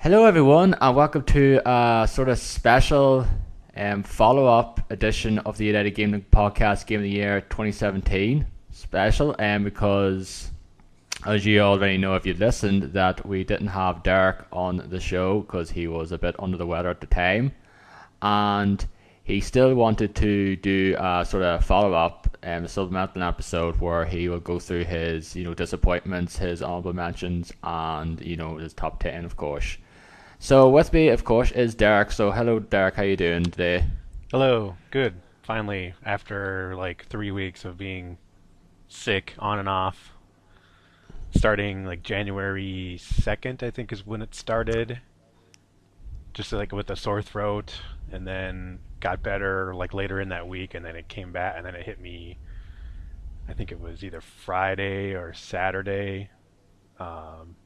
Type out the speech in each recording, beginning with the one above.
Hello, everyone, and welcome to a sort of special follow-up edition of the United Gaming Podcast Game of the Year 2017 special. Because, as you already know, if you listened, that we didn't have Derek on the show because he was a bit under the weather at the time, and he still wanted to do a sort of follow-up supplemental episode where he will go through his disappointments, his honourable mentions, and his top 10, of course. So with me, of course, is Derek. So hello, Derek. How you doing today? Hello, good. Finally, after like 3 weeks of being sick on and off, starting like January 2nd, I think is when it started, just like with a sore throat, and then got better like later in that week, and then it came back, and then it hit me, I think it was either Friday or Saturday, um,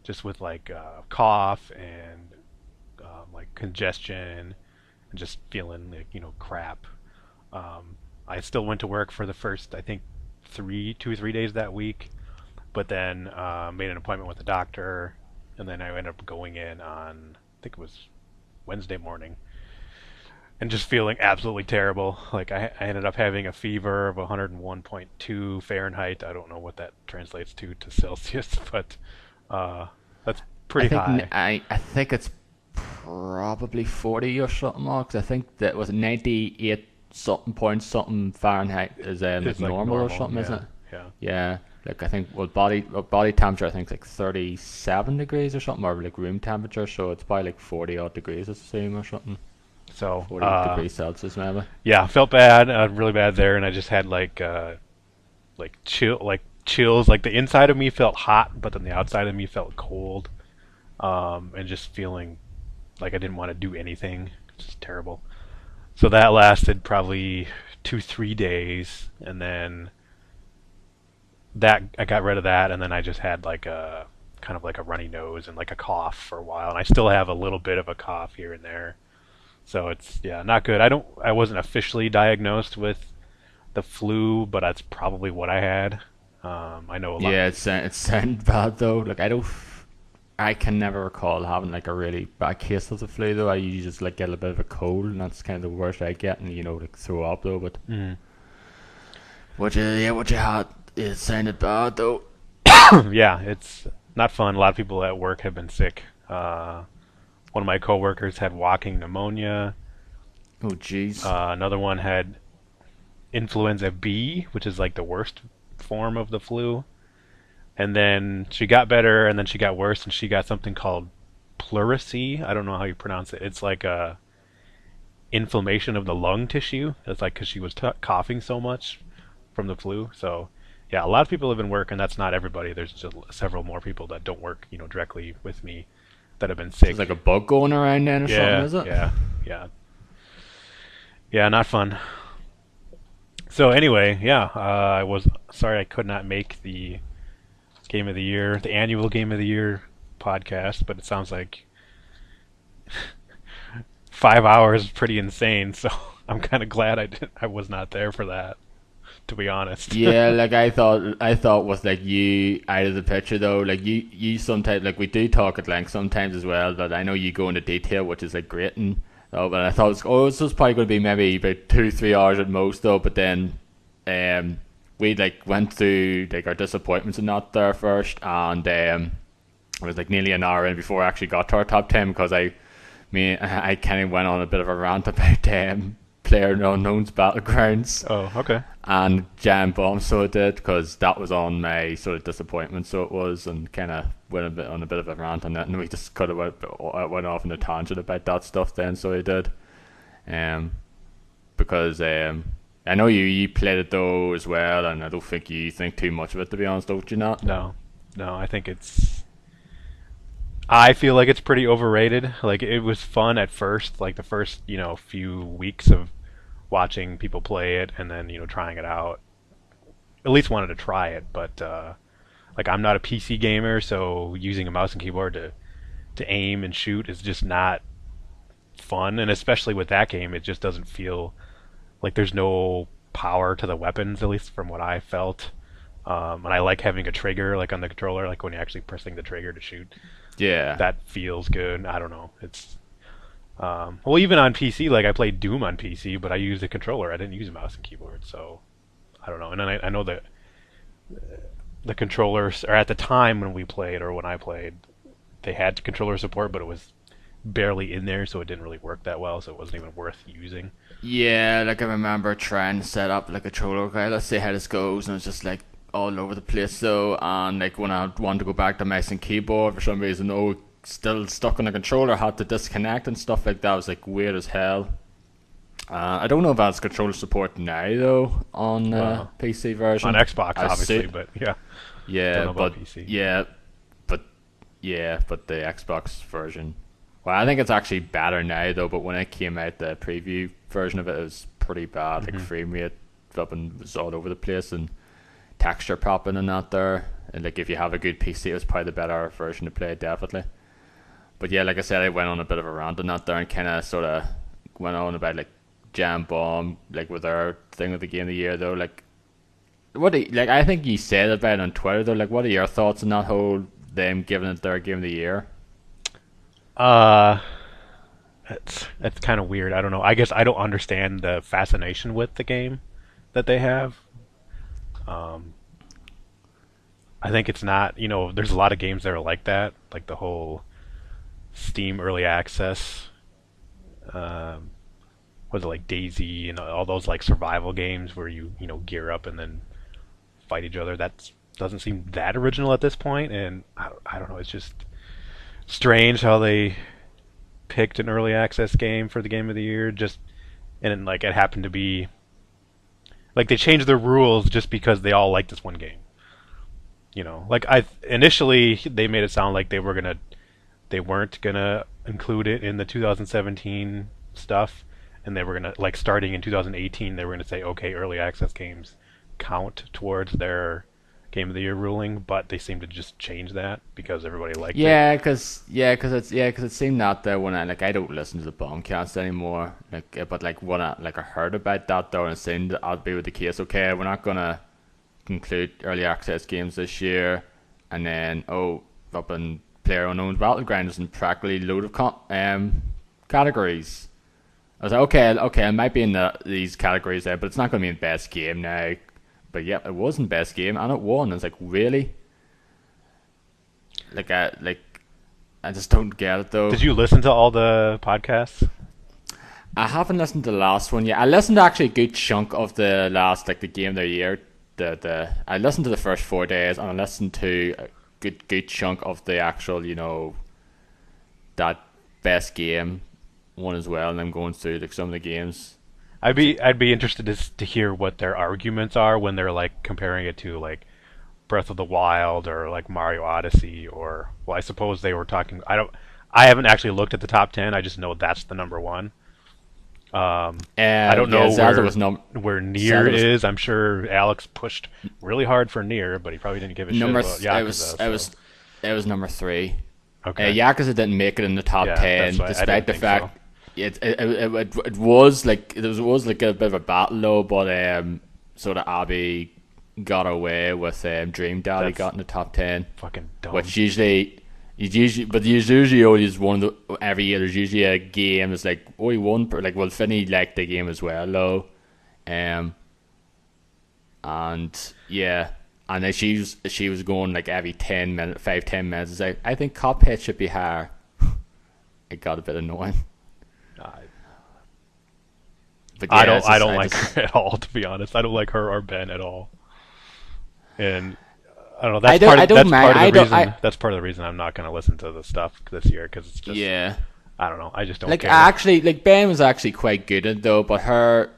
just with like cough and like congestion and just feeling like crap. I still went to work for the first I think 2 or 3 days that week, but then made an appointment with the doctor, and then I ended up going in on I think it was Wednesday morning, and just feeling absolutely terrible. Like I ended up having a fever of 101.2 Fahrenheit. I don't know what that translates to Celsius, but that's I pretty think high. I think it's probably 40 or something. Because I think that was 98 something point something Fahrenheit is like It's like normal or normal, something, isn't yeah, it? yeah. Yeah. Like I think body temperature I think is like 37 degrees or something, or like room temperature. So it's probably like 40 odd degrees, it's the same or something. So 40 degrees Celsius maybe. yeah, felt bad, really bad there, and I just had like chills. Like the inside of me felt hot, but then the outside of me felt cold, and just feeling like I didn't want to do anything. It's just terrible. So that lasted probably 2 3 days, and then that I got rid of that, and then I just had like a kind of like a runny nose and like a cough for a while, and I still have a little bit of a cough here and there. So it's yeah, not good. I wasn't officially diagnosed with the flu, but that's probably what I had. I know a lot. Yeah, it sounds bad though. Like I can never recall having like a really bad case of the flu though. I usually just like get a bit of a cold, and that's kind of the worst I get, and like throw up though. But Mm. what you had, it sounded bad though. Yeah, it's not fun. A lot of people at work have been sick. One of my coworkers had walking pneumonia. Oh jeez. Another one had influenza B, which is like the worst form of the flu. And then she got better, and then she got worse, and she got something called pleurisy. I don't know how you pronounce it. It's like a inflammation of the lung tissue. It's like because she was coughing so much from the flu. So yeah, a lot of people have been working. That's not everybody. There's just several more people that don't work, directly with me that have been So it's sick. like a bug going around then or something, Yeah, is it? yeah, yeah, yeah. Not fun. So anyway, yeah, I was sorry I could not make the game of the year, the annual game of the year podcast, but it sounds like 5 hours is pretty insane. So I'm kind of glad I was not there for that, to be honest. Yeah, like I thought with like you out of the picture though, like you sometimes like we do talk at length sometimes as well, but I know you go into detail, which is like great, and but I thought this was probably going to be maybe about 2 3 hours at most though, but then we like went through like our disappointments and not there first, and it was like nearly an hour in before I actually got to our top 10 because I kind of went on a bit of a rant about Player Unknown's Battlegrounds Oh, okay. and Giant Bomb, so it did, because that was on my sort of disappointment, so it was, and kind of went a bit of a rant on that, and we just kind of went off on a tangent about that stuff then, so I did, um, because I know you played it though as well, and I don't think you think too much of it, to be honest, don't you not? No, no, I think it's. I feel like it's pretty overrated. Like it was fun at first, like the first few weeks of watching people play it, and then trying it out. At least wanted to try it, but like I'm not a PC gamer, so using a mouse and keyboard to aim and shoot is just not fun. And especially with that game, it just doesn't feel like there's no power to the weapons, at least from what I felt. And I like having a trigger like on the controller, like when you're actually pressing the trigger to shoot. Yeah. That feels good. I don't know. It's well, even on PC, like I played Doom on PC, but I used a controller. I didn't use a mouse and keyboard, so I don't know. And then I know that the controllers, or at the time when we played, or when I played, they had controller support, but it was barely in there, so it didn't really work that well. So it wasn't even worth using. Yeah, like I remember trying to set up like a controller. Okay, let's see how this goes, and it's just like all over the place. So, and like when I wanted to go back to mouse and keyboard for some reason, oh, still stuck on the controller, had to disconnect and stuff like that. It was like weird as hell. I don't know if that's controller support now though on PC On version. Xbox, I obviously, see. but yeah, don't Yeah, know about PC. but but the Xbox version. Well, I think it's actually better now though. But when it came out, the preview version of it was pretty bad. Like Hmm. frame rate up and was all over the place and texture popping and that there. And like if you have a good PC, it was probably the better version to play, definitely. But yeah, like I said, I went on a bit of a rant on that there and kind of sort of went on about like Jam Bomb, like with their thing of the game of the year though. Like like I think you said about it on Twitter though. Like what are your thoughts on that whole them giving it their game of the year? Uh, it's kind of weird. I don't know. I guess I don't understand the fascination with the game that they have. Um, I think it's not. There's a lot of games that are like that, like the whole Steam early access. Um, was it like Daisy and all those like survival games where you gear up and then fight each other? That doesn't seem that original at this point, and I don't know. It's just strange how they picked an early access game for the game of the year. Just and like it happened to be like they changed their rules just because they all like this one game. Like I initially they made it sound like they weren't gonna include it in the 2017 stuff, and they were gonna like starting in 2018 they were gonna say okay, early access games count towards their game of the year ruling, but they seem to just change that because everybody liked it. Cause it seemed that there when I don't listen to the Bombcast anymore. But like when I heard about that though, and it seemed that I'd be with the case. Okay, we're not gonna conclude early access games this year, and then up in Player Unknown's Battlegrounds and practically load of categories. I was like, okay, it might be in these categories there, but it's not going to be in best game now. But yep, it was in best game and it won. I was like, really? I just don't get it though. Did you listen to all the podcasts? I haven't listened to the last one yet. I listened to actually a good chunk of the last the game of the year. I listened to the first 4 days and I listened to a good chunk of the actual that best game one as well. And I'm going through like some of the games. I'd be interested to hear what their arguments are when they're like comparing it to like Breath of the Wild or like Mario Odyssey, or well, I suppose they were talking. I haven't actually looked at the top 10. I just know that's the number one. I don't know Zelda was where Nier Zelda was is. I'm sure Alex pushed really hard for Nier, but he probably didn't give a shit number. about Yakuza. It was number 3. Okay. Yakuza didn't make it in the top Yeah, 10, that's why I despite didn't the think fact so. it was like a bit of a battle though, but sort of Abby got away with Dream Daddy That's got in the top 10, fucking dumb. which there's usually always one of the, every year there's usually a game that's like only one per like well Finney liked the game as well though, and yeah. And then she was going like every 10 minutes, 5-10 minutes. It's like I think Cuphead should be higher. It got a bit annoying. I, But I yeah, don't. it's I just, don't like her at all. To be honest, I don't like her or Ben at all. And I don't know. That's I don't. part. I Of, don't that's mind. part of I the don't. reason. That's part of the reason I'm not going to listen to the stuff this year because it's just. Yeah. I don't know. I just don't Like care. actually, like Ben was actually quite good at it though. But her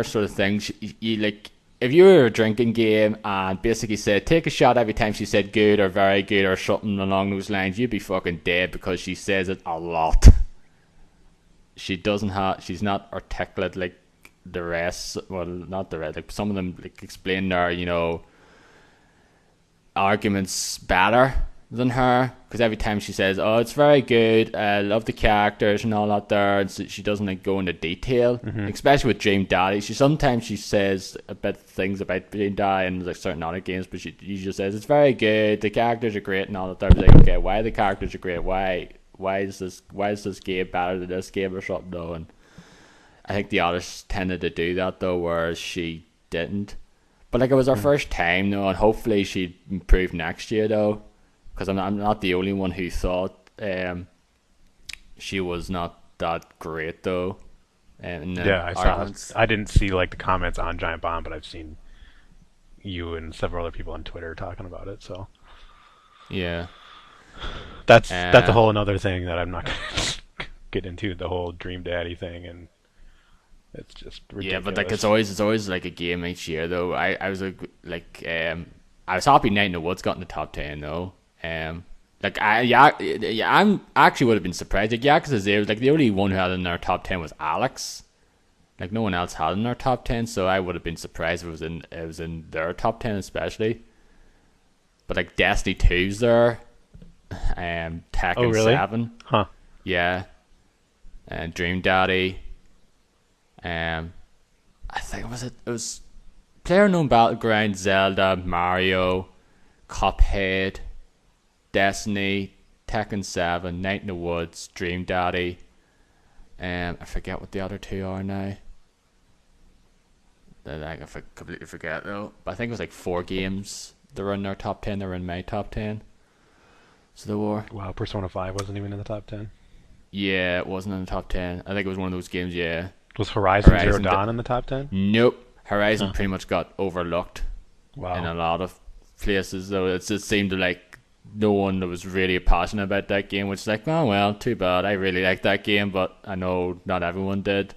sort of thing, you like if you were a drinking game and basically said take a shot every time she said good or very good or something along those lines, you'd be fucking dead because she says it a lot. She's not articulate like the rest. Well, not the rest. Like some of them like explain their arguments better than her because every time she says, "Oh, it's very good. I love the characters and all that," there, and so she doesn't like go into detail, especially with Dream Daddy. She says a bit things about Dream Daddy and like certain other games, but she just says it's very good. The characters are great and all that. There, I was like, okay, why the characters are great? Why is this game better than this game or something? Though, and I think the others tended to do that though, whereas she didn't. But like it was her first time though, and hopefully she'd improve next year though, because I'm not the only one who thought she was not that great though. In the Yeah, arguments. I didn't see like the comments on Giant Bomb, but I've seen you and several other people on Twitter talking about it. So Yeah, that's a uh, whole another thing that I'm not gonna get into, the whole Dream Daddy thing, and it's just yeah, ridiculous. but like it's always like a game each year though. I was happy Night in the Woods got in the top 10 though. Like I'm actually would have been surprised. Like Yakuza 0, like the only one who had in their top 10 was Alex. Like no one else had in their top 10, so I would have been surprised if it was in their top 10 especially. But like Destiny 2's there, Oh, Tekken really? 7, Huh. yeah, and Dream Daddy. I think it was PlayerUnknown Battleground, Zelda, Mario, Cuphead, Destiny, Tekken 7, Night in the Woods, Dream Daddy. I forget what the other two are now. Completely forget though. But I think it was like 4 games that were in their top 10. They were in my top 10. So they were. Wow, Persona 5 wasn't even in the top 10. Yeah, it wasn't in the top 10. I think it was one of those games, yeah. Was Horizon Zero Horizon. Dawn in the top 10? Nope. Horizon Huh. pretty much got overlooked in a Wow. lot of places, though. It just seemed to like no one that was really passionate about that game, which is like, oh well, too bad. I really liked that game, but I know not everyone did.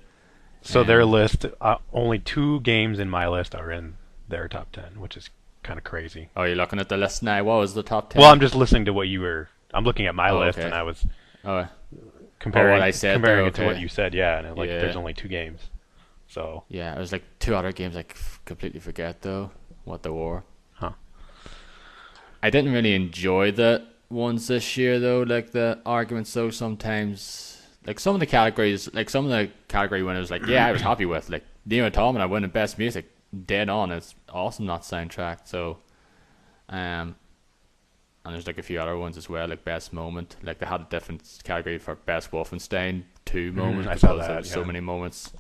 So their Um, list, only 2 games in my list are in their top 10, which is kind of crazy. oh, you're looking at the list now. What was the top 10? Well, I'm just listening to what you were. I'm looking at my Oh, list, okay. and I was Oh, comparing what I said comparing there, it to what okay. you said. Yeah, and like Yeah. there's only 2 games. So, Yeah, it was like 2 other games completely forget, though, what they were. huh. I didn't really enjoy the ones this year though, like the arguments though sometimes. Like some of the categories, like some of the category winners, like yeah, I was happy with. Like Neo Automata winning best music, dead on. It's awesome, that soundtrack. So, and there's like a few other ones as well, like best moment. Like they had a different category for best Wolfenstein 2 moment I saw because there that. was so Yeah. many moments.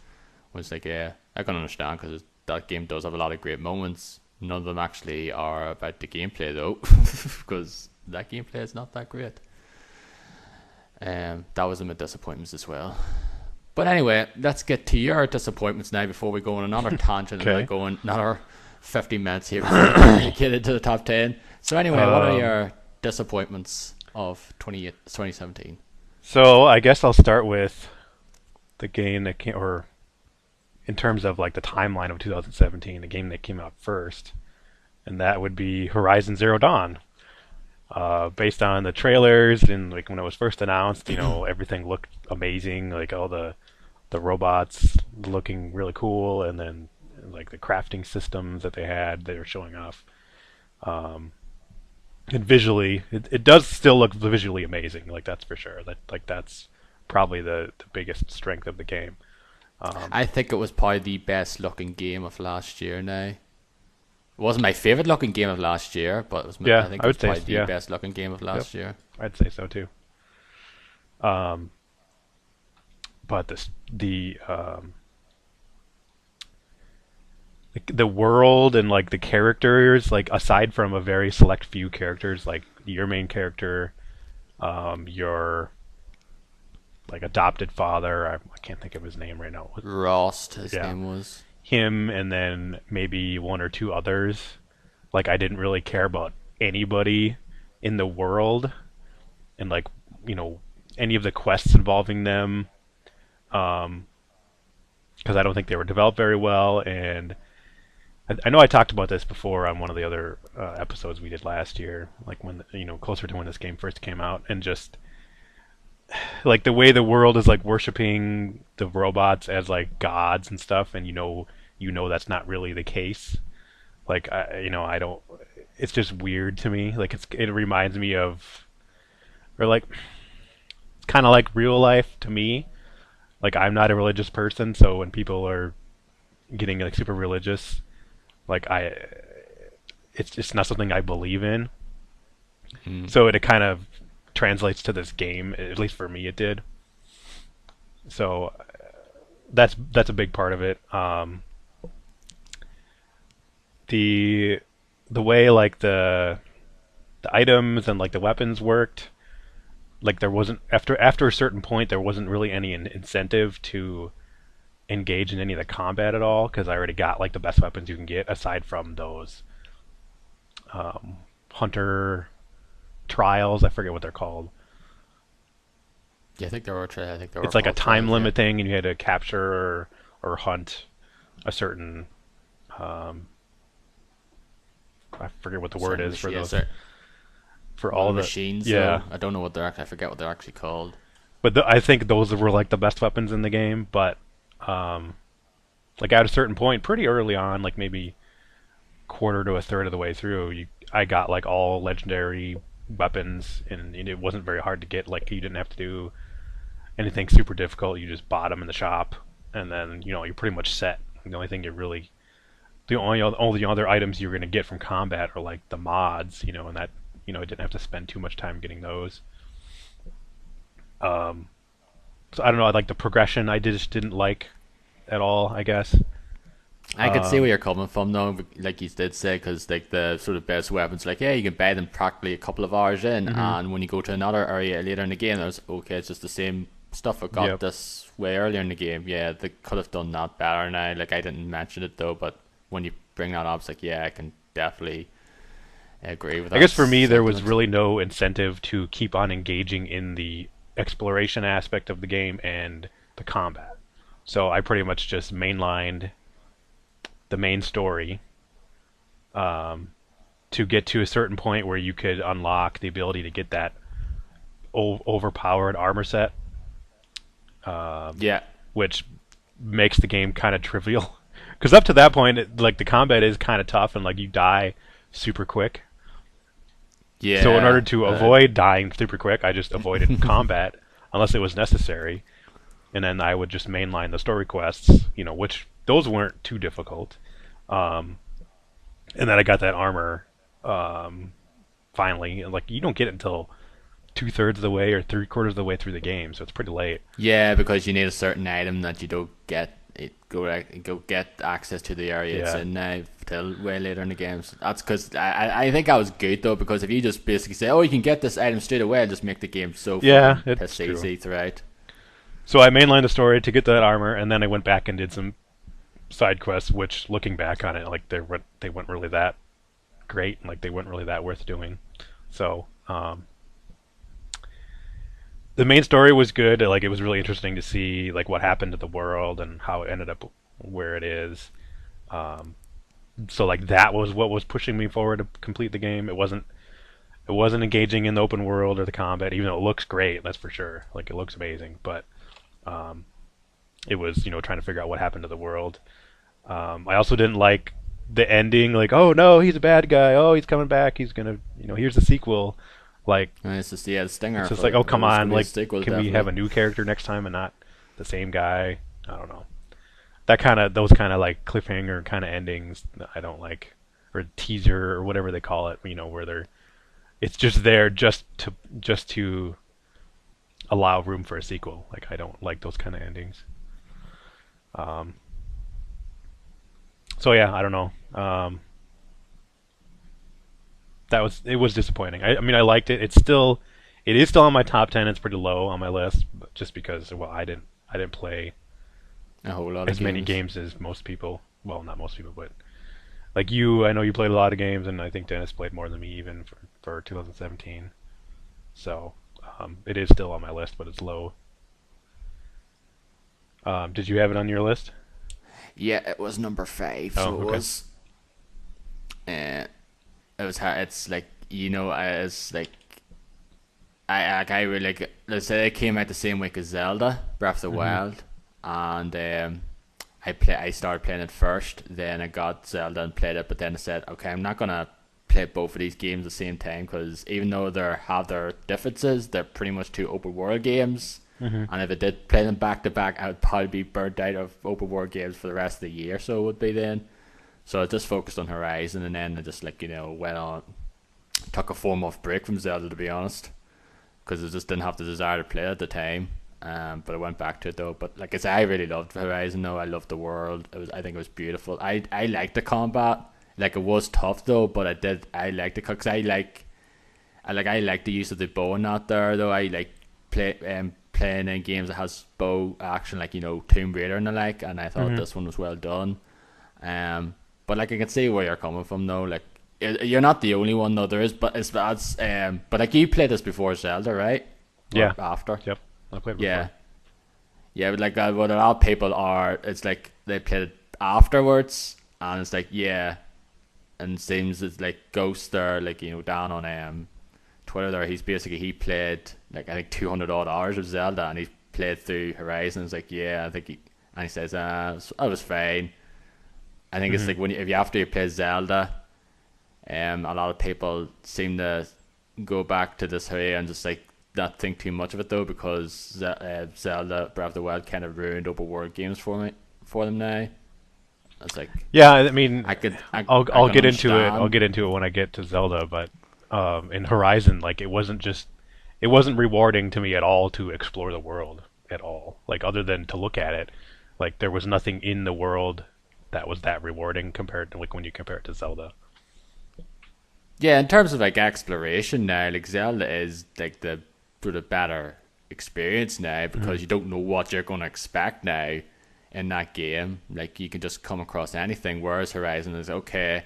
Was like yeah, I can understand because that game does have a lot of great moments. None of them actually are about the gameplay though, because that gameplay is not that great. That was my disappointments as well. But anyway, let's get to your disappointments now before we go on another tangent and Okay. like go on another 50 minutes here before we get into the top 10. So anyway, what are your disappointments of 2017? So I guess I'll start with the game that came, or in terms of like the timeline of 2017, the game that came out first, and that would be Horizon Zero Dawn. Based on the trailers and like when it was first announced, everything looked amazing, like all the robots looking really cool, and then like the crafting systems that they were showing off. And visually, it does still look visually amazing, like that's for sure. That's probably the biggest strength of the game. I think it was probably the best looking game of last year now. It wasn't my favorite looking game of last year, but it was Yeah, I think I it was would say probably the yeah. best looking game of last year. I'd say so too. Um, but the world and like the characters, like aside from a very select few characters, like your main character, your like adopted father, I can't think of his name right now. Rost, his Yeah. name was. Him, and then maybe 1 or 2 others. Like I didn't really care about anybody in the world, and like any of the quests involving them, because I don't think they were developed very well. And I know I talked about this before on one of the other episodes we did last year, like when closer to when this game first came out, and just like the way the world is like worshiping the robots as like gods and stuff, and that's not really the case. Like I don't. It's just weird to me. Like it reminds me of or like it's kind of like real life to me. Like I'm not a religious person, so when people are getting like super religious, like it's just not something I believe in. Mm. So it kind of translates to this game, at least for me, it did. So that's a big part of it. The the way like the items and like the weapons worked, like there wasn't after a certain point there wasn't really any incentive to engage in any of the combat at all because I already got like the best weapons you can get aside from those hunter trials. I forget what they're called. Yeah, I think I think they were It's like a called time trials. Yeah. limit thing, and you had to capture or hunt a certain um, I forget what the word Certain is for machine, those for well, all the machines. yeah. Though I don't know what they're. I forget what they're actually called. But I think those were like the best weapons in the game. But um, like at a certain point, pretty early on, like maybe quarter to a third of the way through, I got like all legendary weapons, and it wasn't very hard to get. Like you didn't have to do anything super difficult. You just bought them in the shop, and then you're pretty much set. The only thing the only other items you're going to get from combat are like the mods, and that I didn't have to spend too much time getting those. Um, so I don't know. Like the progression, I just didn't like at all. I guess. I could see where Um, you're coming from, though, like you did say, because like the sort of best weapons, like yeah, you can buy them practically a couple of hours in, mhm. and when you go to another area later in the game, there's okay, it's just the same stuff I got Yep. this way earlier in the game. Yeah, they could have done that better now. Like I didn't mention it though, but when you bring that up, it's like yeah, I can definitely agree with I that guess for me, there was sentiment. really no incentive to keep on engaging in the exploration aspect of the game and the combat. So I pretty much just mainlined the main story um, to get to a certain point where you could unlock the ability to get that overpowered armor set, um, Yeah, which makes the game kind of trivial. Because up to that point, like the combat is kind of tough and like you die super quick. So in order yeah, to avoid dying super quick, I just avoided combat unless it was necessary, and then I would just mainline the story quests, which those weren't too difficult. Um, and then I got that armor finally. And, like you don't get it until 2/3 of the way or 3/4 of the way through the game, so it's pretty late. yeah, because you need a certain item that you don't get it go get access to the area it's Yeah, in now till way later in the game. So that's because I think that was good though, because if you just basically say oh you can get this item straight away, it'll just make the game so yeah, fucking it's piss true. easy throughout. So I mainlined the story to get that armor, and then I went back and did some side quests, which looking back on it, like they weren't really that great, like they weren't really that worth doing. So the main story was good. Like it was really interesting to see like what happened to the world and how it ended up where it is. Um, so like that was what was pushing me forward to complete the game. It wasn't engaging in the open world or the combat, even though it looks great. That's for sure. Like it looks amazing, but um, it was trying to figure out what happened to the world. I also didn't like the ending. Like oh no, he's a bad guy. Oh he's coming back. He's gonna here's the sequel. Like And it's just yeah the it's stinger just for like, oh it come was on, gonna be a like sequel can we have definitely. a new character next time and not the same guy? I don't know. Those kind of like cliffhanger kind of endings I don't like, or teaser or whatever they call it. Where it's just there just to allow room for a sequel. Like I don't like those kind of endings. Um, so yeah, I don't know. It was disappointing. I mean, I liked it. It is still on my top 10. It's pretty low on my list, but just because well, I didn't play A whole lot of as many games. games as most people. Well, not most people, but like you, I know you played a lot of games, and I think Dennis played more than me even for 2017. So it is still on my list, but it's low. Did you have it on your list? Yeah, it was number 5, Oh, so it okay. was uh, it was it's like it's like I really like let's say it came out the same week as Zelda Breath of the Hmm. Wild, and I started playing it first, then I got Zelda and played it, but then I said okay I'm not gonna play both of these games at the same time, because even though they have their differences, they're pretty much two open world games. Hmm. And if I did play them back to back, I would probably be burnt out of open world games for the rest of the year. So it would be then. So I just focused on Horizon, and then I just went on, took a 4 month break from Zelda, to be honest, because I just didn't have the desire to play it at the time. But I went back to it though. But like I said, I really loved Horizon though. I loved the world. I think it was beautiful. I liked the combat. Like it was tough though, but I liked it because I like the use of the bow and that there though. I like playing in games that has bow action, like Tomb Raider and the like. And I thought this one was well done. But like I can see where you're coming from though. Like you're not the only one though. There is, but but like you played this before Zelda, right? Or Yeah. after. Yep. I played before. Yeah. Yeah, but like what a lot of people are, it's like they played it afterwards, and it's like and it seems it's like Ghost there, like down on Twitter there, he played like I think 200 odd hours of Zelda, and he played through Horizon. It's like I think and he says I was fine. I think it's like if you after you play Zelda, a lot of people seem to go back to this area and just like not think too much of it though, because Zelda Breath of the Wild kind of ruined open world games for them now. It's like Yeah, I mean, I'll get into it. I'll get into it when I get to Zelda, but in Horizon, like it wasn't rewarding to me at all to explore the world at all. Like other than to look at it, like there was nothing in the world that was that rewarding compared to like when you compare it to Zelda. Yeah, in terms of like exploration now, like Zelda is like the sort of better experience now, because you don't know what you're going to expect now in that game. Like you can just come across anything, whereas Horizon is okay.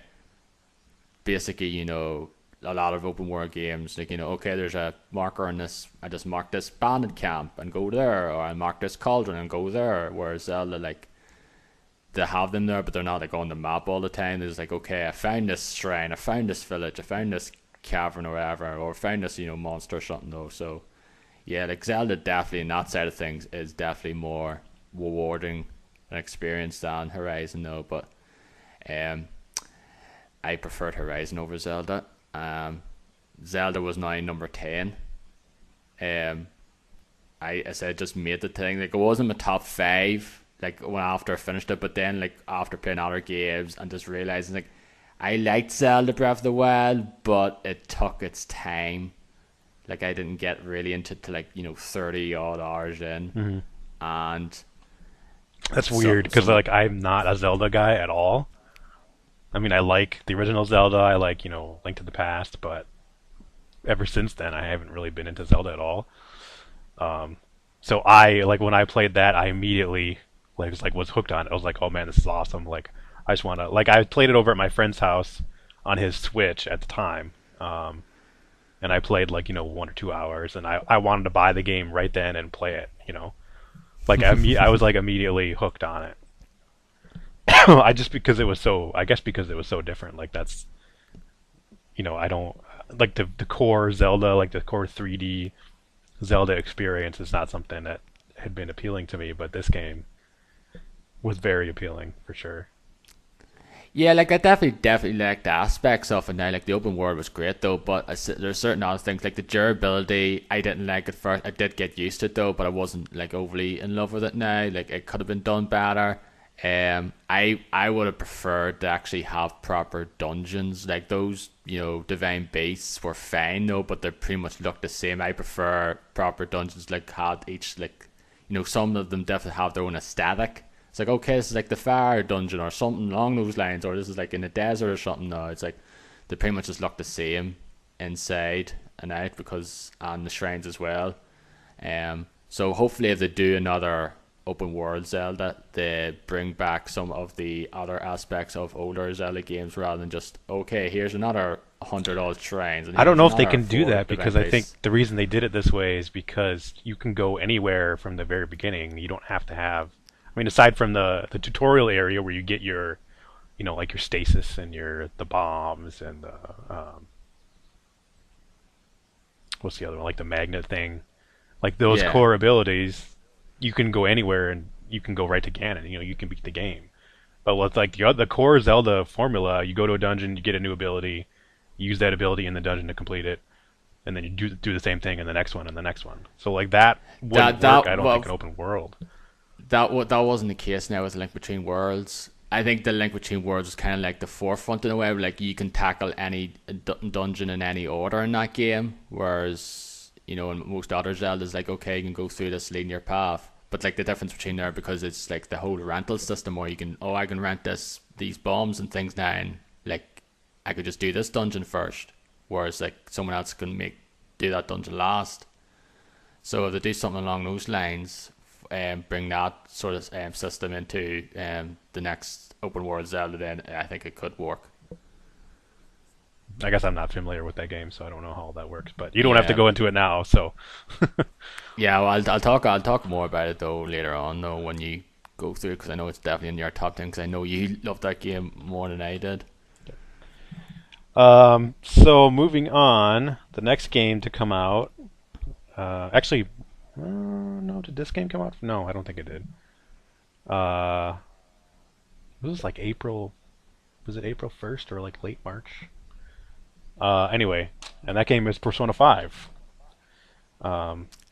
Basically, a lot of open world games, like okay, there's a marker on this. I just mark this bandit camp and go there, or I mark this cauldron and go there. Whereas Zelda, like they have them there, but they're not like on the map all the time. There's like, okay, I found this shrine, I found this village, I found this cavern or whatever, or found this monster or something though. So yeah, like Zelda definitely in that side of things is definitely more rewarding an experience than Horizon though. But I preferred Horizon over Zelda. Zelda was now number 10. I said just made the thing. Like it wasn't my top 5 like when after I finished it, but then like after playing other games and just realizing like I liked Zelda Breath of the Wild, but it took its time. Like I didn't get really into to like 30 odd hours in, and That's weird because like I'm not a Zelda guy at all. I mean, I like the original Zelda. I like Link to the Past, but ever since then, I haven't really been into Zelda at all. So I like when I played that, I immediately was hooked on it. I was like, oh man, this is awesome. Like I just want to I played it over at my friend's house on his Switch at the time. And I played 1 or 2 hours, and I wanted to buy the game right then and play it. Like I was like immediately hooked on it. I guess because it was so different. Like that's I don't like the core Zelda, like the core 3D Zelda experience is not something that had been appealing to me, but this game was very appealing for sure. Yeah, like I definitely like the aspects of it now. Like the open world was great though, but there's certain other things like the durability I didn't like at first. I did get used to it though, but I wasn't like overly in love with it now. Like it could have been done better. I would have preferred to actually have proper dungeons. Like those divine beasts were fine though, but they pretty much look the same. I prefer proper dungeons, like had each some of them definitely have their own aesthetic. It's like, okay, this is like the fire dungeon or something along those lines, or this is like in the desert or something. No, it's like they pretty much just look the same inside and out, and the shrines as well. So hopefully if they do another open world Zelda, they bring back some of the other aspects of older Zelda games rather than just, okay, here's another 100 odd shrines. And I don't know if they can do that, because I think the reason they did it this way is because you can go anywhere from the very beginning. You don't have to have, I mean, aside from the tutorial area where you get your, like your stasis and the bombs and the, what's the other one, like the magnet thing, like those core abilities, you can go anywhere and you can go right to Ganon. You can beat the game. But with like the core Zelda formula, you go to a dungeon, you get a new ability, use that ability in the dungeon to complete it, and then you do the same thing in the next one and the next one. So like that wouldn't work, I don't think, in open world. That wasn't the case now with Link Between Worlds. I think the Link Between Worlds was kind of like the forefront in a way, like you can tackle any dungeon in any order in that game, whereas in most other Zeldas, like okay, you can go through this linear path, but like the difference between there, because it's like the whole rental system where you can I can rent these bombs and things now, and like I could just do this dungeon first, whereas like someone else can do that dungeon last. So if they do something along those lines, bring that sort of system into the next open world Zelda, then I think it could work. I guess I'm not familiar with that game, so I don't know how all that works. But you don't have to Yeah, go into it now, so. yeah. Well, I'll talk more about it though later on, though, when you go through it, because I know it's definitely in your top 10. Because I know you loved that game more than I did. So moving on, the next game to come out. Actually, no, did this game come out? No, I don't think it did. It was like April. Was it April 1st or like late March? Anyway, and that game is Persona 5.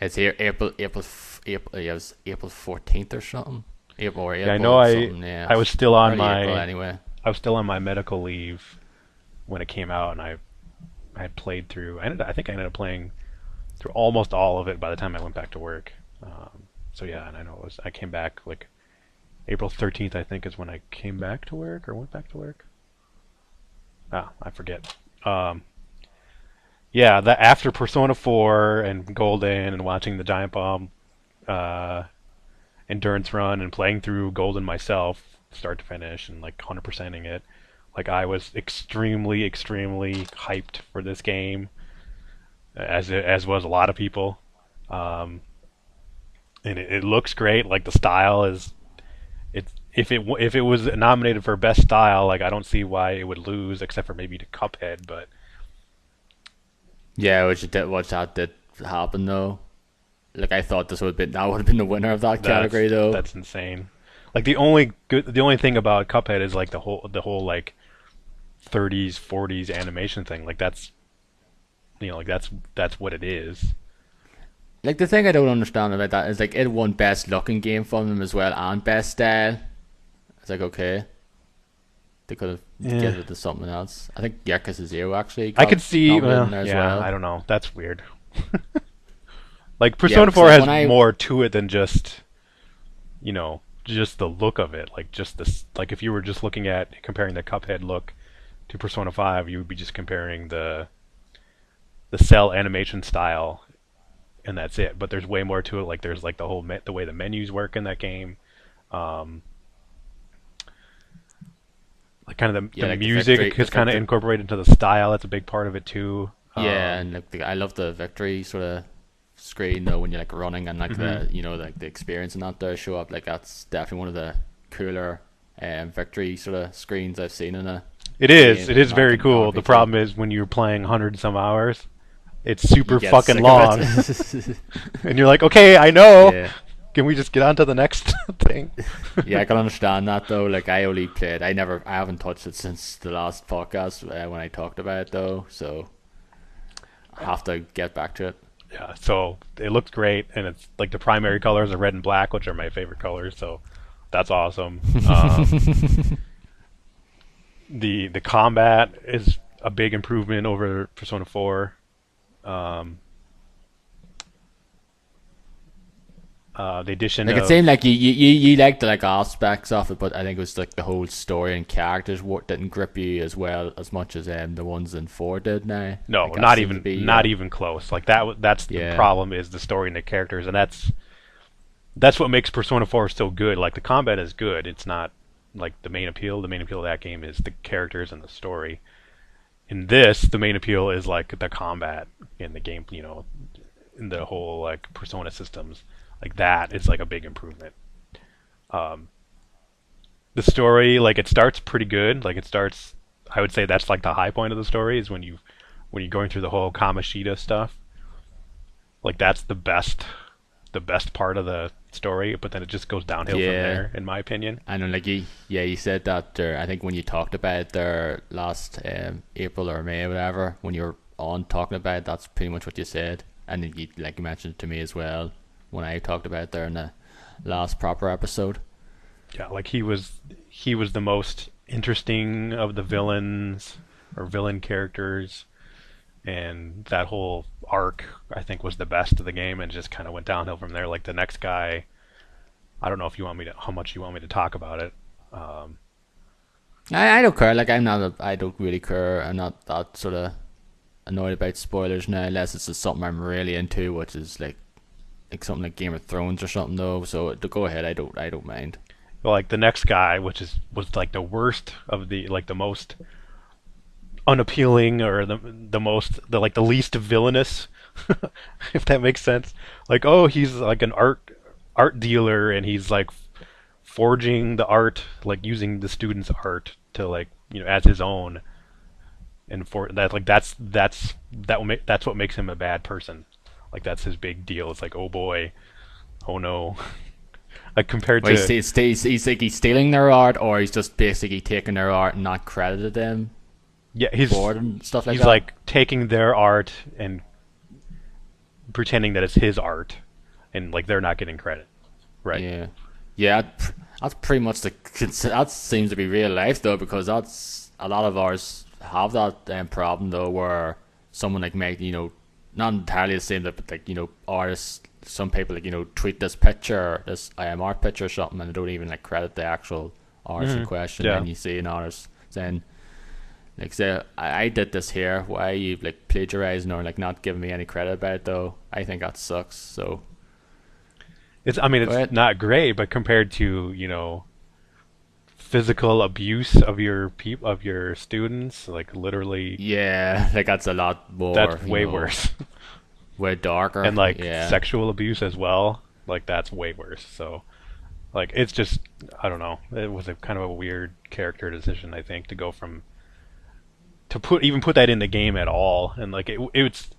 It's here April. Yeah, it was April 14th or something. Yeah, I know. I was still on my April, anyway. I was still on my medical leave when it came out, and I had played through. I think I ended up playing through almost all of it by the time I went back to work. So yeah, and I know I came back like April 13th. I think is when I came back to work or went back to work. I forget. Yeah, that after Persona 4 and Golden and watching the Giant Bomb endurance run and playing through Golden myself, start to finish, and like 100%ing it, like I was extremely, extremely hyped for this game, as was a lot of people. And it looks great. Like the style is, if it was nominated for best style, like I don't see why it would lose, except for maybe to Cuphead, but. Yeah, which that did happen though. Like I thought that would have been the winner of that category though. That's insane. Like the only thing about Cuphead is like the whole like 30s 40s animation thing. Like that's like that's what it is. Like the thing I don't understand about that is like it won best looking game from them as well and best style. It's like okay. They could have given it to something else. I think Yakuza 0 actually. I could see. Well, I don't know. That's weird. Like Persona 4 has more to it than just, just the look of it. Like just this. Like if you were just comparing the Cuphead look to Persona 5, you would be just comparing the cell animation style, and that's it. But there's way more to it. Like there's like the way the menus work in that game. Like kind of the music is kind of incorporated into the style. That's a big part of it too. Yeah, and I love the victory sort of screen though when you're like running and like the like the experience and that there show up. Like that's definitely one of the cooler victory sort of screens I've seen in a. It is very cool. The problem is when you're playing 100 some hours, it's super fucking long, and you're like, okay, I know. Yeah. Can we just get on to the next thing? Yeah, I can understand that though. Like I haven't touched it since the last podcast when I talked about it though. So I have to get back to it. Yeah, so it looks great, and it's like the primary colors are red and black, which are my favorite colors. So that's awesome. The combat is a big improvement over Persona 4. The addition like it seemed like you liked the like aspects of it, but I think it was like the whole story and characters didn't grip you as much as the ones in 4 did now. No, like not even close. Like that's the problem, is the story and the characters, and that's what makes Persona 4 so good. Like the combat is good. It's not like the main appeal. The main appeal of that game is the characters and the story. In this, the main appeal is like the combat in the game, in the whole like Persona systems. Like that is like a big improvement. The story, like it starts pretty good. Like I would say that's like the high point of the story is when you're going through the whole Kamoshida stuff. Like that's the best part of story, but then it just goes downhill from Yeah, there, in my opinion. I know. Like you said that there. I think when you talked about it there last April or May, or whatever, when you were on talking about it, that's pretty much what you said. And then you like you mentioned it to me as well when I talked about it there in the last proper episode. Yeah, like he was the most interesting of the villains or villain characters, and that whole arc I think was the best of the game, and just kind of went downhill from there. Like the next guy, I don't know if you want me to how much you want me to talk about it. Um, I don't care. Like I don't really care. I'm not that sort of annoyed about spoilers now, unless it's just something I'm really into, which is like something like Game of Thrones or something though. So to go ahead, I don't mind. like the next guy, which was like the worst of the like the most unappealing or the most the like the least villainous, if that makes sense. Like, oh, he's like an art dealer, and he's like forging the art, like using the students' art to like as his own, and for that like that's what makes him a bad person. Like that's his big deal. It's like, oh boy, oh no. Like compared Well, to he's like he's stealing their art, or he's just basically taking their art and not credited them yeah, for it and stuff like he's that. like taking their art and pretending that it's his art, and like they're not getting credit, right? Yeah, yeah. That's pretty much that seems to be real life though, because that's a lot of ours have that problem though, where someone like make not entirely the same, but like artists. Some people like tweet this picture, this art picture or something, and they don't even like credit the actual artist in question. Yeah. And you see an artist saying, like, say, I did this here. Why are you like plagiarizing or like not giving me any credit about it though? I think that sucks. So I mean, go it's ahead. not great, but compared to physical abuse of your students, like literally, Yeah, like that's a lot more, that's way worse. way darker. And like Yeah, sexual abuse as well, like that's way worse. So like it's just, I don't know. It was a kind of a weird character decision, I think, to go from to put that in the game at all. And like it's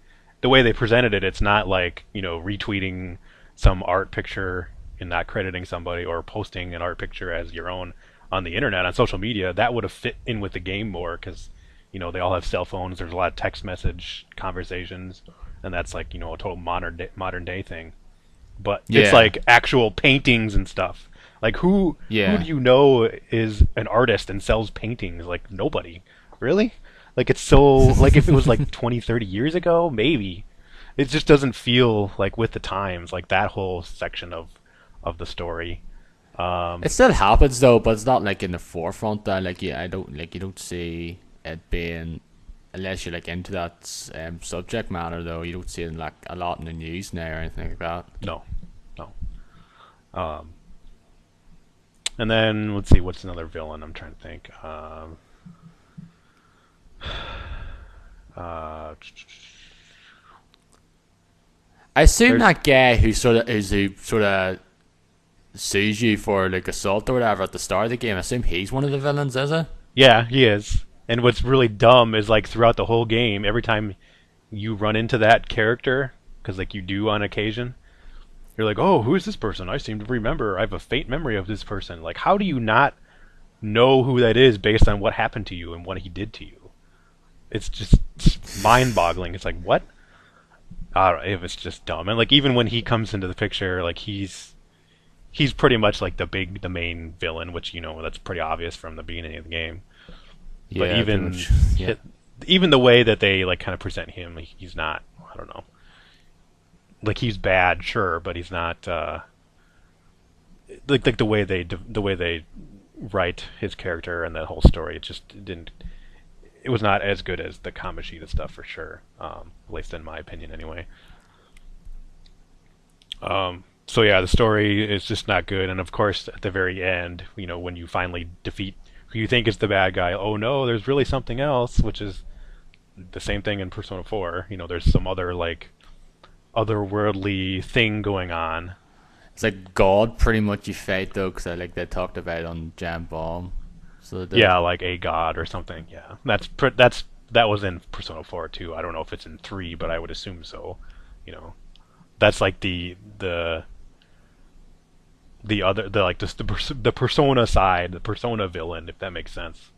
the way they presented it. It's not like retweeting some art picture and not crediting somebody, or posting an art picture as your own on the internet on social media. That would have fit in with the game more, because they all have cell phones. There's a lot of text message conversations, and that's like a total modern day thing. But it's yeah, like actual paintings and stuff. Like who do yeah. you know is an artist and sells paintings? Like nobody. Really? Like it's so like if it was like 20, 30 years ago, maybe. It just doesn't feel like with the times, like that whole section of the story. It still happens though, but it's not like in the forefront. That like I don't like you don't see it being, unless you're like into that subject matter though. You don't see it like a lot in the news now or anything like that. No, no. Um, and then let's see, what's another villain? I'm trying to think. Uh, I assume there's that guy who sort of sues you for like assault or whatever at the start of the game. I assume he's one of the villains, is it? Yeah, he is. And what's really dumb is like throughout the whole game, every time you run into that character, because like you do on occasion, you're like, oh, who is this person? I seem to remember. I have a faint memory of this person. Like, how do you not know who that is based on what happened to you and what he did to you? It's mind-boggling. It's like, what? I don't know, if it's just dumb. And like even when he comes into the picture, like he's pretty much like the main villain, which that's pretty obvious from the beginning of the game. But Yeah, pretty much. Yeah, even the way that they like kind of present him, like, he's not. I don't know. Like he's bad, sure, but he's not. Like the way they write his character and that whole story, it didn't. It was not as good as the Kamishita stuff for sure. At least in my opinion, anyway. So yeah, the story is just not good, and of course, at the very end, when you finally defeat who you think is the bad guy, oh no, there's really something else, which is the same thing in Persona 4. There's some other like otherworldly thing going on. it's like God pretty much you fight though, because like they talked about it on Jam Bomb. So Yeah, like a god or something. Yeah, that was in Persona 4 too. I don't know if it's in 3, but I would assume so. You know, that's like the the persona side, the persona villain, if that makes sense.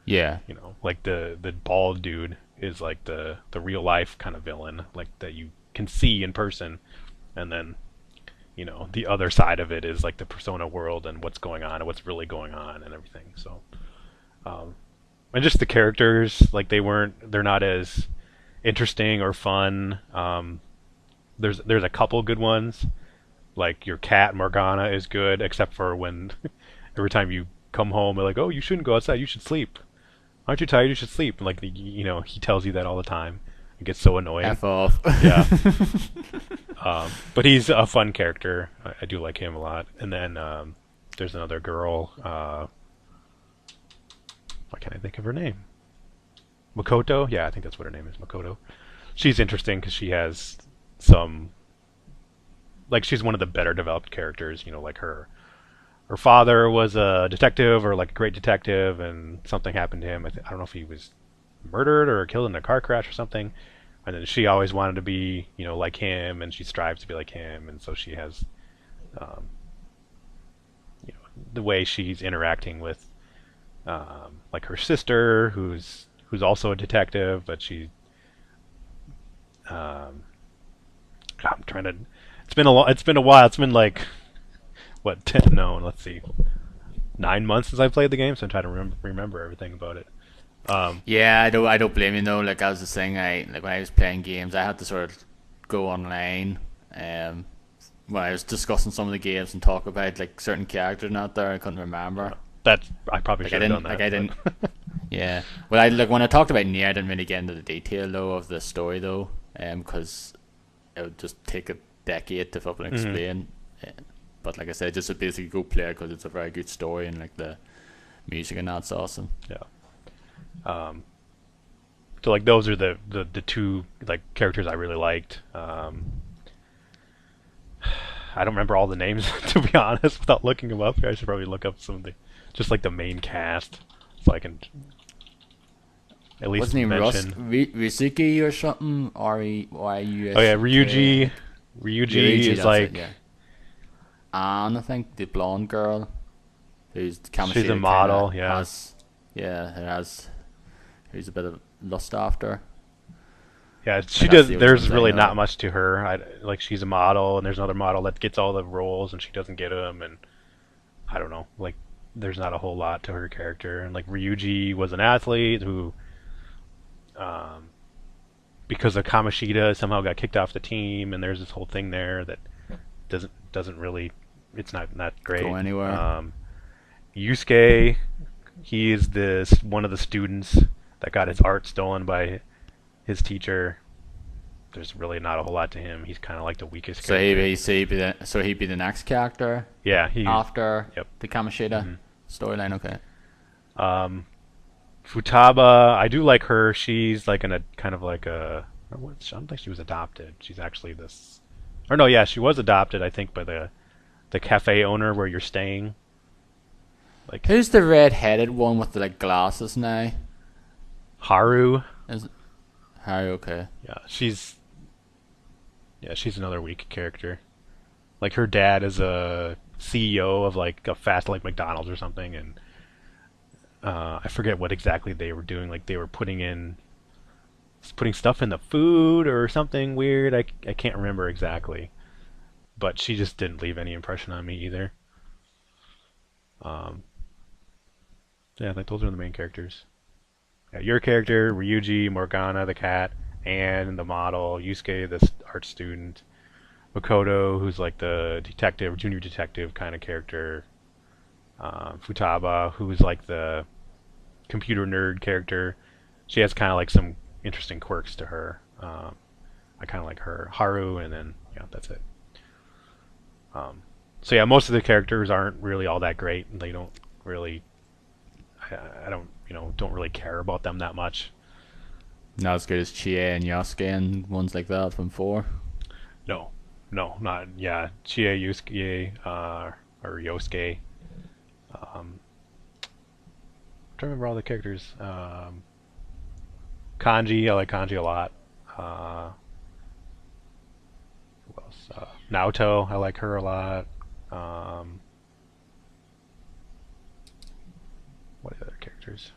Yeah. You know, like the bald dude is like the real life kind of villain, like that you can see in person, and then the other side of it is like the persona world and what's going on and what's really going on and everything. So, um, and just the characters, like they're not as interesting or fun. There's a couple good ones, like your cat Morgana is good, except for when every time you come home, they're like, "Oh, you shouldn't go outside. You should sleep. Aren't you tired? You should sleep." And like he tells you that all the time. It gets so annoying. F off. Yeah. But he's a fun character. I do like him a lot. And then there's another girl. Why can't I think of her name? Makoto? Yeah, I think that's what her name is, Makoto. She's interesting because she has some... Like, she's one of the better developed characters. Like her father was a detective or like a great detective, and something happened to him. I don't know if he was murdered or killed in a car crash or something. And then she always wanted to be, like him, and she strives to be like him, and so she has, um, the way she's interacting with, like her sister, who's also a detective, but um, I'm trying to. It's been a while. It's been like what 10? No, let's see, 9 months since I played the game, so I'm trying to remember everything about it. Um, Yeah, I don't blame you though. Like I was just saying, I like when I was playing games, I had to sort of go online, um, when I was discussing some of the games and talk about like certain characters out there. I couldn't remember. that's I probably Like I should have done didn't, like that, I but didn't. Yeah. Well, I like when I talked about Nier, I didn't really get into the detail though of the story though, because it would just take a decade to fucking Mhm. explain. Uh, But like I said, just to basically go play it because it's a very good story and like the music and that's awesome. Yeah. Um, so like those are the two like characters I really liked. I don't remember all the names to be honest. Without looking them up, I should probably look up some of the just like the main cast, so I can at What's least his name? mention. Risuki or something? Oh yeah, Ryusuke. Ryuji Ryuji, is that's it. like Yeah. Anne, I think the blonde girl who's she's a Kamashita kind of model. Yeah, has, yeah, has who's a bit of lust after. yeah. Like She that's does. the only There's ones I really not know. much to her. Like she's a model, and there's another model that gets all the roles, and she doesn't get them. And I don't know. Like there's not a whole lot to her character. And like Ryuji was an athlete who, um, because of Kamashita, somehow got kicked off the team, and there's this whole thing there that doesn't really. It's not Go great. anywhere. Yusuke, he is this one of the students that got his art stolen by his teacher. There's really not a whole lot to him. He's kind of like the weakest So he character. be so he'd be the next character Yeah, he. after Yep. the Kamashita hmm storyline. Okay. Um, Futaba, I do like her. She's like in a kind of like a. I don't think she was adopted. She's actually this. Or no, yeah, she was adopted. I think by the cafe owner where you're staying. Like Who's the red-headed one with the like glasses now? Haru. Is Harry okay? Yeah, she's another weak character. Like her dad is a CEO of like a fast like McDonald's or something, and I forget what exactly they were doing. Like they were putting stuff in the food or something weird. I can't remember exactly, but she just didn't leave any impression on me either. Um, yeah, like those are the main characters. Yeah, your character, Ryuji, Morgana, the cat, and the model, Yusuke, the art student, Makoto, who's like the detective, junior detective kind of character, Futaba, who's like the computer nerd character. She has kind of like some interesting quirks to her. I kind of like her. Haru, and then yeah, that's it. Um, so yeah, most of the characters aren't really all that great. They don't really. I don't don't really care about them that much. Not as good as Chie and Yasuke and ones like that from four. No, no, not yeah. Chie, Yusuke, or Yosuke. Um, trying to remember all the characters. Kanji, I like Kanji a lot. Who else? Naoto, I like her a lot. Um, what other characters?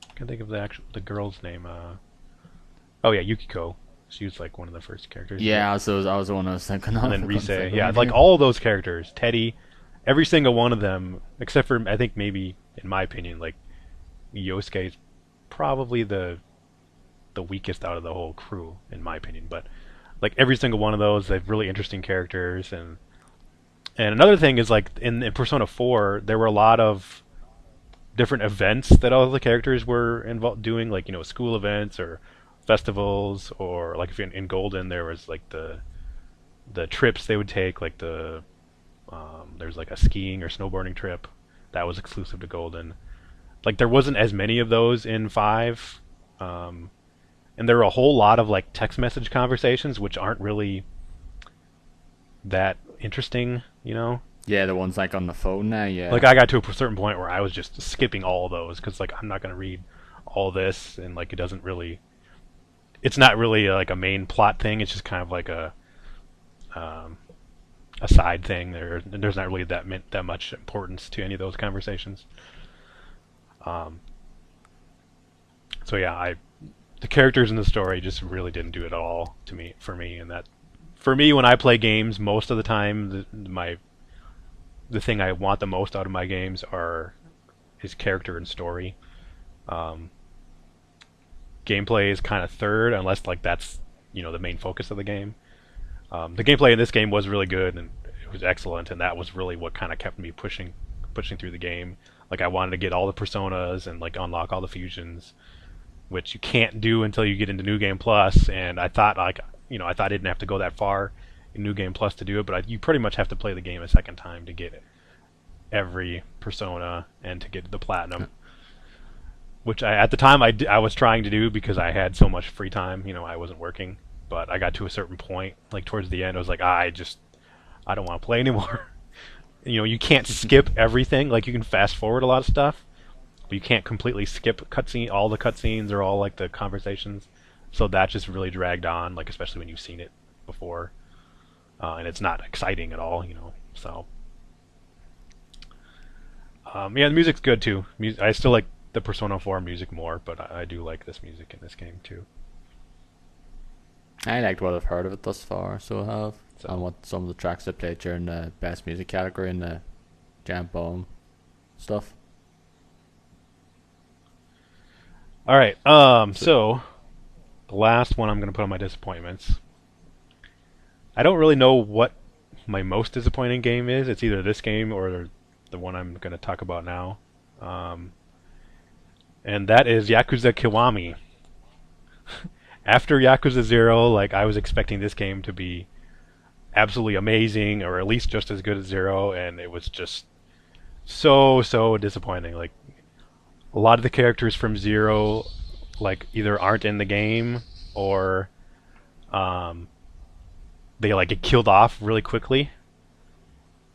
I can't think of the girl's name. Oh yeah, Yukiko. She was like one of the first characters. Yeah, so I was the one I was thinking And of. then I couldn't Rise. think of Yeah, her like name. all of those characters. Teddy, every single one of them, except for I think maybe in my opinion, like Yosuke is probably the weakest out of the whole crew in my opinion. But like every single one of those, they have really interesting characters. And another thing is like in Persona 4, there were a lot of different events that all the characters were involved doing, like school events or festivals, or like if in Golden there was like the trips they would take, like there's like a skiing or snowboarding trip that was exclusive to Golden. Like there wasn't as many of those in 5, and there were a whole lot of like text message conversations which aren't really that interesting. Yeah, the ones like on the phone now. Like Yeah. I got to a certain point where I was just skipping all of those because like I'm not gonna read all this, and like it's not really like a main plot thing. It's just kind of like um, a side thing. There's not really that much importance to any of those conversations. Um, so yeah, the characters in the story just really didn't do it at all to me for me, and that for me when I play games, most of the time the thing I want the most out of my games is character and story. Um, Gameplay is kind of third, unless like that's the main focus of the game. The gameplay in this game was really good and it was excellent, and that was really what kind of kept me pushing through the game. Like I wanted to get all the personas and like unlock all the fusions, which you can't do until you get into New Game Plus. And I thought I thought I didn't have to go that far in New Game Plus to do it, but you pretty much have to play the game a second time to get every persona and to get the platinum. Which at the time I was trying to do because I had so much free time. I wasn't working, but I got to a certain point, like towards the end, I was like, I don't want to play anymore. You can't skip everything. Like you can fast forward a lot of stuff, but you can't completely skip all the cutscenes or all like the conversations. So that just really dragged on, like especially when you've seen it before, and it's not exciting at all. So yeah, the music's good too. I still like the Persona 4 music more, but I do like this music in this game too. I liked what I've heard of it thus far, so I have. And So, what some of the tracks I played during the best music category and the Jam Bomb stuff. all right. So, So the last one I'm gonna put on my disappointments. I don't really know what my most disappointing game is. It's either this game or the one I'm gonna talk about now, um, and that is Yakuza Kiwami. After Yakuza 0, like I was expecting this game to be absolutely amazing, or at least just as good as 0, and it was just so disappointing. Like a lot of the characters from 0, like either aren't in the game or um, they like get killed off really quickly,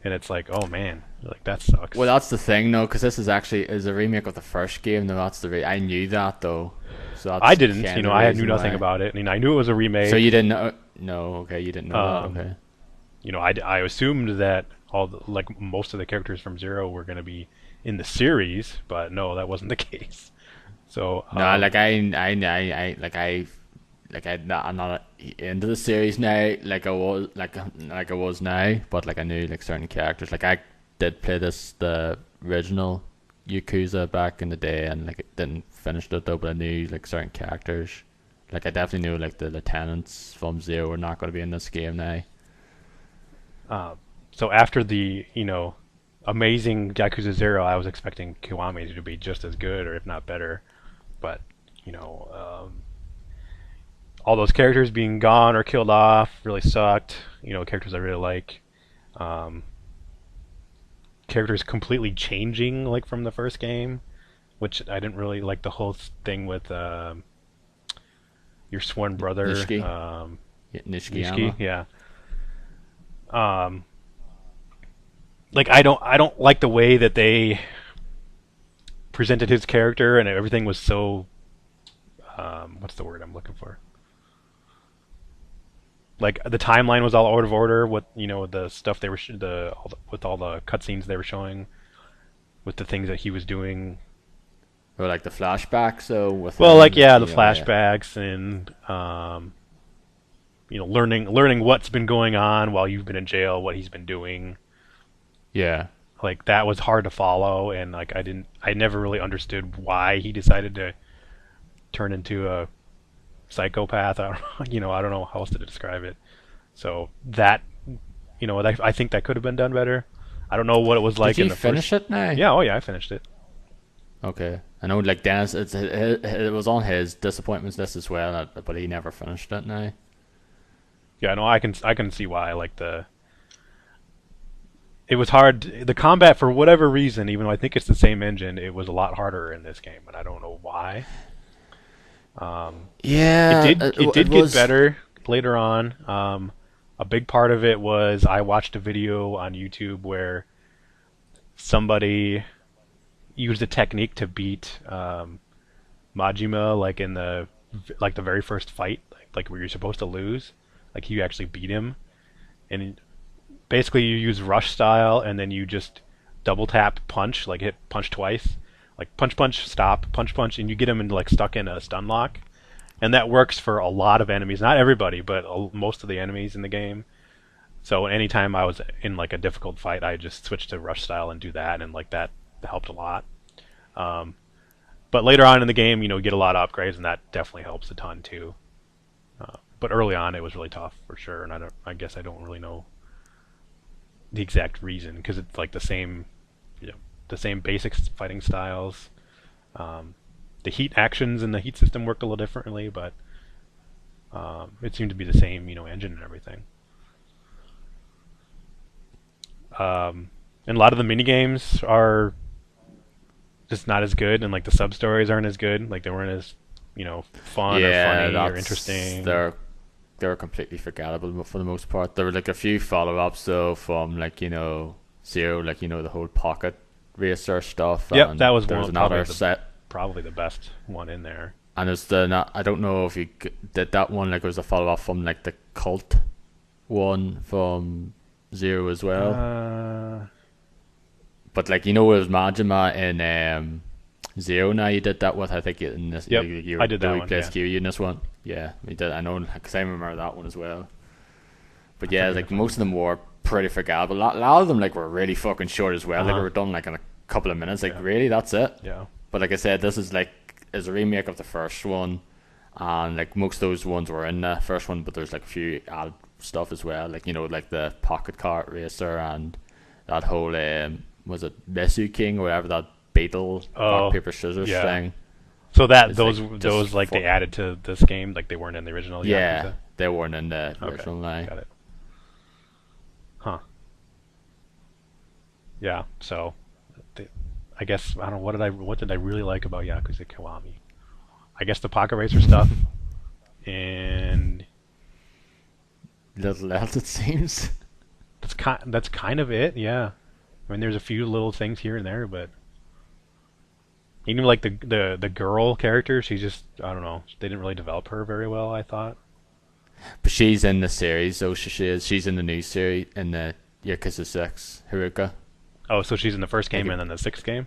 and it's like, oh man, like that well, sucks. that's the thing, though, because this is a remake of the first game. No, that's I knew that though, so I that's didn't, kind of the I knew reason nothing why. about it. I mean, I knew it was a So remake. you didn't know? No, okay, you didn't know that. Um, Okay. I assumed that like most of the characters from 0 were going to be in the series, but no, that wasn't the case. So, No, like I'm not into the series now. Like I was now, but like I knew like certain characters. Like I did play the original Yakuza back in the day, and like it didn't finish it though. But I knew like certain characters. Like I definitely knew like the lieutenants from 0 were not going to be in this game now. uh, so after the amazing Yakuza 0, I was expecting Kiwami to be just as good, or if not better. But you know, all those characters being gone or killed off really sucked. Characters I really like. Um, Characters completely changing like from the first game, which I didn't really like the whole thing with your sworn brother, Nishiki, Nishiki. Nishikiyama. Yeah. Um, like I don't like the way that they presented his character, and everything was so what's the word I'm looking for? Like the timeline was all out of order. What the stuff they were with all the cutscenes they were showing, with the things that he was doing. Or like the flashbacks, so with Well, like him, the flashbacks and learning what's been going on while you've been in jail, what he's been doing. yeah. Like that was hard to follow, and like I never really understood why he decided to turn into a psychopath. I don't know how else to describe it. So that, I think that could have been done better. I don't know what it was like Did you in the finish first. it now? Yeah, oh yeah, I finished it. Okay. I know, like Dennis, it was on his disappointments list as well, but he never finished it now. Yeah, no, I can see why. Like it was hard. The combat, for whatever reason, even though I think it's the same engine, it was a lot harder in this game, and I don't know why. Yeah, It did get better later on. A big part of it was I watched a video on YouTube where somebody used a technique to beat Majima, like in the very first fight, like where you're supposed to lose. Like you actually beat him, and basically you use rush style, and then you just double tap punch, like hit punch twice, like punch punch stop punch punch, and you get him in like stuck in a stun lock, and that works for a lot of enemies. Not everybody, but most of the enemies in the game. So anytime I was in like a difficult fight, I just switched to rush style and do that, and like that helped a lot. But later on in the game, you get a lot of upgrades, and that definitely helps a ton too. But early on, it was really tough for sure, and I guess I don't really know the exact reason, because it's like the same basic fighting styles. The heat actions and the heat system worked a little differently, but it seemed to be the same, engine and everything. And a lot of the mini games are just not as good, and like the sub stories aren't as good. Like they weren't as fun or funny or interesting. They're completely forgettable for the most part. There were like a few follow-ups though from like Zero, like the whole pocket racer stuff. Yep, and that was there one another set. Probably the best one in there. And there's I don't know if you did that one. Like it was a follow-up from like the cult one from Zero as well. But like it was Majima in Zero. Now you did that with, I think in this. Yep, I did that one. Yeah. Kiryu in this one. Yeah, we did. I know because I remember that one as well. But yeah, like most of them were pretty forgettable. A lot of them like were really fucking short as well. Like they were done like in a couple of minutes. Like really, that's it. Yeah. But like I said, this is a remake of the first one, and like most of those ones were in the first one, but there's like a few added stuff as well. Like like the pocket cart racer and that whole was it Mesu King or whatever, that beetle rock paper scissors thing. So that those like they added to this game, like they weren't in the original. Yeah, they weren't in the original. Now. Got it. Huh. Yeah. So, I guess I don't know what did I really like about Yakuza Kiwami? I guess the pocket racer stuff, and little else it seems. That's kind of it. Yeah. I mean, there's a few little things here and there, but. Even like the girl character, she just, I don't know, they didn't really develop her very well, I thought. But she's in the series, so she is. She's in the new series in the Yakuza 6 Haruka. Oh, so she's in the first game and then the sixth game?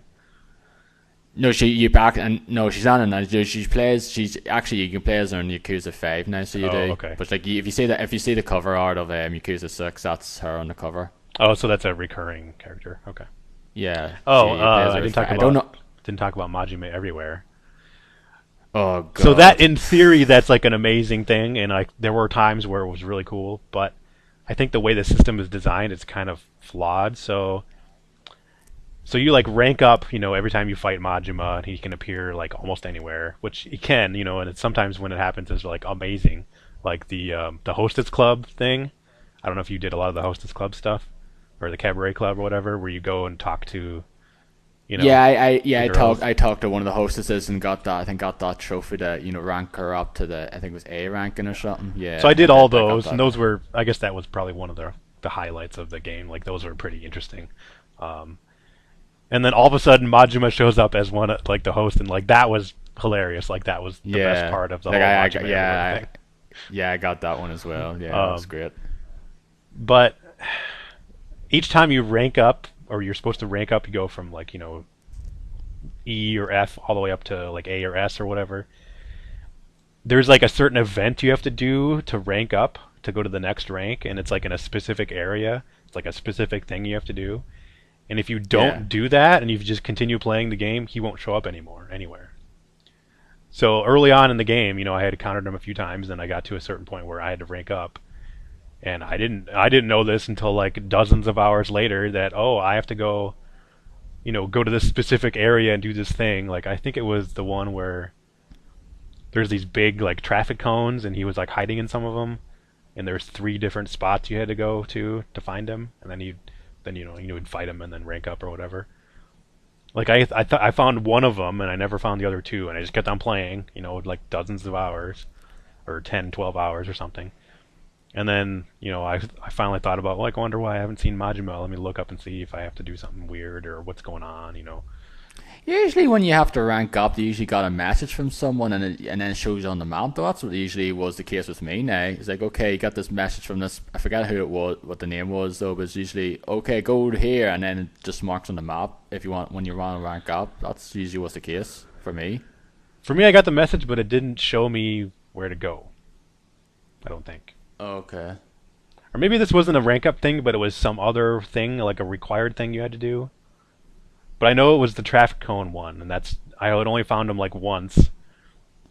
No, she's not in that. She's actually, you can play as her in Yakuza 5 now, so you do. Okay. But like if you see the cover art of Yakuza 6, that's her on the cover. Oh, so that's a recurring character. Okay. Yeah. Oh, I didn't talk about Majima Everywhere. Oh god. So that, in theory, that's like an amazing thing, and like there were times where it was really cool, but I think the way the system is designed, it's kind of flawed. So you like rank up, every time you fight Majima, and he can appear like almost anywhere, which he can, and it's sometimes when it happens is like amazing, like the Hostess Club thing. I don't know if you did a lot of the Hostess Club stuff, or the Cabaret Club or whatever, where you go and talk to. I talked to one of the hostesses and got that trophy to rank her up to I think it was A ranking or something. Yeah. So I did all those, and those were, I guess that was probably one of the highlights of the game. Like those were pretty interesting. And then all of a sudden Majima shows up as the host, and like that was hilarious. Like that was the best part of the whole Majima thing. Yeah, I got that one as well. Yeah, that was Um, great. but each time you rank up, or you're supposed to rank up, you go from like E or F all the way up to like A or S or whatever. There's like a certain event you have to do to rank up to go to the next rank, and it's like in a specific area. It's like a specific thing you have to do. And if you Yeah. don't do that and you just continue playing the game, he won't show up anymore anywhere. So early on in the game, I had encountered him a few times, and I got to a certain point where I had to rank up, and I didn't know this until like dozens of hours later that I have to go to this specific area and do this thing. Like I think it was the one where there's these big like traffic cones, and he was like hiding in some of them, and there's three different spots you had to go to find him, and then you would fight him and then rank up or whatever. Like I found one of them and I never found the other two, and I just kept on playing, like dozens of hours or 10, 12 hours or something. And then, I finally thought about, like, I wonder why I haven't seen Majima. Let me look up and see if I have to do something weird or what's going on. Usually, when you have to rank up, you usually got a message from someone, and then it shows you on the map. Though that's what usually was the case with me. Now it's like, okay, you got this message from this. I forget who it was, what the name was though. But it's usually okay, go to here, and then it just marks on the map if you want when you want to rank up. That's usually what's the case for me. For me, I got the message, but it didn't show me where to go. I don't think. Okay. Or maybe this wasn't a rank up thing, but it was some other thing, like a required thing you had to do. But I know it was the traffic cone one, and I had only found him like once,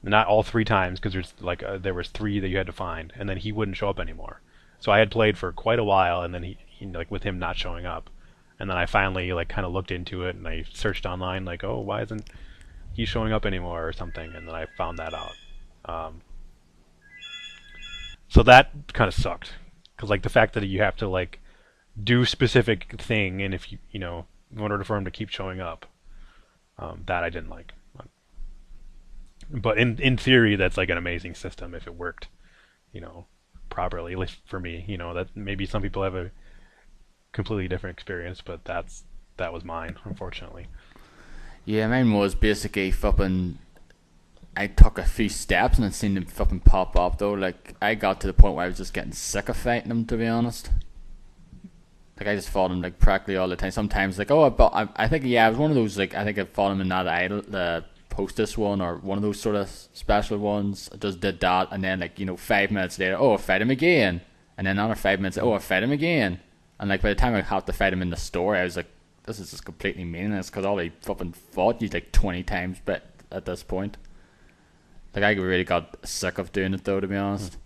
not all three times, because there was three that you had to find, and then he wouldn't show up anymore. So I had played for quite a while, and then he like with him not showing up, and then I finally like kind of looked into it, and I searched online like, oh, why isn't he showing up anymore or something, and then I found that out. Um, so that kind of sucked, because like the fact that you have to like do specific thing, and if in order for him to keep showing up, that I didn't like. But in theory, that's like an amazing system if it worked, you know, properly. At least for me, that maybe some people have a completely different experience, but that was mine, unfortunately. Yeah, mine was basically flipping. I took a few steps and then seen them flipping pop up though. Like I got to the point where I was just getting sick of fighting them, to be honest. Like I just fought him like practically all the time. Sometimes like but I think yeah, it was one of those like I think I fought him in that idol the hostess one or one of those sort of special ones. I just did that and then like 5 minutes later, I fight him again, and then another 5 minutes, I fight him again, and like by the time I had to fight him in the store, I was like, this is just completely meaningless because all I fucking fought you like 20 times, but at this point, like I really got sick of doing it though, to be honest.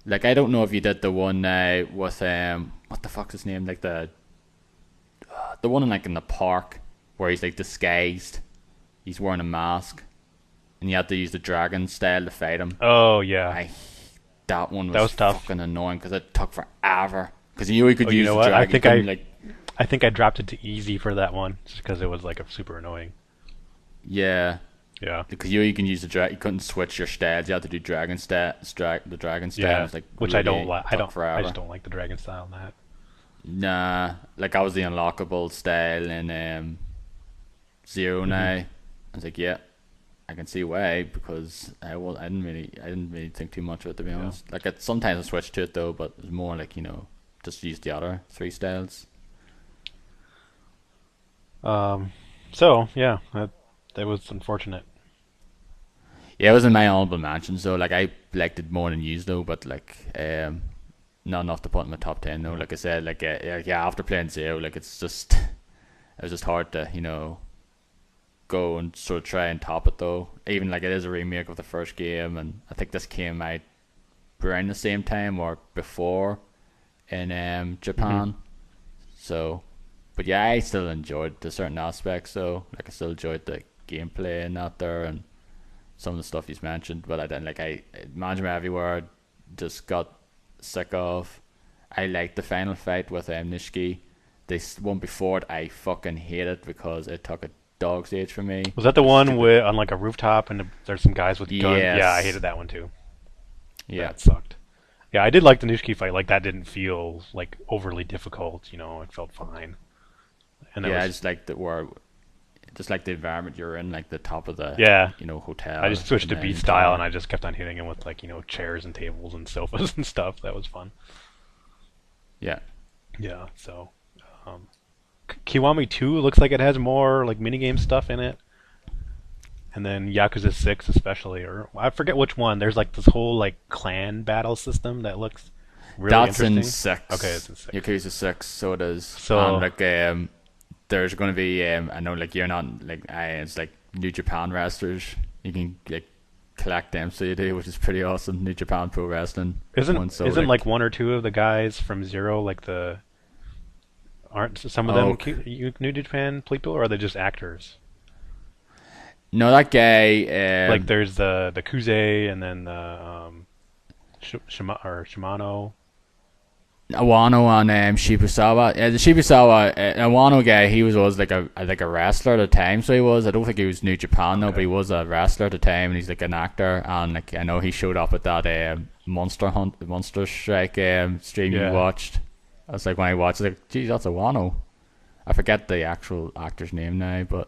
Like I don't know if you did the one with what the fuck's his name? Like the one in like in the park where he's like disguised. He's wearing a mask, and you had to use the dragon style to fight him. Oh yeah, I That one that was was tough. fucking annoying because it took forever. Because you knew he Oh, could you use know the what? I dragon. You think couldn't like I think I dropped it to easy for that one, just because it was like a super annoying. yeah. Yeah, Because you can use the dragon. You couldn't switch your stats. You had to do dragon the dragon style. It yeah, was like which I don't really like. took I just forever. don't like the dragon style in that. Nah, like I was the unlockable style in Zero now. Hmm. I was like, yeah, I can see why because I didn't really think too much of it, to be Yeah. honest. Like sometimes I switched to it though, but it was more like just use the other three styles. Um. So yeah, that was unfortunate. Yeah, it was in my honorable mentions though. Like I liked it more than used though, but like not enough to put in my top 10 though. Yeah. Like I said, like yeah, after playing Zero, like it's just it was just hard to go and sort of try and top it though. Even like it is a remake of the first game, and I think this came out around the same time or before in Hmm. Japan. So, but yeah, I still enjoyed the certain aspects. So, like I still enjoyed the gameplay and that there, and some of the stuff he's mentioned. But I didn't like I Management Everywhere. Just got sick of. I liked the final fight with Nishiki. This one before it, I fucking hated because it took a dog's age for me. Was that the The one stupid. with on like a rooftop and there's some guys with guns? Yeah, I Yes. hated that one too. Yeah. That sucked. Yeah, I did like the Nishiki fight. Like that didn't feel like overly difficult. It felt fine. And it Yeah, I was just liked it where just like the environment you're in, like the top of the Yeah, hotel, I just switched and to then beat style, and tower. I just kept on hitting him with like chairs and tables and sofas and stuff. That was fun. Yeah, Yeah. So, um, Kiwami 2 looks like it has more like minigame stuff in it, and then Yakuza 6 especially, or I forget which one. There's like this whole like clan battle system that looks really that's in interesting. Okay, it's six. in 6. Yakuza 6, so it is, and So like there's going to be I know like you're not like it's like New Japan wrestlers. You can like collect them, so you do, which is pretty awesome. New Japan Pro Wrestling isn't one, so isn't like like one or two of the guys from Zero like the aren't some of them oh New Japan people, or are they just actors? no, that guy Like there's the Kuze and then the Shimano. Awano and Shibusawa. The Shibusawa Awano guy, he was always like a wrestler at the time, so he was. I don't think he was New Japan though, but Okay. he was a wrestler at the time, and he's like an actor. And like I know he showed up at that Monster Strike stream you Yeah. watched. I was like when I watched, I was like, geez, that's Awano. I forget the actual actor's name now, but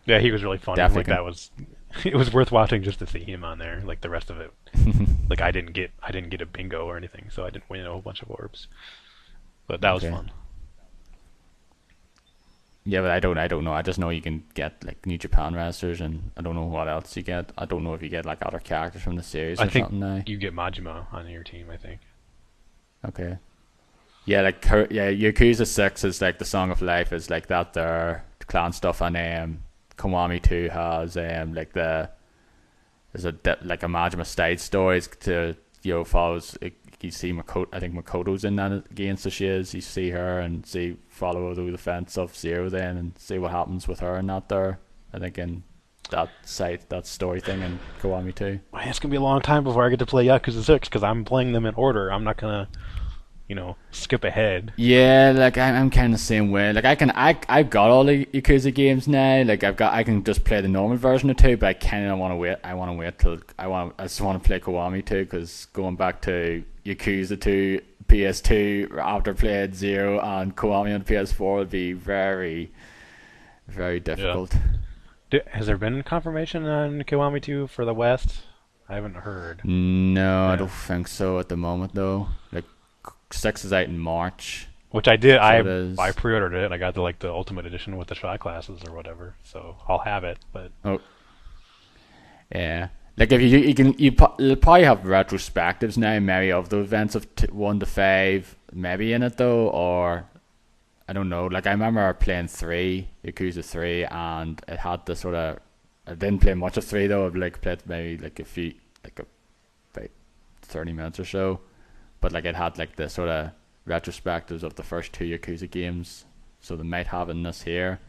Yeah, he was really funny. definitely Like that was it was worth watching just to see him on there. Like the rest of it, can. like I didn't get a bingo or anything, so I didn't win a whole bunch of orbs. But that was Okay. fun. Yeah, but I don't know. I just know you can get like New Japan wrestlers, and I don't know what else you get. I don't know if you get like other characters from the series I or think something now. you get Majima on your team. I think. Okay. Yeah, like yeah, Yakuza 6 is like the Song of Life is like that there clan stuff, and Kiwami 2 has like there's like a Majima side stories to follows you see Makoto. I think Makoto's in that again, so she is. You see her and see follow her through the fence of Zero then and see what happens with her and that there. I think in that story thing in Kiwami 2. Man, it's gonna be a long time before I get to play Yakuza 6 because I'm playing them in order. I'm not gonna, skip ahead. Yeah, like I'm kind of the same way. Like I've got all the Yakuza games now. Like I can just play the normal version of 2, but I kind of want to wait. I want to wait till I just want to play Kiwami 2 because going back to Yakuza 2 PS2 after playing 0 and Kiwami on PS4 would be very, very Yeah. difficult. Has there been confirmation on Kiwami 2 for the West? I haven't heard. No, I Yeah. don't think so at the moment though. Like 6 is out in March, Which I did. so it I is. pre-ordered it and I got the ultimate edition with the shot classes or whatever. So I'll have it. But Oh, yeah. Like if you'll probably have retrospectives now, maybe of the events of 1 to 5, maybe in it though, or I don't know. Like I remember playing Yakuza 3, and it had the sort of. I didn't play much of 3 though. I like played maybe like a few, about 30 minutes or so, but like it had like the sort of retrospectives of the first 2 Yakuza games, so they might have in this here.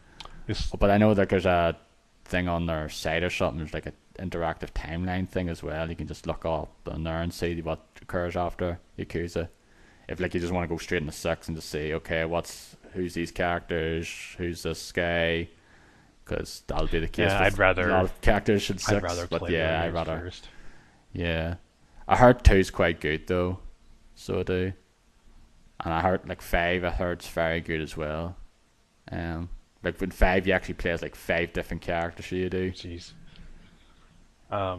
it's But I know that there's a thing on their site or something. There's like an interactive timeline thing as well. You can just look up on there and see what occurs after Yakuza. If like you just want to go straight into 6 and just say, okay, who's these characters, who's this guy, because that'll be the case yeah. with a lot of characters in I'd 6. rather But play the yeah, other I games rather first. yeah. I heard 2's quite good though, so I do. And I heard like 5. I heard it's very good as well. Like with 5, you actually play as like 5 different characters. So you do. Jeez.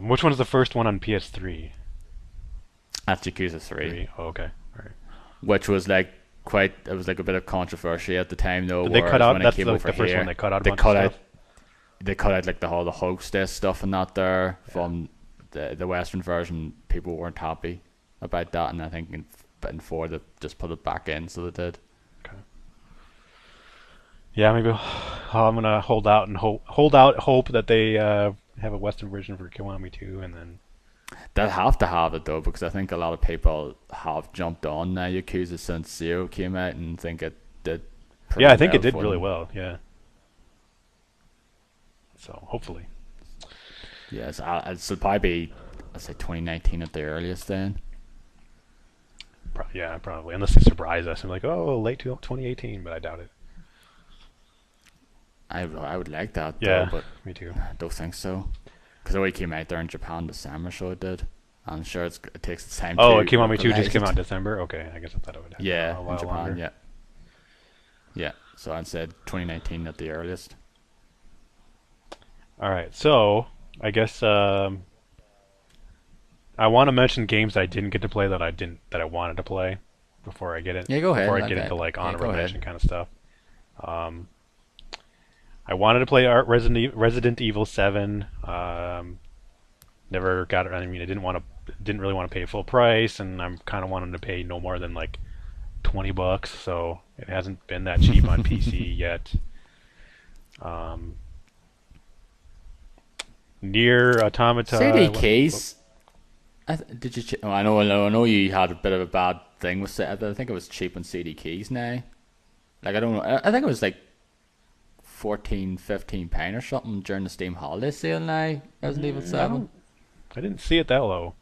Which one's the first one on PS3? That's Yakuza 3, 3. Oh, okay. All right. which was like quite. It was like a bit of controversy at the time though. Did they cut Whereas out? when it That's came like over the first here, one they cut out a they bunch cut of out stuff. they cut out like the whole the hostess stuff and that there Yeah. from the Western version. People weren't happy about that, and I think in 4 they just put it back in, so they did. Okay. Yeah, maybe I'm gonna hold out hope that they have a Western version for Kiwami 2, and then They'll have to have it though, because I think a lot of people have jumped on now Yakuza since 0 came out and think it did yeah, pretty I think it well did for really them. well. Yeah. So hopefully. Yes, it'll probably be, I'd say 2019 at the earliest then. Yeah, probably. Unless they surprise us and like, oh, late 2018, but I doubt it. I would like that though, Yeah, but me too. I don't think so. Because it only came out there in Japan December, so it did. I'm sure it takes its time Oh, to Kiwami 2 just localize came out in it. December? Okay, I guess I thought it would have Yeah, a in while Japan, longer. yeah. Yeah, so I'd said 2019 at the earliest. All right, so I guess I want to mention games I didn't get to play that I wanted to play before I get it Yeah, go ahead. before I get Okay. into like Yeah, go honorable ahead. mention kind of stuff. Um, I wanted to play Resident Evil 7. Never got it. I mean, I didn't really want to pay full price, and I'm kind of wanting to pay no more than like $20, so it hasn't been that cheap on PC yet. Um, Near CD Automata. What? keys. Did you? Oh, I know. You had a bit of a bad thing with it. I think it was cheap on CD keys now. Like I don't know. I think it was like 14, 15 pound or something during the Steam holiday sale now. Resident Evil I 7. don't. I didn't see it that low.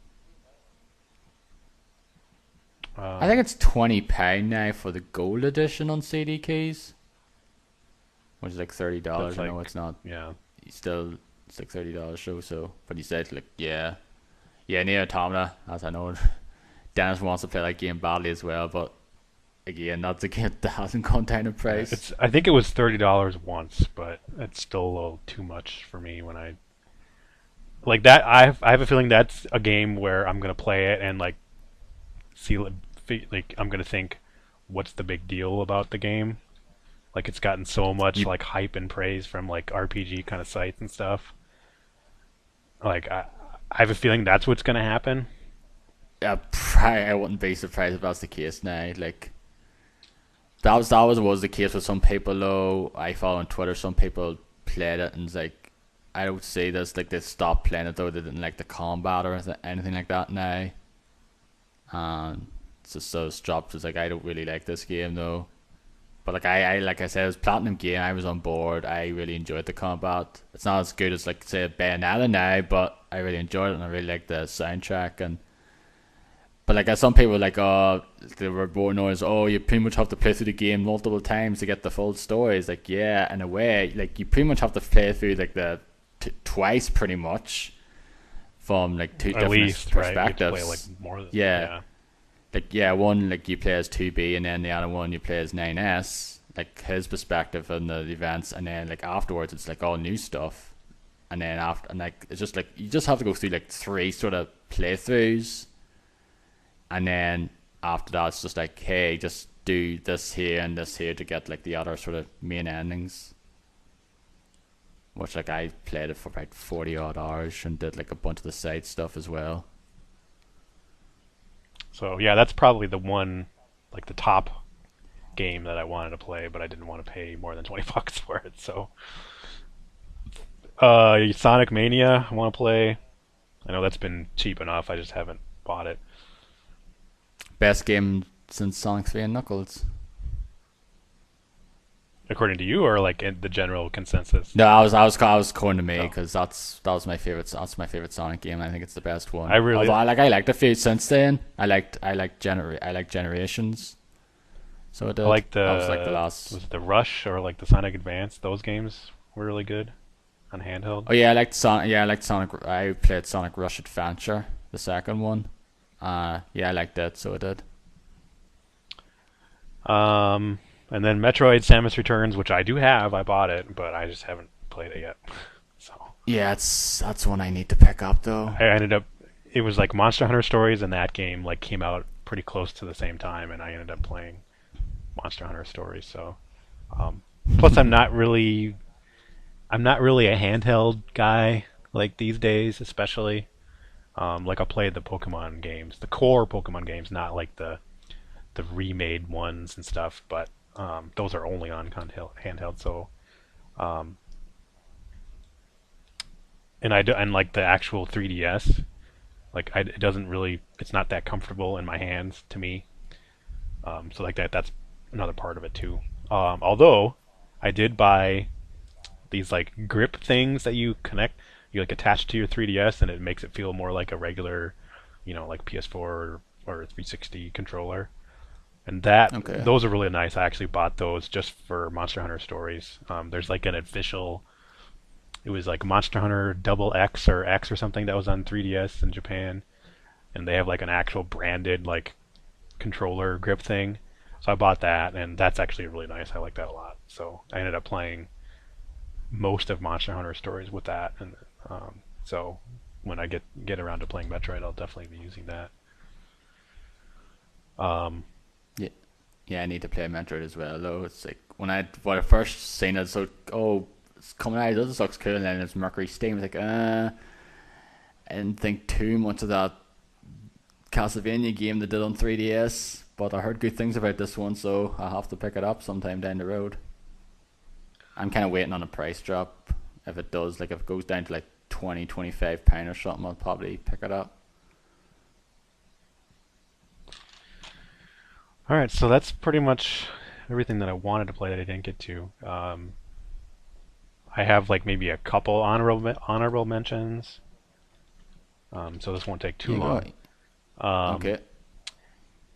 I think Um, it's £20 now for the gold edition on CD keys, which is like that's $30. I know like, it's not. yeah. Still, it's like $30 show. So, but he said like, yeah, Near Automata. As I know, Dennis wants to play that game badly as well, but again, that's a game that hasn't gone down in price. It's. I think it was $30 once, but it's still a little too much for me when I like that. I have a feeling that's a game where I'm gonna play it and like see like I'm gonna think, what's the big deal about the game? Like it's gotten so much You, like hype and praise from like RPG kind of sites and stuff. Like I have a feeling that's what's gonna happen. I wouldn't be surprised if that's the case now. Like that was the case with some people though. I follow on Twitter. Some people played it and it's like I don't see this like they stopped playing it though. They didn't like the combat or anything like that now. And it's just so it's dropped. It's like I don't really like this game though. But I like I said, it was a platinum game. I was on board. I really enjoyed the combat. It's not as good as like say Bayonetta now, but I really enjoyed it and I really liked the soundtrack. And but like some people like they were more noise. Oh, you pretty much have to play through the game multiple times to get the full story. It's like yeah, in a way, like you pretty much have to play through like the twice pretty much from like two At different least, right? You have to play like perspectives. more than Yeah, yeah. like yeah, one like you play as 2B, and then the other one you play as 9S, like his perspective on the events, and then like afterwards it's like all new stuff, and then after and like it's just like you just have to go through like three sort of playthroughs, and then after that it's just like hey, just do this here and this here to get like the other sort of main endings. Which like I played it for about 40 odd hours and did like a bunch of the side stuff as well. So yeah, that's probably the one, like the top game that I wanted to play, but I didn't want to pay more than $20 for it. So, Sonic Mania, I want to play. I know that's been cheap enough. I just haven't bought it. Best game since Sonic 3 and Knuckles. According to you, or like in the general consensus? No, I was going to me Oh, because that was my favorite. That's my favorite Sonic game. I think it's the best I one. really, Although I liked a few since then. I liked Generations. So I I did. like That was like the the last. was it the Rush or like the Sonic Advance? Those games were really good on handheld. Oh yeah, I liked Sonic. Yeah, I liked Sonic. I played Sonic Rush Adventure, the second one. Yeah, I liked that. So I did. And then Metroid Samus Returns, which I do have. I bought it, but I just haven't played it yet. So Yeah, it's that's one I need to pick up though. I ended up. It was like Monster Hunter Stories, and that game like came out pretty close to the same time, and I ended up playing Monster Hunter Stories. So, um, plus I'm not really a handheld guy like these days, especially. Like I'll play the Pokemon games, the core Pokemon games, not like the remade ones and stuff, but those are only on handheld. So, um, and I do, and like the actual 3DS, like it doesn't really, it's not that comfortable in my hands to me. So like that's another part of it too. Although I did buy these like grip things that you connect, you like attach to your 3DS, and it makes it feel more like a regular, like PS4 or 360 controller. And Okay. those are really nice. I actually bought those just for Monster Hunter Stories. There's like an official. It was like Monster Hunter Double X or X or something that was on 3DS in Japan, and they have like an actual branded like controller grip thing. So I bought that, and that's actually really nice. I like that a lot. So I ended up playing most of Monster Hunter stories with that, and so when I get around to playing Metroid, I'll definitely be using that. Um, Yeah, yeah, I need to play Metroid as well. Though it's like when I first seen it, so it's coming out. This looks cool, and then it's Mercury Steam. It's like I didn't think too much of that Castlevania game they did on 3DS, but I heard good things about this one, so I'll have to pick it up sometime down the road. I'm kind of waiting on a price drop. If it does, like if it goes down to like 20, 25 pound or something, I'll probably pick it up. all right, so that's pretty much everything that I wanted to play that I didn't get to. I have like maybe a couple honorable mentions, so this won't take too You go. long. Um, Okay.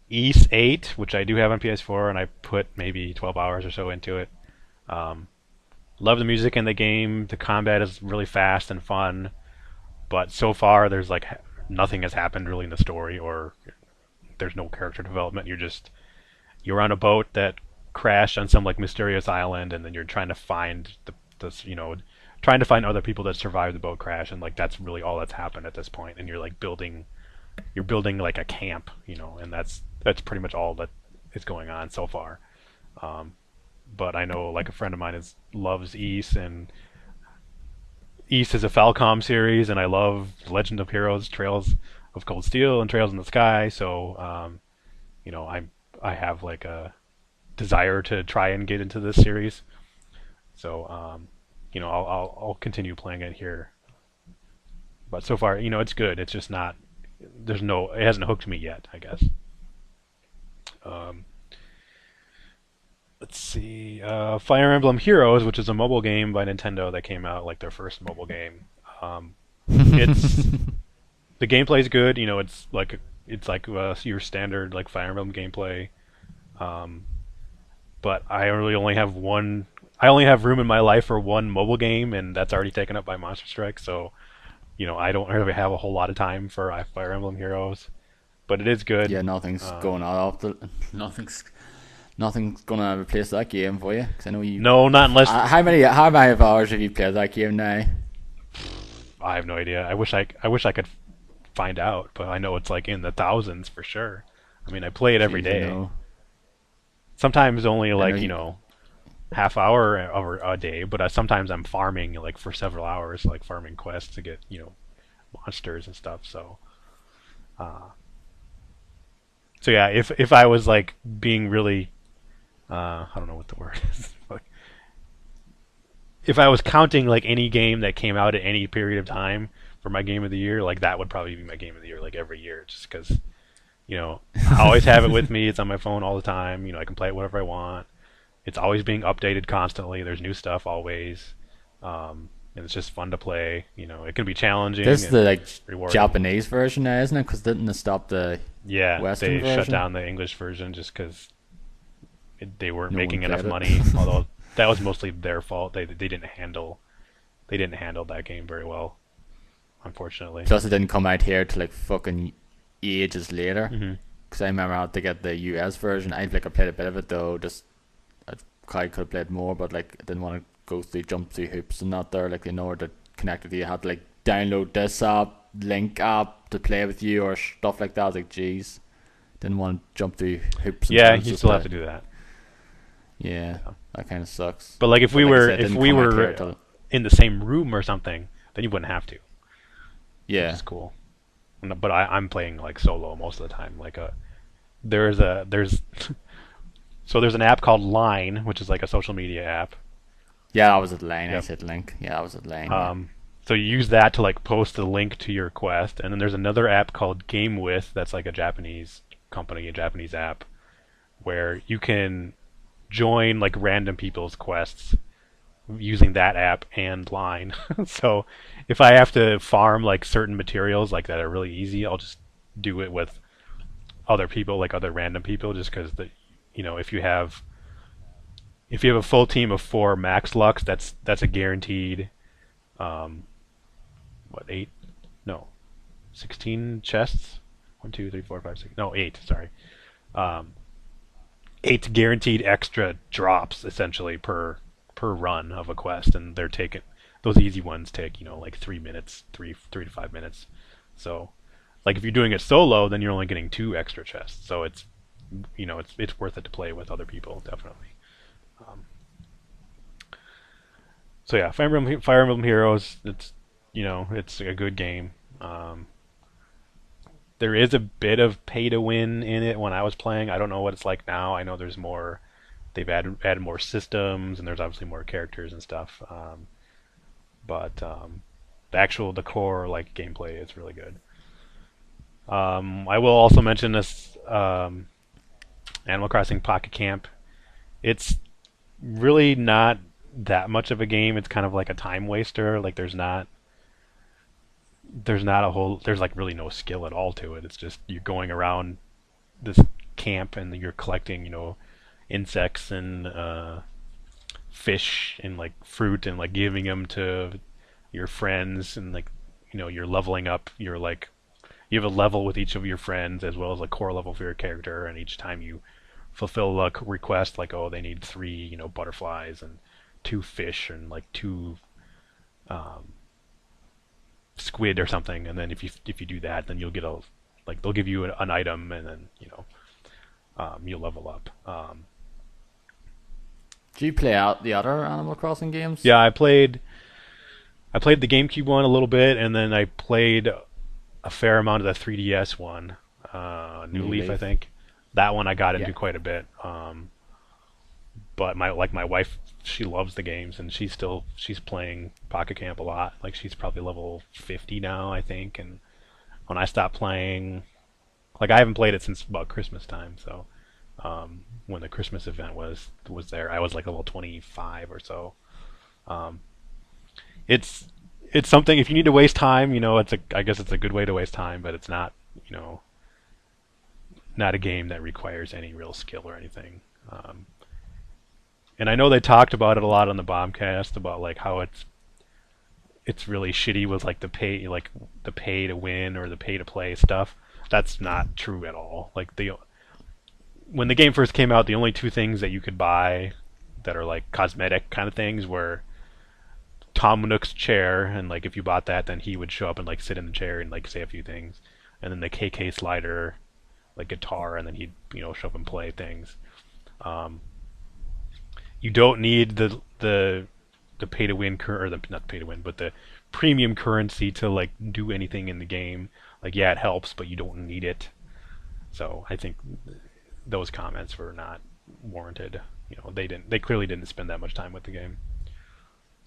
East 8, which I do have on PS4, and I put maybe 12 hours or so into it. Um, Love the music in the game. The combat is really fast and fun, but so far there's like nothing has happened really in the story, or there's no character development. You're on a boat that crashed on some like mysterious island, and then you're trying to find trying to find other people that survived the boat crash, and like that's really all that's happened at this point. And you're building like a camp, and that's pretty much all that is going on so far. Um, but I know like a friend of mine loves East, and East is a Falcom series, and I love Legend of Heroes, Trails of Cold Steel, and Trails in the Sky. So you know, I have like a desire to try and get into this series. So I'll continue playing it here. But so far, it's good. It's just not. It hasn't hooked me yet, I guess. Um, let's see. Fire Emblem Heroes, which is a mobile game by Nintendo that came out like their first mobile game. It's the gameplay's good. It's like your standard like Fire Emblem gameplay. Um, but I really only have one. I only have room in my life for one mobile game, and that's already taken up by Monster Strike. So I don't really have a whole lot of time for Fire Emblem Heroes, but it is good. Yeah, nothing's going on off the nothing's gonna replace that game for you. Because I know you. No, not unless How many hours have you played that game now? I have no idea. I wish I could find out, but I know it's like in the thousands for sure. I mean, I play it every Jeez, I day. know. Sometimes only I know like you. half hour or a day, but sometimes I'm farming like for several hours, like farming quests to get monsters and stuff. Uh, so yeah, if I was like being really, I don't know what the word is. Like, if I was counting like any game that came out at any period of time for my game of the year, like that would probably be my game of the year, like every year, just because I always have it with me. It's on my phone all the time. I can play it whenever I want. It's always being updated constantly. There's new stuff always, and it's just fun to play. It can be challenging This is the and like rewarding. Japanese version now, isn't it? Because didn't they stop the Yeah, Western they shut version? down the English version just because they weren't No one making enough played money. it. Although that was mostly their fault. They didn't handle that game very well, unfortunately. Plus, it didn't come out here till like fucking ages later. Hmm. Because I remember I had to get the US version. I played a bit of it though. Just I could have played more, but like I didn't want to jump through hoops and that there. Like in order to connect with you, had to like download this app, link app to play with you or stuff like that. I was like, geez, didn't want to jump through hoops and Yeah, things you just still have to. to do that. Yeah, Yeah. that kind of sucks. But like if But we like I were said, it if didn't we come out here were till in the same room or something, then you wouldn't have to, which yeah. is cool. But I'm playing like solo most of the time. Like there's so there's an app called Line, which is like a social media app. Yeah, that was at line. I Yep. said link. Yeah, that was at line. Yeah. So you use that to like post the link to your quest, and then there's another app called Game With that's like a Japanese company, a Japanese app, where you can join like random people's quests using that app and Line. So if I have to farm like certain materials like that are really easy, I'll just do it with other people, like other random people, just because if you have a full team of 4 Max Lux, that's a guaranteed um, what 8? No, 16 chests. 1, 2, 3, 4, 5, 6. No, 8. Sorry, um, 8 guaranteed extra drops essentially per per run of a quest, and they're taking those easy ones take like 3 minutes, three to 5 minutes. So like if you're doing it solo, then you're only getting 2 extra chests. So it's worth it to play with other people, definitely. Um, so yeah, Fire Emblem Heroes. It's a good game. There is a bit of pay to win in it when I was playing. I don't know what it's like now. I know there's more. They've added more systems, and there's obviously more characters and stuff. But the core like gameplay is really good. I will also mention this Animal Crossing Pocket Camp. It's really not that much of a game. It's kind of like a time waster. Like there's like really no skill at all to it. It's just you're going around this camp and you're collecting, insects and fish and like fruit and like giving them to your friends and like you're leveling up. You have a level with each of your friends as well as a core level for your character, and each time you fulfill a request, like they need 3 butterflies and 2 fish and like 2 um, squid or something, and then if you do that, then you'll get they'll give you an item, and then you'll level up. Do you play out the other Animal Crossing games? Yeah, I played the GameCube one a little bit, and then I played a fair amount of the 3DS one, New Leaf, I think. That one I got into quite a bit. But my wife, she loves the games, and she's playing Pocket Camp a lot. Like she's probably level 50 now, I think. And when I stopped playing, like I haven't played it since about Christmas time. So when the Christmas event was there, I was like level 25 or so. Um, it's something if you need to waste time, I guess it's a good way to waste time, but it's not, not a game that requires any real skill or anything. And I know they talked about it a lot on the Bombcast about like how it's really shitty with like the pay to win or the pay to play stuff. That's not true at all. Like when the game first came out, the only 2 things that you could buy that are like cosmetic kind of things were Tom Nook's chair, and like if you bought that, then he would show up and like sit in the chair and like say a few things, and then the KK slider, like guitar, and then he'd show up and play things. You don't need the pay to win or the not pay to win, but the premium currency to like do anything in the game. Like yeah, it helps, but you don't need it. So I think those comments were not warranted. They clearly didn't spend that much time with the game.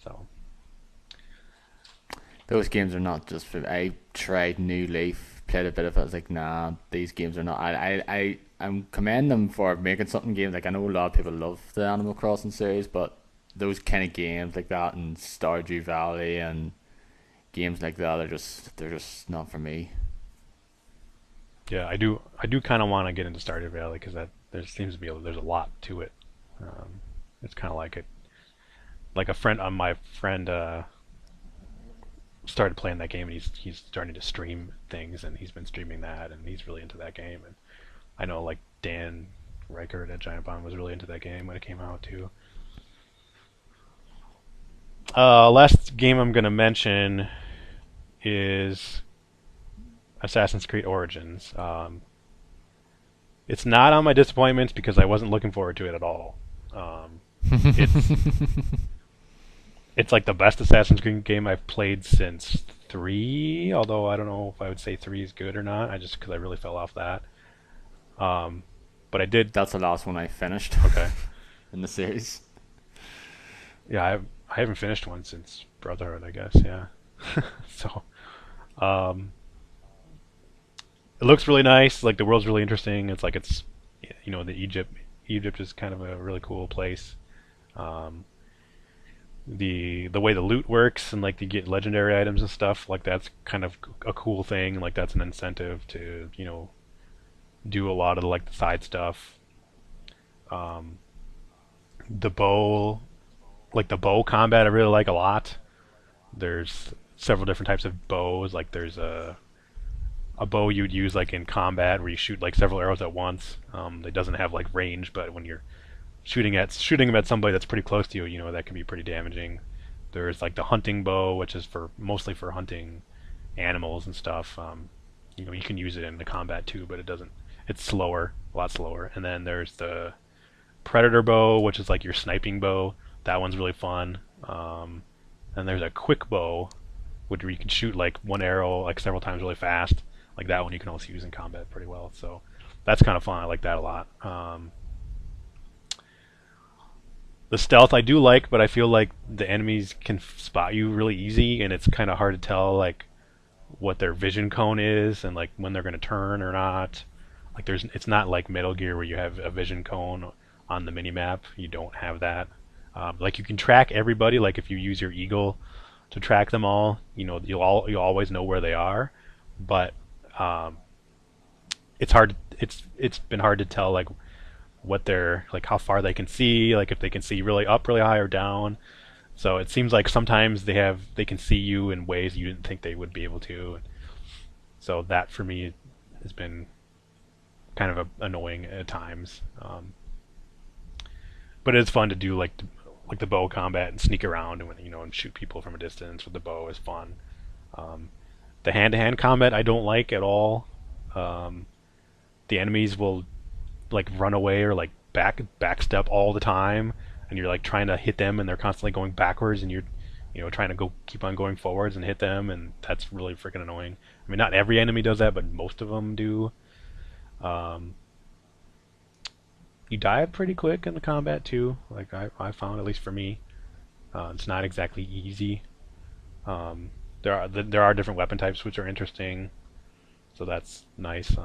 So. Those games are not just for. I tried New Leaf, played a bit of it. I was like, nah, these games are not. I'm commend them for making something games. Like I know a lot of people love the Animal Crossing series, but those kind of games like that and Stardew Valley and games like that they're just not for me. Yeah, I do kind of want to get into Stardew Valley because there seems to be there's a lot to it. It's kind of like a friend on my friend. Started playing that game, and he's starting to stream things, and he's been streaming that, and he's really into that game. And I know like Dan Reichert at Giant Bomb was really into that game when it came out too. Last game I'm gonna mention is Assassin's Creed Origins. It's not on my disappointments because I wasn't looking forward to it at all. It's It's like the best Assassin's Creed game I've played since 3, although I don't know if I would say 3 is good or not. Because I really fell off that. But I did. That's the last one I finished. Okay. In the series. Yeah, I haven't finished one since Brotherhood, I guess. Yeah. So, it looks really nice. Like the world's really interesting. It's the Egypt is kind of a really cool place. The way the loot works and like you get legendary items and stuff, like that's kind of a cool thing. Like that's an incentive to do a lot of the side stuff. The bow combat I really like a lot. There's several different types of bows. Like there's a bow you'd use like in combat where you shoot like several arrows at once. It doesn't have like range, but when you're shooting them at somebody that's pretty close to you, that can be pretty damaging. There's like the hunting bow, which is for mostly for hunting animals and stuff. You can use it in the combat too, but it doesn't. It's slower, a lot slower. And then there's the predator bow, which is like your sniping bow. That one's really fun. And there's a quick bow, which you can shoot like one arrow like several times really fast. Like that one you can also use in combat pretty well. So that's kind of fun. I like that a lot. The stealth I do like, but I feel like the enemies can spot you really easy, and it's kind of hard to tell like what their vision cone is and like when they're going to turn or not. Like it's not like Metal Gear where you have a vision cone on the minimap. You don't have that. Like you can track everybody. Like if you use your eagle to track them all, you'll always know where they are. But it's hard. It's been hard to tell like what they're like, how far they can see, like if they can see really up, really high, or down. So it seems like sometimes they can see you in ways you didn't think they would be able to. So that for me has been kind of annoying at times. But it's fun to do like the bow combat and sneak around and shoot people from a distance with the bow is fun. The hand-to-hand combat I don't like at all. The enemies will like run away or like backstep all the time, and you're like trying to hit them and they're constantly going backwards, and you're trying to keep on going forwards and hit them, and that's really freaking annoying. I mean, not every enemy does that, but most of them do. You die pretty quick in the combat too, like I found, at least for me. It's not exactly easy. There are different weapon types which are interesting, so that's nice.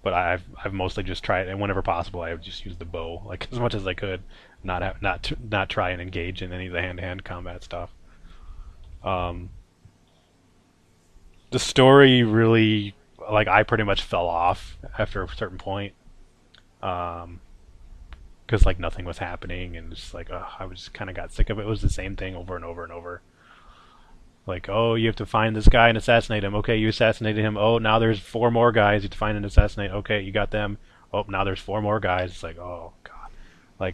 But I've mostly just tried, and whenever possible, I would just use the bow, like as much as I could, not try and engage in any of the hand-to-hand combat stuff. The story really, like, I pretty much fell off after a certain point, because like nothing was happening, and just like I just kind of got sick of it. It was the same thing over and over and over. Like, oh, you have to find this guy and assassinate him. Okay, you assassinated him. Oh, now there's 4 more guys you have to find and assassinate. Okay, you got them. Oh, now there's 4 more guys. It's like, oh god, like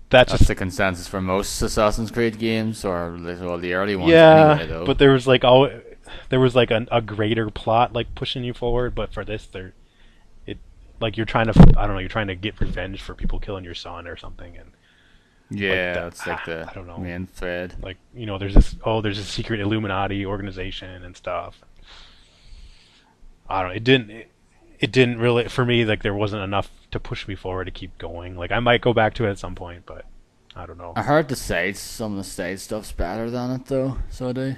That's just the consensus for most Assassin's Creed games, or well, the early ones yeah. anyway, though. But there was like a greater plot like pushing you forward. But for this, it like you're trying to, I don't know, you're trying to get revenge for people killing your son or something, and Yeah, like that's like the I don't know. main thread. Like, there's this secret Illuminati organization and stuff. I don't know. It didn't really, for me, like there wasn't enough to push me forward to keep going. Like I might go back to it at some point, but I don't know. I heard some of the side stuff's better than it though, so I do.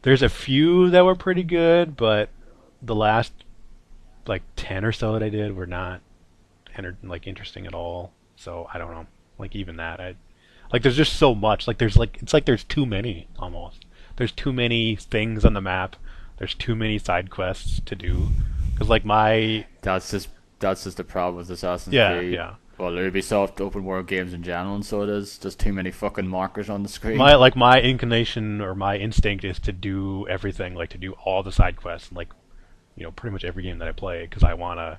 There's a few that were pretty good, but the last like 10 or so that I did were not interesting at all. So I don't know. Like even that, like there's just so much. Like it's like there's too many almost. There's too many things on the map. There's too many side quests to do. Because like That's just the problem with Assassin's yeah Creed. yeah Well, Ubisoft open world games in general, and so it is. Just too many fucking markers on the screen. my inclination or my instinct is to do everything, like to do all the side quests, like pretty much every game that I play, because I want to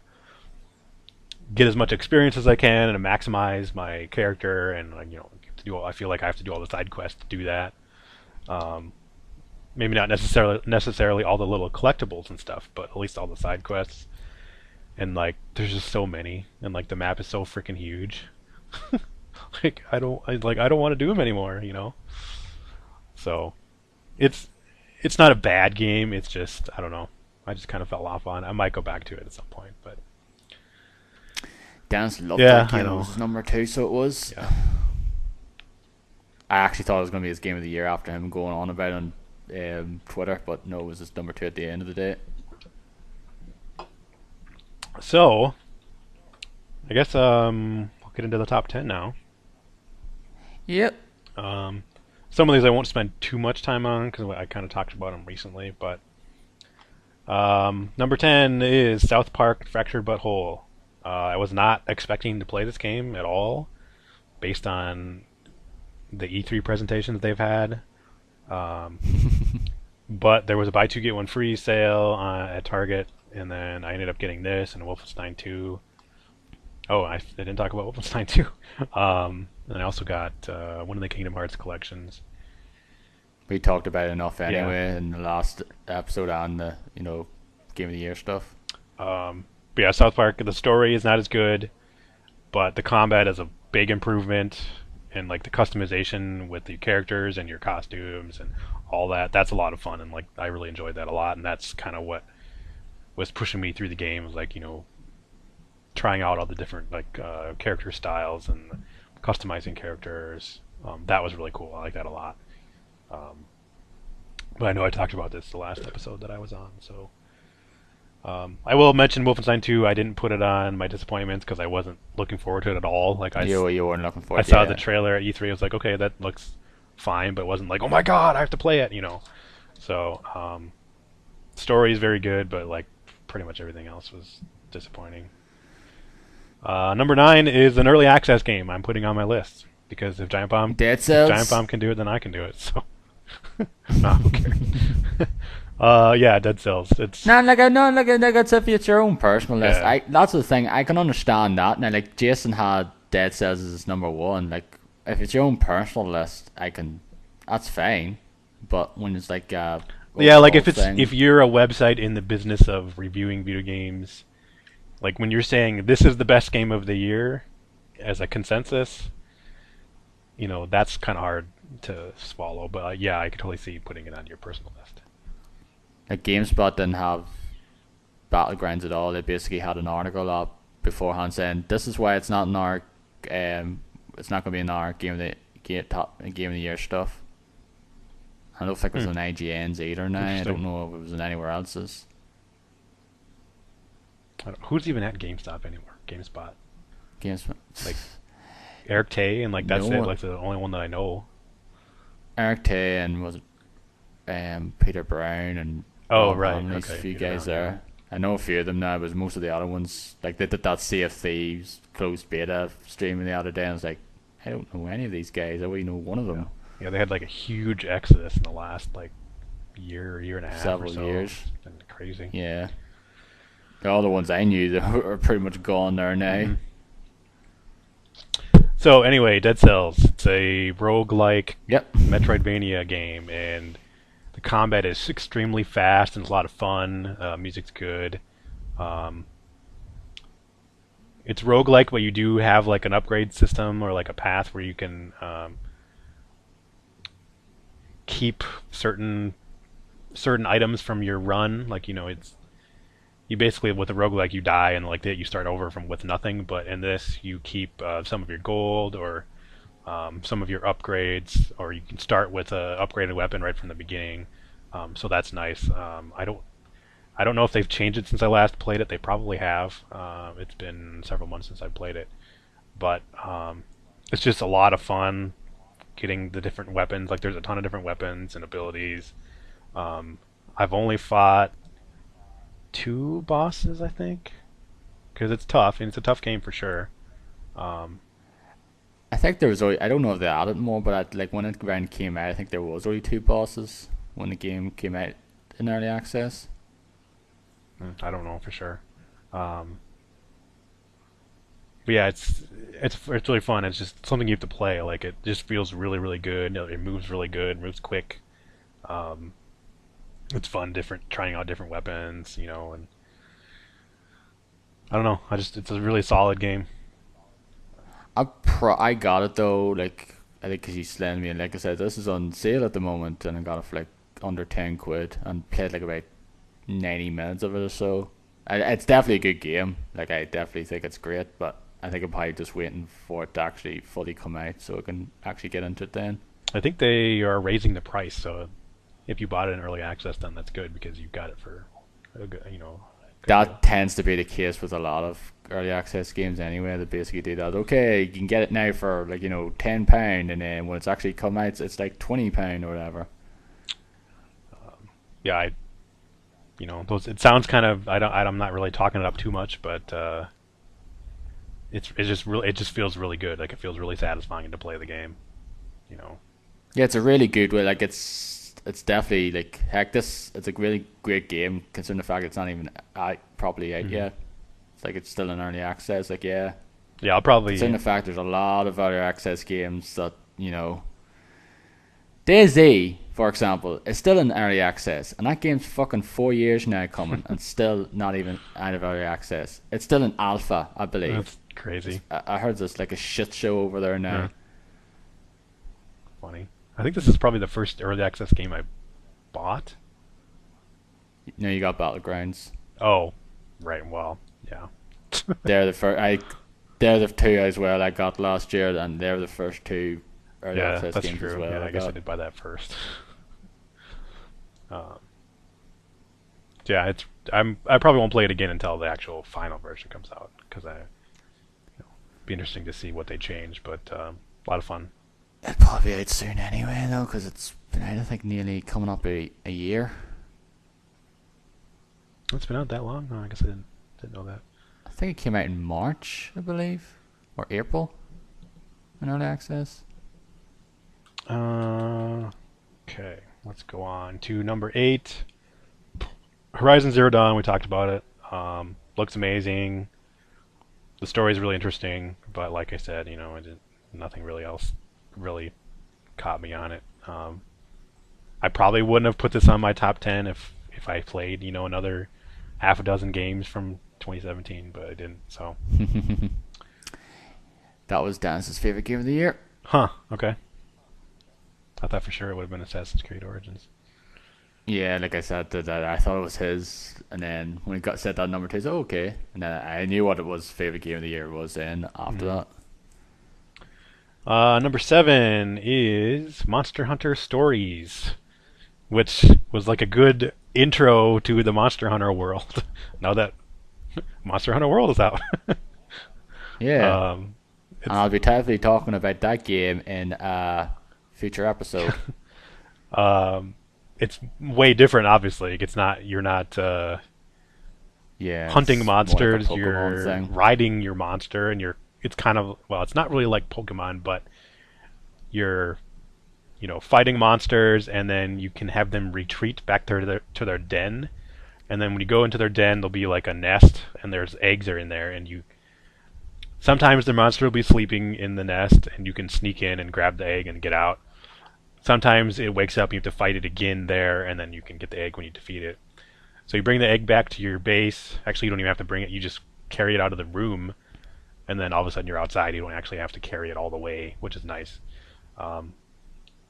get as much experience as I can and to maximize my character, and like I feel like I have to do all the side quests to do that. Maybe not necessarily all the little collectibles and stuff, but at least all the side quests. And like there's just so many, and like the map is so freaking huge. Like I don't want to do them anymore, So it's not a bad game. It's just, I don't know. I just kind of fell off on it. I might go back to it at some point, but Dennis loved yeah, that game. I know. It was his number 2, so it was. Yeah. I actually thought it was going to be his game of the year after him going on about it on Twitter, but no, it was his number 2 at the end of the day. So I guess we'll get into the top 10 now. Yep. Some of these I won't spend too much time on because I kind of talked about them recently, but number 10 is South Park Fractured But Whole. I was not expecting to play this game at all based on the E3 presentations they've had. But there was a buy 2 get 1 free sale at Target, and then I ended up getting this and Wolfenstein 2. Oh, I didn't talk about Wolfenstein 2. And I also got one of the Kingdom Hearts collections. We talked about it enough Yeah. anyway in the last episode on the Game of the Year stuff. But yeah, South Park. The story is not as good, but the combat is a big improvement, and like the customization with the characters and your costumes and all that. That's a lot of fun, and like I really enjoyed that a lot. And that's kind of what was pushing me through the game. Was like trying out all the different like character styles and customizing characters. That was really cool. I like that a lot. Um, but I know I talked about this the last episode that I was on, so I will mention Wolfenstein 2. I didn't put it on my disappointments because I wasn't looking forward to it at all. Like You weren't looking for I it, saw the yeah. trailer at E3. I was like, okay, that looks fine, but it wasn't like, oh my god, I have to play it. So story is very good, but like pretty much everything else was disappointing. Number 9 is an early access game I'm putting on my list because Dead if Giant Cells. Bomb can do it, then I can do it. So, no, who cares? Yeah, Dead Cells. It's No, like it's if it's your own personal list. yeah, That's the thing. I can understand that. Now, like Jason had Dead Cells as his number one. Like, if it's your own personal list, I can. That's fine. But when it's like yeah. Like overall thing, if you're a website in the business of reviewing video games, like when you're saying this is the best game of the year as a consensus, that's kind of hard to swallow. But yeah, I could totally see putting it on your personal list. like GameSpot didn't have Battlegrounds at all. They basically had an article up beforehand saying this is why it's not in our it's not going to be in our game of the year stuff. I don't think it was Hmm. on IGN's either now. I don't Interesting. know if it was in anywhere else's. Who's even at GameStop anymore? GameSpot. GameSpot. Like Eric Tay, and like No that's it. one. Like the only one that I know. Eric Tay and was it Peter Brown and Oh Rob right, Hanley's a okay, few Peter guys Brown. Yeah. there. I know a few of them now, but most of the other ones, like they did that Sea of Thieves closed beta streaming the other day, and I was like, I don't know any of these guys. I only know one of Yeah. them. Yeah, they had like a huge exodus in the last like year and a half or Several so. years. It's been crazy. Yeah. All the ones I knew that are pretty much gone there now. Hmm. So anyway, Dead Cells. It's a roguelike Yep. Metroidvania game, and the combat is extremely fast and it's a lot of fun. Music's good. Um, it's roguelike, but you do have like an upgrade system or like a path where you can keep certain items from your run. Like it's you basically with a roguelike you die and like that you start over from with nothing. But in this you keep some of your gold or some of your upgrades, or you can start with a upgraded weapon right from the beginning. So that's nice. I don't know if they've changed it since I last played it. They probably have. It's been several months since I played it, but it's just a lot of fun getting the different weapons. Like there's a ton of different weapons and abilities. Um, I've only fought 2 bosses, I think, because it's tough and it's a tough game for sure. Um, I think there was only, I don't know if they added more, but like when it round came out, I think there was only two bosses when the game came out in early access. I don't know for sure. Um, but yeah, it's really fun. It's just something you have to play. Like it just feels really good. It moves really good, moves quick. Um, it's fun, different trying out different weapons, and I don't know. It's a really solid game. I got it though, like I think because you slammed me, and like I said, this is on sale at the moment, and I got it for like under 10 quid, and played like about 90 minutes of it or so. It's definitely a good game. Like I definitely think it's great, but I think I'm probably just waiting for it to actually fully come out so I can actually get into it then. I think they are raising the price, so if you bought it in early access, then that's good because you got it for a good deal. That tends to be the case with a lot of early access games anyway. They basically do that. Okay, you can get it now for like £10, and then when it's actually come out, it's like £20 or whatever. Yeah, those. It sounds kind of. I'm not really talking it up too much, but it's just really. It just feels really good. Like it feels really satisfying to play the game. You know. Yeah, it's a really good way. Like it's definitely like heck. It's a really great game considering the fact it's not even out properly out Hmm. yet. It's like it's still in early access. Like yeah, Yeah, I'll Considering probably. the fact there's a lot of early access games that, DayZ, for example, is still in early access, and that game's fucking 4 years now coming, and still not even out of early access. It's still in alpha, I believe. That's crazy. I heard there's like a shit show over there Yeah, now. funny. I think this is probably the first early access game I bought. You got Battlegrounds. Oh, right. Well, yeah. They're the first. They're the two as well I got last year, and they're the first two early Yeah, access that's games as true. well Yeah, I I guess I got. did buy that first. Um, yeah, I probably won't play it again until the actual final version comes out because be interesting to see what they change. But a lot of fun. It'll probably be out soon anyway, though, because it's been out, I think, nearly coming up a year. It's been out that long? No, I guess I didn't know that. I think it came out in March, I believe, or April in early access. Uh, okay, let's go on to number 8. Horizon Zero Dawn. We talked about it. Looks amazing. The story is really interesting, but like I said, nothing really else really caught me on it. I probably wouldn't have put this on my top 10 if I played, another half a dozen games from 2017, but I didn't. So, That was Dennis's favorite game of the year. huh? Okay. I thought for sure it would have been Assassin's Creed Origins. Yeah, like I said, that I thought it was his, and then when he got said that number two, I said, oh, okay, and then I knew what it was favorite game of the year was. Then after Mm-hmm. that, Number 7 is Monster Hunter Stories, which was like a good intro to the Monster Hunter world. Now that Monster Hunter World is out, yeah, um, and it's I'll be definitely talking about that game in a future episode. um, it's way different. Obviously, it's not. You're not Yeah, hunting it's more like a monsters. Pokemon You're thing. riding your monster, and you're. It's kind of well. It's not really like Pokemon, but you're fighting monsters, and then you can have them retreat back to their den. And then when you go into their den, there'll be like a nest, and there's eggs are in there, and you sometimes the monster will be sleeping in the nest, and you can sneak in and grab the egg and get out. Sometimes it wakes up, and you have to fight it again there, and then you can get the egg when you defeat it. So you bring the egg back to your base. Actually, you don't even have to bring it. You just carry it out of the room, and then all of a sudden you're outside. You don't actually have to carry it all the way, which is nice. Um,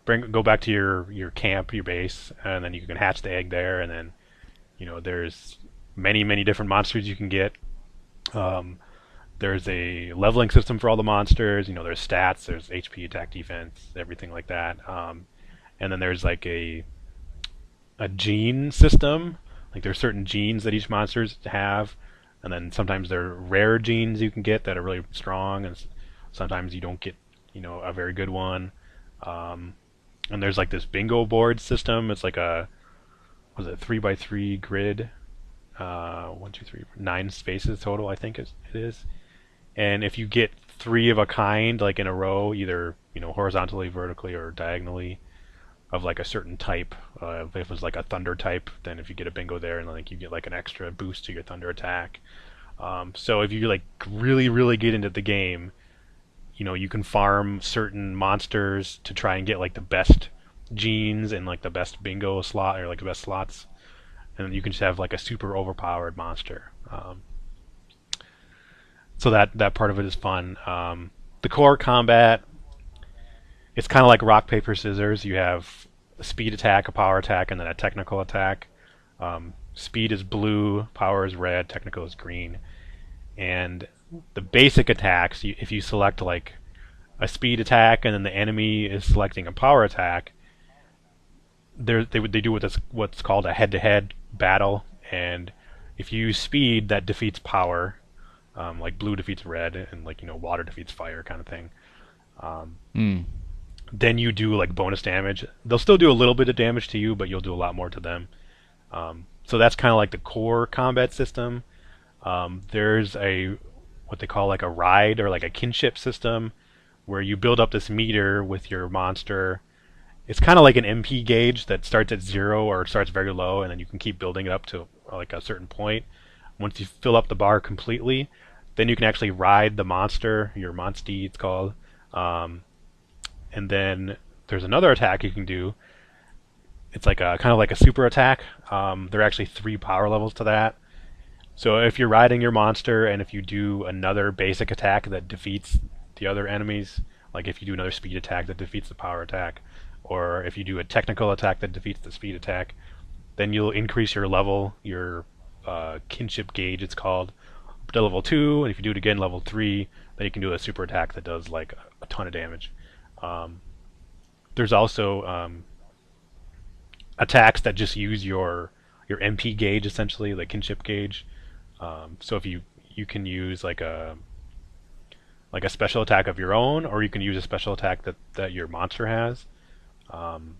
go back to your camp, your base, and then you can hatch the egg there, and then there's many different monsters you can get. Um, there's a leveling system for all the monsters. There's stats, there's HP, attack, defense, everything like that. And then there's like a gene system. Like there's certain genes that each monsters have, and then sometimes there are rare genes you can get that are really strong, and sometimes you don't get a very good one. Um, and there's like this bingo board system. It's like a was it 3x3 grid, one, two, three, 9 spaces total. I think it is. And if you get three of a kind, like in a row, either horizontally, vertically, or diagonally, of like a certain type, if it was like a thunder type, then if you get a bingo there, and like you get like an extra boost to your thunder attack. So if you like really get into the game, you can farm certain monsters to try and get like the best genes and like the best bingo slot or like the best slots, and you can just have like a super overpowered monster. So that part of it is fun. The core combat, it's kind of like rock paper scissors. You have a speed attack, a power attack, and then a technical attack. Speed is blue, power is red, technical is green, and the basic attacks, if you select like a speed attack and then the enemy is selecting a power attack, they do what's called a head-to-head battle, and if you use speed, that defeats power, like blue defeats red, and like water defeats fire, kind of thing. Um, Hmm. then you do like bonus damage. They'll still do a little bit of damage to you, but you'll do a lot more to them. So that's kind of like the core combat system. There's what they call like a ride or like a kinship system, where you build up this meter with your monster. It's kind of like an MP gauge that starts at 0 or starts very low, and then you can keep building it up to like a certain point. Once you fill up the bar completely, Then you can actually ride the monster, your Monstie it's called. Um, and then there's another attack you can do. It's like a kind of like a super attack. There are actually 3 power levels to that. So if you're riding your monster and if you do another basic attack that defeats the other enemies, like if you do another speed attack that defeats the power attack, or if you do a technical attack that defeats the speed attack, then you'll increase your level, your kinship gauge it's called, to level 2, and if you do it again level 3, then you can do a super attack that does like a ton of damage. Um, there's also attacks that just use your MP gauge essentially, like kinship gauge. So if you can use like a special attack of your own, or you can use a special attack that your monster has. Um,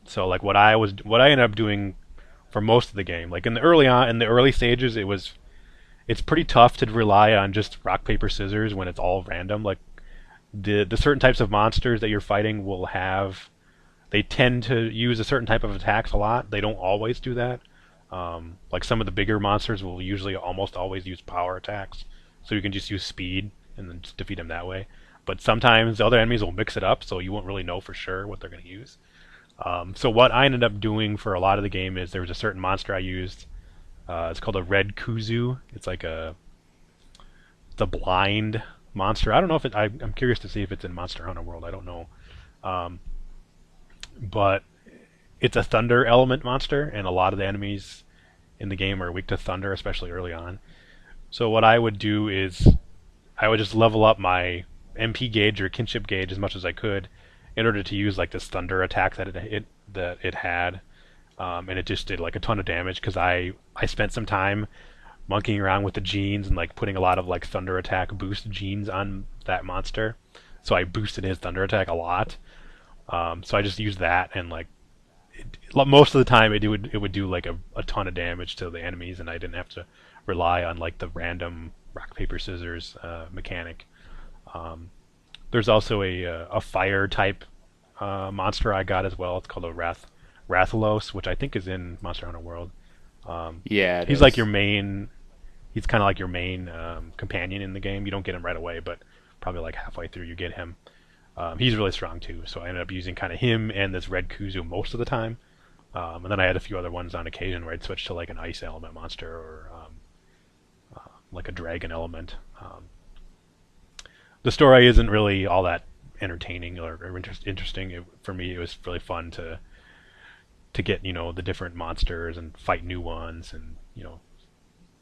so like what I ended up doing for most of the game, like in the early stages, it's pretty tough to rely on just rock paper scissors when it's all random. Like the certain types of monsters that you're fighting will have, they tend to use a certain type of attacks a lot. They don't always do that. Like some of the bigger monsters will usually almost always use power attacks, so you can just use speed and then just defeat them that way. But sometimes the other enemies will mix it up, so you won't really know for sure what they're going to use. So what I ended up doing for a lot of the game is there was a certain monster I used. It's called a red kuzu. It's a blind monster. I don't know if I'm curious to see if it's in Monster Hunter World. I don't know. Um, but it's a thunder element monster, and a lot of the enemies in the game are weak to thunder, especially early on. So what I would do is I would just level up my MP gauge or kinship gauge as much as I could in order to use like this thunder attack that it had, and it just did like a ton of damage because I spent some time monkeying around with the genes and like putting a lot of like thunder attack boost genes on that monster. So I boosted his thunder attack a lot. So I just used that, and like most of the time it would do like a ton of damage to the enemies, and I didn't have to rely on like the random rock paper scissors mechanic. Um, there's also a fire type monster I got as well. It's called a Rathalos, which I think is in Monster Hunter World. Yeah, it He's like is. your main. He's kind of like your main companion in the game. You don't get him right away, but probably like halfway through you get him. He's really strong too, so I ended up using kind of him and this red Kuzu most of the time. And then I had a few other ones on occasion where I'd switch to like an ice element monster or like a dragon element. The story isn't really all that entertaining or interesting. For me, it was really fun to get the different monsters and fight new ones, and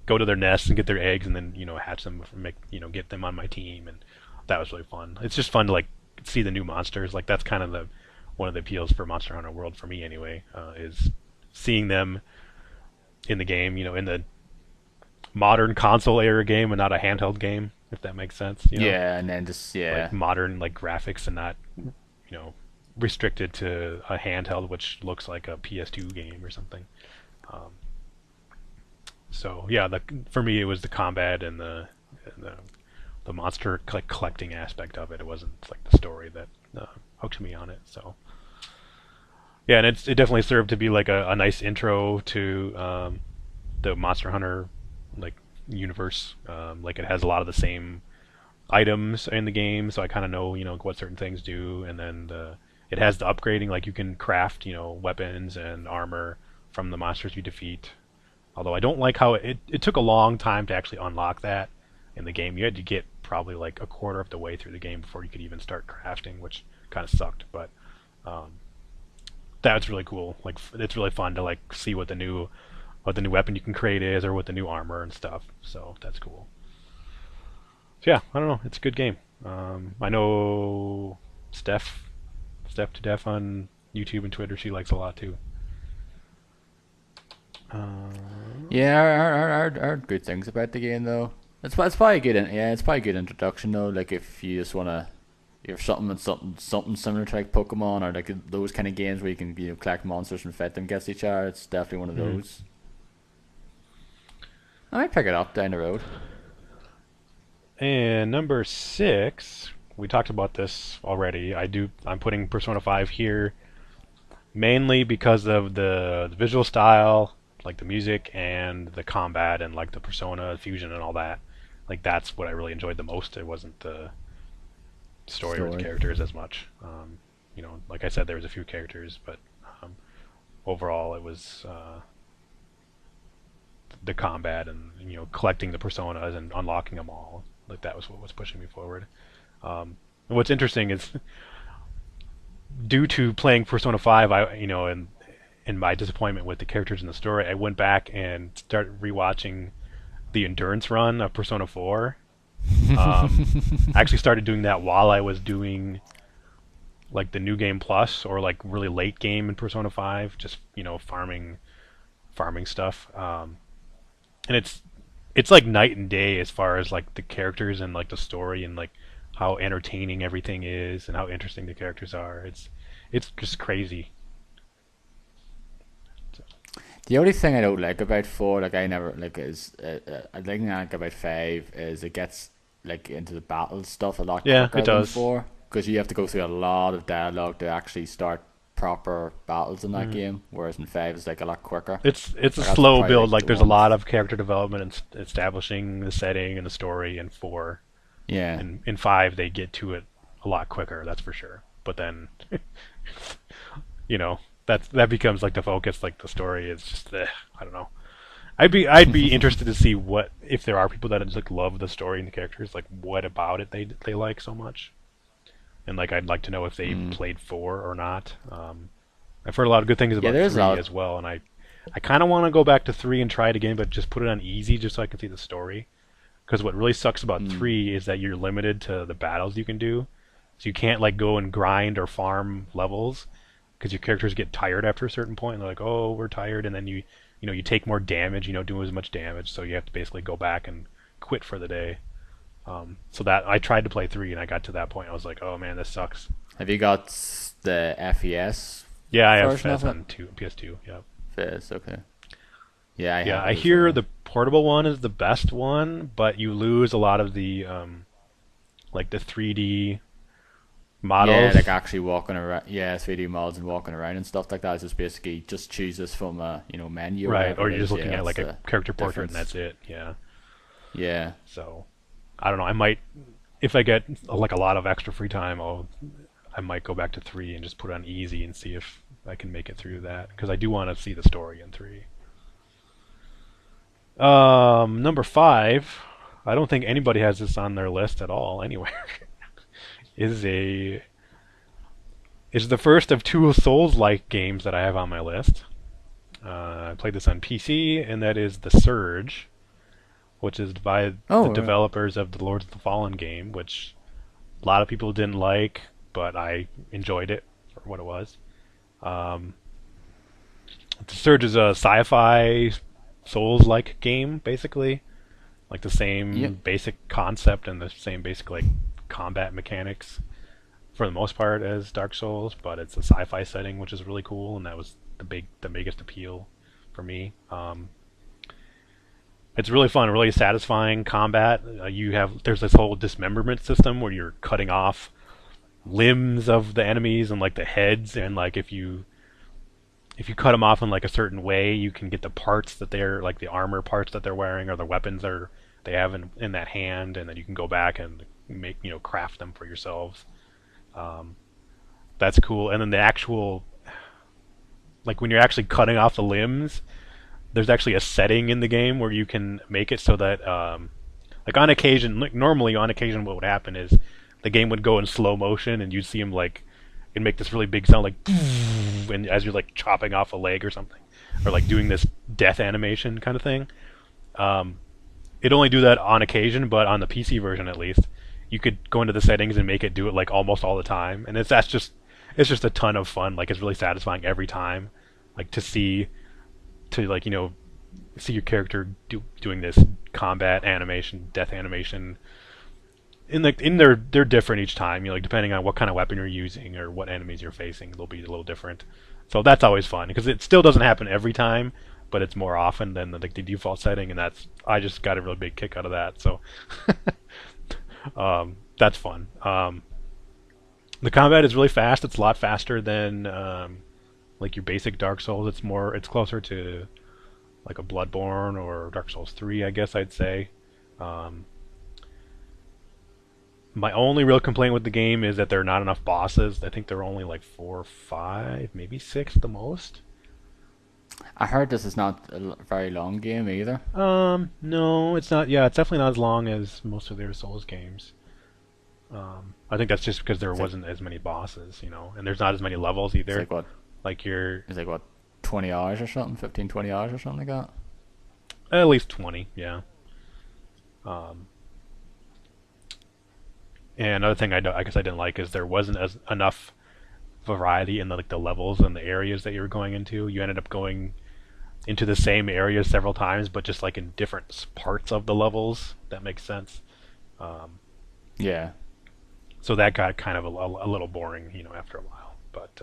go to their nests and get their eggs, and then hatch them, make get them on my team, and that was really fun. It's just fun to like see the new monsters. Like that's kind of the one of the appeals for Monster Hunter World for me anyway, is seeing them in the game, in the modern console era game and not a handheld game, if that makes sense. Yeah, and then just Like yeah, modern like graphics and not restricted to a handheld which looks like a PS2 game or something. Um, so yeah, for me it was the combat and the monster like collecting aspect of it. It wasn't like the story that hooked me on it. So yeah, and it definitely served to be like a nice intro to the Monster Hunter like universe. Like it has a lot of the same items in the game, so I kind of know what certain things do, and then it has the upgrading, like you can craft weapons and armor from the monsters you defeat. Although I don't like how it took a long time to actually unlock that in the game. You had to get probably like a quarter of the way through the game before you could even start crafting, which kind of sucked. But um, that's really cool. Like it's really fun to like see what the new weapon you can create is, or what the new armor and stuff. So that's cool. So yeah, I don't know. It's a good game. I know Steph to Def on YouTube and Twitter. She likes a lot too. yeah. Are good things about the game though. It's probably a good. Yeah, it's probably a good introduction though. Like if you just wanna, if something similar to like Pokemon or like those kind of games where you can collect monsters and fight them against each other. It's definitely one of Mhm. those. I might pick it up down the road. And number 6, we talked about this already. I'm putting Persona 5 here mainly because of the visual style, like the music and the combat and like the Persona fusion and all that. Like that's what I really enjoyed the most. It wasn't the story or the Story. characters as much. Like I said, there was a few characters, but um, overall it was the combat and collecting the personas and unlocking them all. Like that was what was pushing me forward. And what's interesting is due to playing Persona 5, and in my disappointment with the characters in the story, I went back and started rewatching the endurance run of Persona 4. I actually started doing that while I was doing like the new game plus or like really late game in Persona 5, just farming stuff. And it's like night and day as far as like the characters and like the story and like how entertaining everything is and how interesting the characters are. It's just crazy. The only thing I don't like about four, like I never like, is I think I like about five is it gets like into the battle stuff a lot Yeah, it quicker than does. four because you have to go through a lot of dialogue to actually start proper battles in that Mm. game. Whereas in five, it's like a lot quicker. It's a Like that's slow probably build. like Like the there's a one. lot of character development and establishing the setting and the story in 4. Yeah, And in 5 they get to it a lot quicker, that's for sure. But then that becomes like the focus. Like the story is just I don't know. I'd be interested to see what if there are people that just like love the story and the characters. Like what about it they like so much. And like I'd like to know if they mm. played 4 or not. I've heard a lot of good things Yeah. about There's a 3 lot. as well, and I kind of want to go back to 3 and try it again, but just put it on easy just so I can see the story. Because what really sucks about Mm. 3 is that you're limited to the battles you can do. So you can't like go and grind or farm levels because your characters get tired after a certain point. And they're like, "Oh, we're tired," and then you take more damage. You don't do as much damage, so you have to basically go back and quit for the day. So that I tried to play 3 and I got to that point. I was like, "Oh man, this sucks." Have you got the FES Yeah, I have version of Fez it? on PS2. Yeah. FES, okay. Yeah, I Yeah, have I it as hear well. the portable one is the best one, but you lose a lot of the like the 3D Yeah, models. like actually walking around. Yeah, 3D mods and walking around and stuff like that. It's just basically just choose this from a menu or Right, whatever or it you're just is. looking Yeah, at that's like a the character portrait and difference. that's it. Yeah. Yeah. So I don't know. I might, if I get like a lot of extra free time, I might go back to 3 and just put it on easy and see if I can make it through that because I do want to see the story in 3. Number 5. I don't think anybody has this on their list at all anywhere. is a is the first of 2 Souls-like games that I have on my list. I played this on PC, and that is The Surge, which is by the Oh, right. developers of the Lords of the Fallen game, which a lot of people didn't like, but I enjoyed it for what it was. Um, the Surge is a sci-fi Souls-like game, basically, like the Yeah. same basic concept and the same basic like combat mechanics for the most part as Dark Souls, but it's a sci-fi setting, which is really cool, and that was the biggest appeal for me. It's really fun, really satisfying combat. There's this whole dismemberment system where you're cutting off limbs of the enemies and like the heads, and like if you cut them off in like a certain way, you can get the parts that they're like the armor parts that they're wearing or the weapons they have in that hand, and then you can go back and make craft them for yourselves. Um, that's cool. And then the actual like when you're actually cutting off the limbs, there's actually a setting in the game where you can make it so that like on occasion, like normally on occasion, what would happen is the game would go in slow motion and you'd see him like it'd make this really big sound like and as you're like chopping off a leg or something, or like doing this death animation kind of thing. Um, it only do that on occasion, but on the PC version at least, you could go into the settings and make it do it like almost all the time, and it's just a ton of fun. Like it's really satisfying every time, like to like see your character doing this combat animation, death animation. They're different each time. Like depending on what kind of weapon you're using or what enemies you're facing, they'll be a little different. So that's always fun because it still doesn't happen every time, but it's more often than the default setting, and I just got a really big kick out of that. So that's fun. The combat is really fast. It's a lot faster than like your basic Dark Souls. It's closer to like a Bloodborne or Dark Souls 3, I guess I'd say. Um, My only real complaint with the game is that there are not enough bosses. I think there are only like 4 or 5, maybe 6 at the most. I heard this is not a very long game either. No, it's not. Yeah, it's definitely not as long as most of their Souls games. I think that's just because there It's like wasn't as many bosses, and there's not as many levels it's either. like what Like you're it's like what 20 hours or something, 15, 20 hours or something like that. at least 20, yeah. Um, and another thing I guess I didn't like is there wasn't as enough variety in the levels and the areas that you were going into. You ended up going into the same area several times, but just like in different parts of the levels. That makes sense. Um, Yeah. so that got kind of a little boring, after a while. But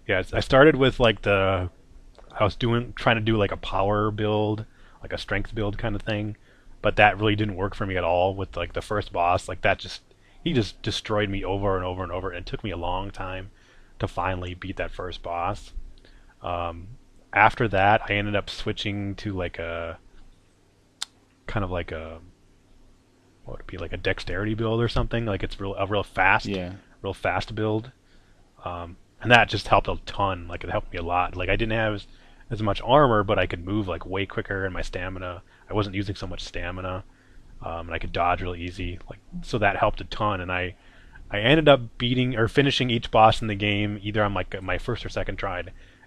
yeah, I started with I was trying to do like a power build, like a strength build kind of thing, but that really didn't work for me at all with like the first boss. Like that just he just destroyed me over and over and over, and it took me a long time to finally beat that first boss. Um, After that, I ended up switching to like a kind of like a what would it be like a dexterity build or something. Like it's Yeah. real fast build. And that just helped a ton. Like it helped me a lot. Like I didn't have as much armor, but I could move like way quicker, and my stamina. I wasn't using so much stamina, and I could dodge really easy. Like so that helped a ton. And I ended up beating or finishing each boss in the game either on like my first or second try.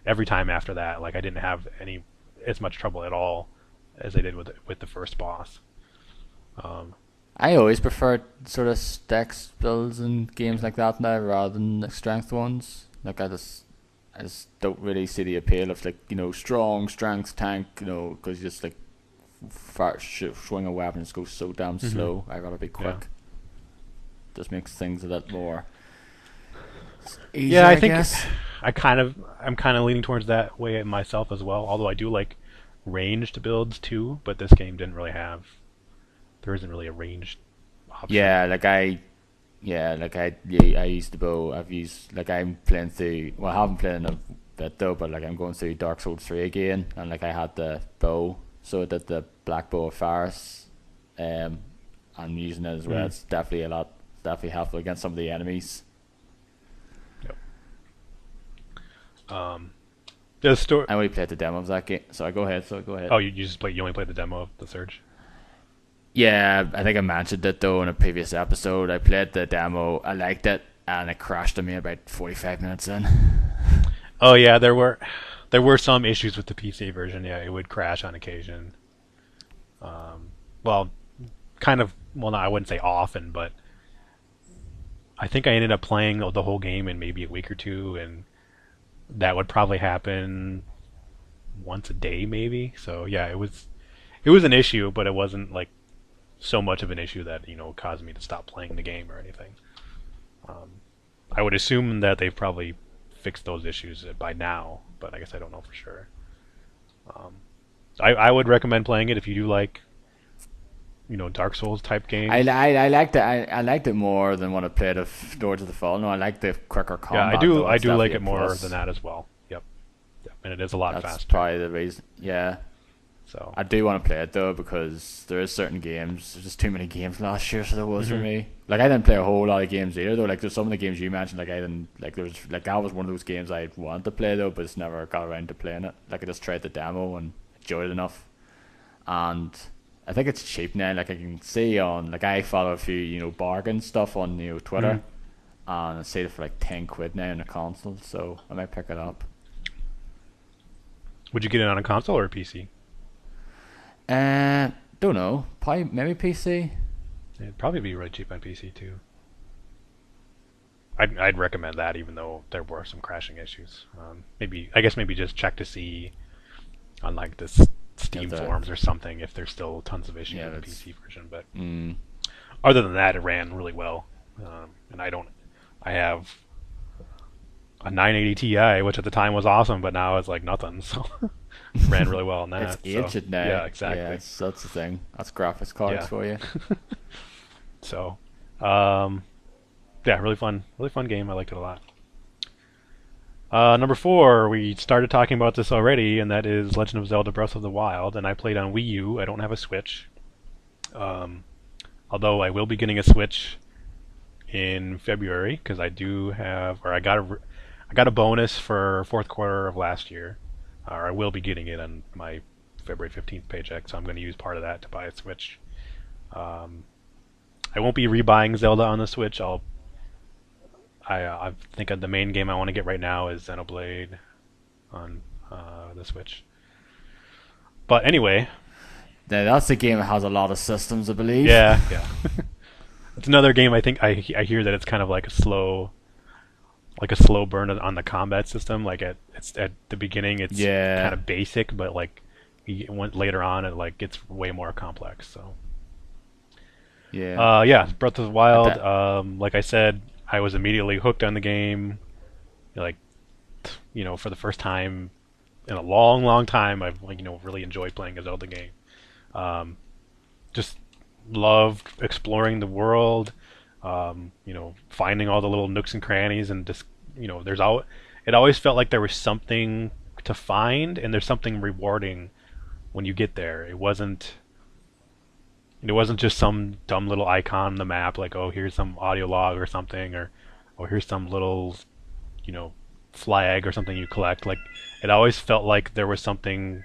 Every time after that, like I didn't have any as much trouble at all as I did with the first boss. Um, I always prefer sort of dex builds and games like that now rather than the strength ones. Like I just don't really see the appeal of like strong strength tank. Because you just like swing a weapon just goes so damn mhm. slow. I gotta be Yeah. quick. Just makes things a bit more Yeah, easier, I I think guess. I'm kind of leaning towards that way myself as well. Although I do like ranged builds too, but this game didn't really have. There isn't really a ranged option. Yeah, I used the bow. I've used like I'm playing through. Well, I haven't played in a bit though, but like I'm going through Dark Souls 3 again, and like I had the bow, so I did the black bow of Faris. Um, I'm using it as well. Mm. It's definitely helpful against some of the enemies. Yep. Um, the story. I only played the demo of that game, so I go ahead. So go ahead. Oh, you just play. You only played the demo of the Surge. Yeah, I think I mentioned it though in a previous episode. I played the demo. I liked it, and it crashed on me about 45 minutes in. Oh yeah, there were some issues with the PC version. Yeah, it would crash on occasion. Well, kind of. Well, no, I wouldn't say often, but I think I ended up playing the whole game in maybe a week or two, and that would probably happen once a day, maybe. So yeah, it was an issue, but it wasn't like so much of an issue that caused me to stop playing the game or anything. Um, I would assume that they've probably fixed those issues by now, but I guess I don't know for sure. Um, I would recommend playing it if you do like Dark Souls type I, games. I, I liked it. I liked it more than when I played of Lords of the Fallen. No, I like the quicker Yeah, I combat do. though. I It's do like definitely a it more than plus. that as well. Yep. Yep. And it is a lot That's faster. probably the reason. Yeah, So. I do want to play it though because there is certain games. There's just too many games last year, so there was for Hmm. me. Like I didn't play a whole lot of games either though. Like there's some of the games you mentioned. Like I didn't like there was like that was one of those games I wanted to play though, but just never got around to playing it. Like I just tried the demo and enjoyed it enough, and I think it's cheap now. Like I can see on like I follow a few bargain stuff on Hmm. Twitter, and I see it for like 10 quid now on the console. So I might pick it up. Would you get it on a console or a PC? Don't know. Probably maybe PC. It'd probably be really cheap on PC too. I'd recommend that, even though there were some crashing issues. Maybe I guess maybe just check to see on like the Yeah, Steam forums or something if there's still tons of issues yeah, with the that's PC version. But mm, other than that, it ran really well. And I have a 980 Ti, which at the time was awesome, but now it's like nothing. So ran really well on it's that. So ancient now. yeah, Yeah, exactly. that's the thing. That's graphics cards Yeah. for you. So um, yeah, really fun game. I liked it a lot. Number four, we started talking about this already, and that is Legend of Zelda: Breath of the Wild. And I played on Wii U. I don't have a Switch. Um, Although I will be getting a Switch in February because I do have, or I got a bonus for fourth quarter of last year, or I will be getting it on my February 15th paycheck, so I'm going to use part of that to buy a Switch. Um, I won't be rebuying Zelda on the Switch. I think the main game I want to get right now is Xenoblade on the Switch. But anyway, Yeah, that's the game that has a lot of systems, I believe. yeah, yeah. It's another game. I think I hear that it's kind of like a slow burn on the combat system. Like it's at the beginning, it's kind Yeah, of basic, but like later on, it like gets way more complex. So, yeah. yeah, Breath of the I Wild. bet. Like I said, I was immediately hooked on the game. Like for the first time in a long, long time, I've like really enjoyed playing a Zelda game. Um, just loved exploring the world. Finding all the little nooks and crannies, and just it always felt like there was something to find, and there's something rewarding when you get there. It wasn't just some dumb little icon on the map like, oh, here's some audio log or something, or here's some little you know flag or something you collect. Like it always felt like there was something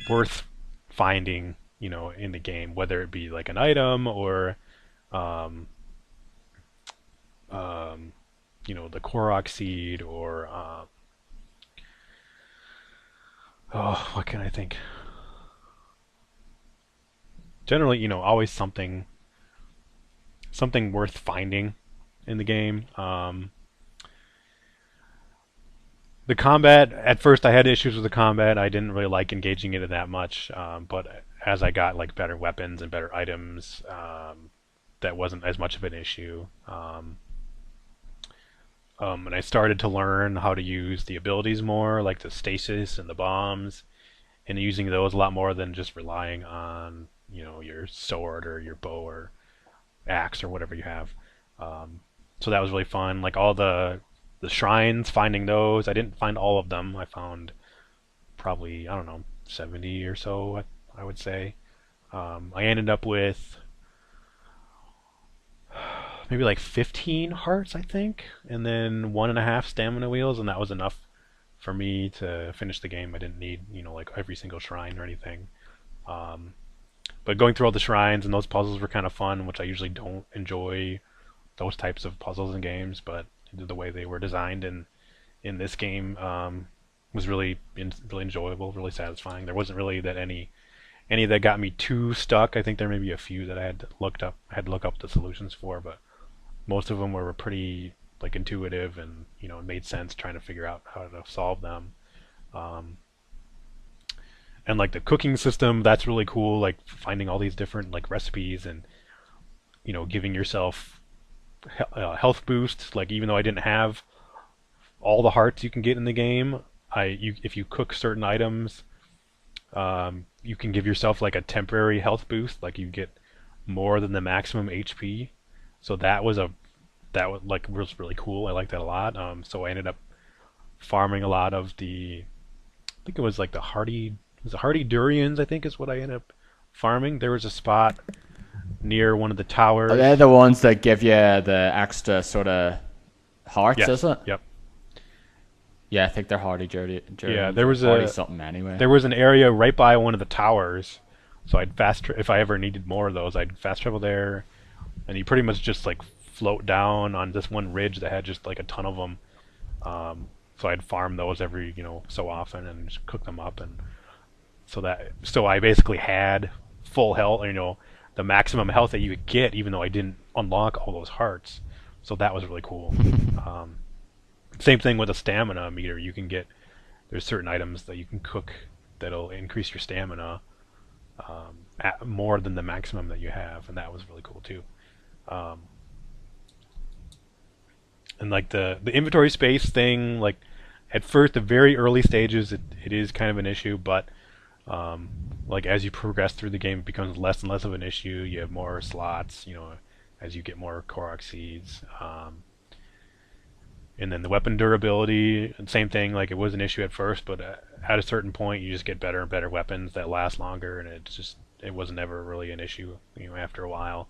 worth finding, in the game, whether it be like an item or um, the Korok seed, or oh, what can I think? Generally, always something worth finding in the game. The combat, at first I had issues with the combat. I didn't really like engaging in it that much, but as I got like better weapons and better items, that wasn't as much of an issue. And I started to learn how to use the abilities more, like the stasis and the bombs, and using those a lot more than just relying on your sword or your bow or axe or whatever you have. So that was really fun. Like all the shrines, finding those. I didn't find all of them. I found probably, I don't know, 70 or so, I would say. I ended up with maybe like 15 hearts, I think, and then 1.5 stamina wheels, and that was enough for me to finish the game. I didn't need, like every single shrine or anything. Um, but going through all the shrines and those puzzles were kind of fun, which I usually don't enjoy those types of puzzles in games, but the way they were designed in this game was really enjoyable, really satisfying. There wasn't really that any that got me too stuck. I think there may be a few that I had to look up the solutions for, but most of them were pretty like intuitive, and it made sense trying to figure out how to solve them. Um, and like the cooking system, that's really cool. Like finding all these different like recipes, and giving yourself health boosts. Like even though I didn't have all the hearts you can get in the game, if you cook certain items, you can give yourself like a temporary health boost. Like you get more than the maximum HP. So that was really cool. I liked that a lot. So I ended up farming a lot of I think it was like the hardy durians. I think is what I ended up farming. There was a spot near one of the They're towers. the ones that give you the extra sort of hearts, Yes. is it? Yep. Yeah, I think they're hardy Yeah. journeys or hardy something anyway. There was an area right by one of the towers, so if I ever needed more of those, I'd fast travel there, and you pretty much just like float down on this one ridge that had just like a ton of them. So I'd farm those every so often and just cook them up, and so I basically had full health, the maximum health that you could get, even though I didn't unlock all those hearts. So that was really cool. Um, Same thing with a stamina meter. There's certain items that you can cook that'll increase your stamina at more than the maximum that you have, and that was really cool too. Um, and like the inventory space thing, like at first, the very early stages, it is kind of an issue, but um, like as you progress through the game, it becomes less and less of an issue. You have more slots, as you get more Korok seeds. And then the weapon durability, same thing. Like it was an issue at first, but at a certain point, you just get better and better weapons that last longer, and it was never really an issue, after a while.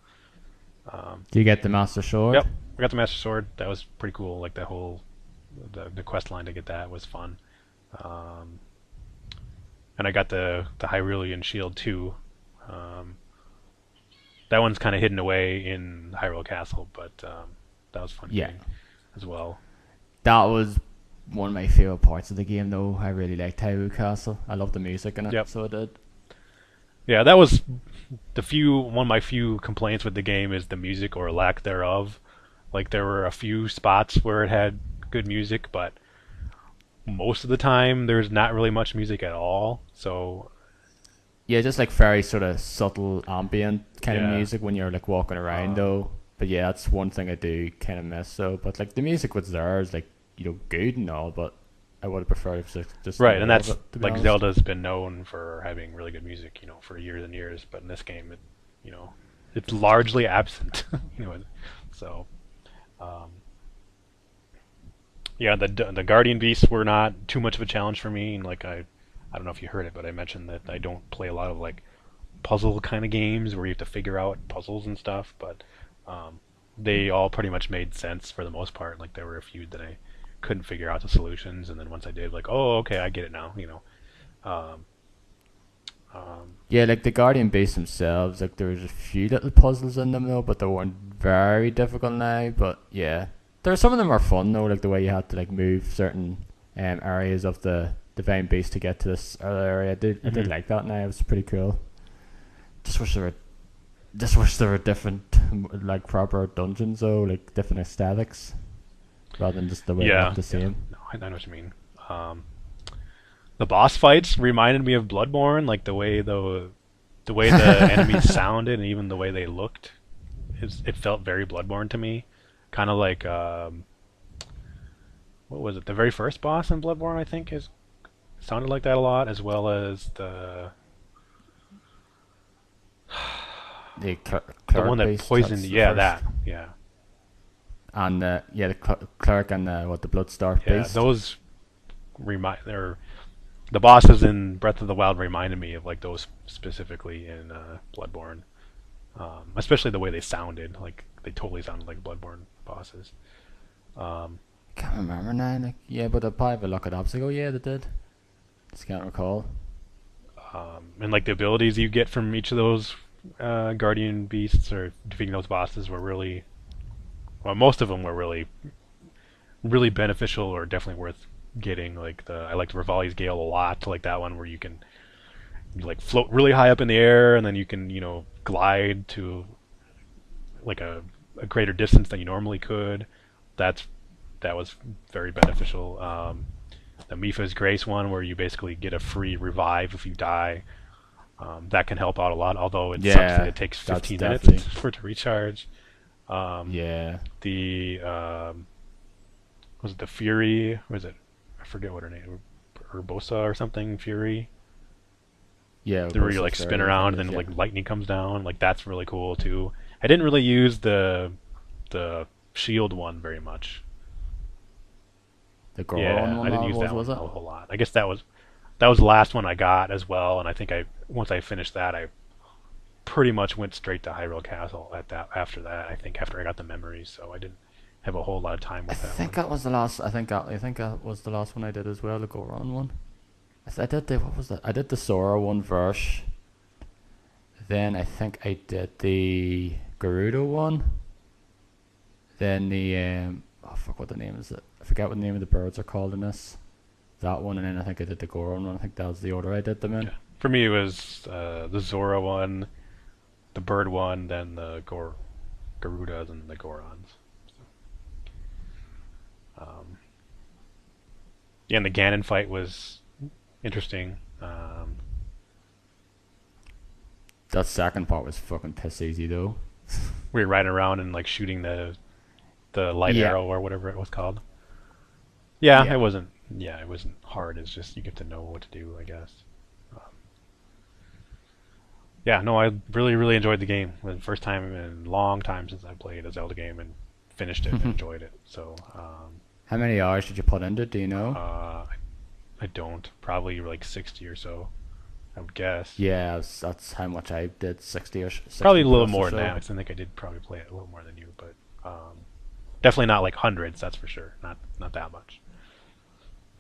Do you get the Master Sword? Yep, I got the Master Sword. That was pretty cool. Like the quest line to get that was fun. Um, and I got the Hyrulean shield too. Um, that one's kind of hidden away in Hyrule Castle, but that was fun Yeah, getting as well. that was one of my favorite parts of the game. Though I really liked Hyrule Castle. I love the music in it, Yep. so I did. Yeah, that was one of my few complaints with the game is the music or lack thereof. Like there were a few spots where it had good music, but most of the time there's not really much music at all. So Yeah, just like very sort of subtle ambient kind of yeah, music when you're like walking around um, though. But yeah, that's one thing I do kind of miss. So, but like the music was there is like good and all, but I would have preferred if just right, and more of that's it to be like honest. Zelda's been known for having really good music, for years and years. But in this game, you know, it's largely absent. you know, so um, yeah, the Guardian Beasts were not too much of a challenge for me. And like I don't know if you heard it, but I mentioned that I don't play a lot of like puzzle kind of games where you have to figure out puzzles and stuff. But um, they all pretty much made sense for the most part. Like there were a few that I couldn't figure out the solutions, and then once I did, like, oh, okay, I get it now. Um, um, Yeah, like the Guardian base themselves, like there was a few little puzzles in them though, but they weren't very difficult now. But yeah, there some of them are fun though, like the way you had to like move certain areas of the divine beast to get to this other area. I did mhm. like that now. It was pretty cool. Just wish there were just wish there were different like proper dungeons though, like different aesthetics rather than just the way they look Yeah, the yeah. same. No, I know what you mean. Um, the boss fights reminded me of Bloodborne, like the way the enemies sounded and even the way they looked. It felt very Bloodborne to me. Kind of like what was it? The very first boss in Bloodborne, I think, is sounded like that a lot, as well as The the one cleric that beast, poisoned. that's the Yeah, first, that. Yeah, and yeah, the cleric and the bloodstark yeah. beast. Those remind. Or the bosses in Breath of the Wild reminded me of like those specifically in Bloodborne, especially the way they sounded. Like they totally sounded like Bloodborne bosses. Um, Can't remember now. Like, yeah, but I'll probably have a look it up. So, oh yeah, they did. Just can't recall. and like the abilities you get from each of those guardian beasts or defeating those bosses were really, well, most of them were really beneficial or definitely worth getting. Like I liked Rivali's Gale a lot. Like that one where you like float really high up in the air and then you can glide to like a greater distance than you normally could. That's that was very beneficial. The Mifa's Grace one where you basically get a free revive if you die. That can help out a lot, although it sucks that Yeah, it takes that's 15 minutes definitely. for it to recharge. Um, Yeah, the was it the Fury? Was it? I forget what her name. Urbosa or something. Fury. yeah, Where you Rosa's like spin Fury, I think around it and is. then Yeah, like lightning comes down. Like that's really cool too. I didn't really use the shield one very much. the Goron Yeah, I one didn't that use was that was one it? a whole lot. I guess that was the last one I got as well, and I think I once I finished that, I pretty much went straight to Hyrule Castle at that after that. I think after I got the memories, so I didn't have a whole lot of time I with that think one. that was the last. I think that was the last one I did as well. The Goron one. I did the what was that? I did the Sora one first. Then I think I did the Gerudo one. Then the oh fuck, what the name is it? I forget what the name of the birds are called in this. That one, and then I think I did the Goron one. I think that was the order I did them in. Yeah, for me it was the Zora one, the Bird one, then the Garudas, and the Gorons. Um, yeah, and the Ganon fight was interesting. That second part was fucking piss easy though. We were riding around and like shooting the light Yeah, arrow or whatever it was called. Yeah, yeah. it wasn't. Yeah, it wasn't hard. It's just you get to know what to do, I guess. Um, yeah, no, I really enjoyed the game. It was the first time in a long time since I played a Zelda game and finished it and enjoyed it. So, How many hours did you put into it? Do you know? I don't. Probably like 60 or so. I would guess. Yeah, that's how much I did, 60 Probably a little plus or more than so. that. I think I did probably play it a little more than you, but definitely not like hundreds. That's for sure. Not that much.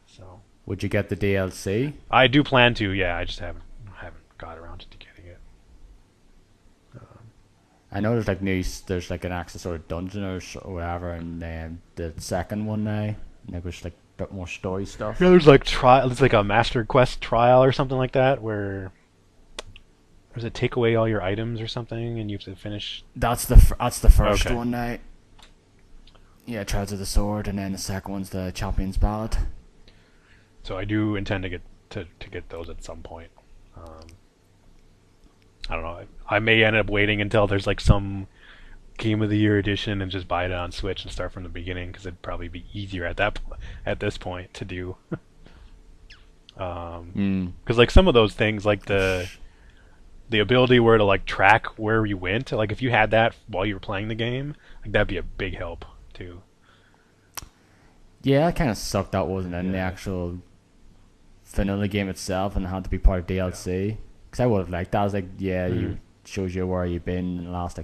So Would you get the DLC? I do plan to. Yeah, I just haven't got around to getting it. I know there's like there's like an access sort of dungeon or whatever, and then the second one now, and there was like a bit more story stuff. Yeah, there's like trial. There's like a Master Quest trial or something like that, where does it take away all your items or something, and you have to finish. That's the first Okay. one now. Yeah, Trials of the Sword, and then the second one's the Champion's Ballad. So I do intend to get those at some point. Um, I don't know. I may end up waiting until there's like some Game of the Year edition and just buy it on Switch and start from the beginning because it'd probably be easier at this point to do. Because like some of those things, like the ability where to like track where you went, like if you had that while you were playing the game, like that'd be a big help too. Yeah, it kind of sucked that wasn't in the Yeah. actual vanilla game itself, and it had to be part of Yeah. DLC. Because I would have liked that. I was like, yeah, Mhm. you shows you where you've been in the last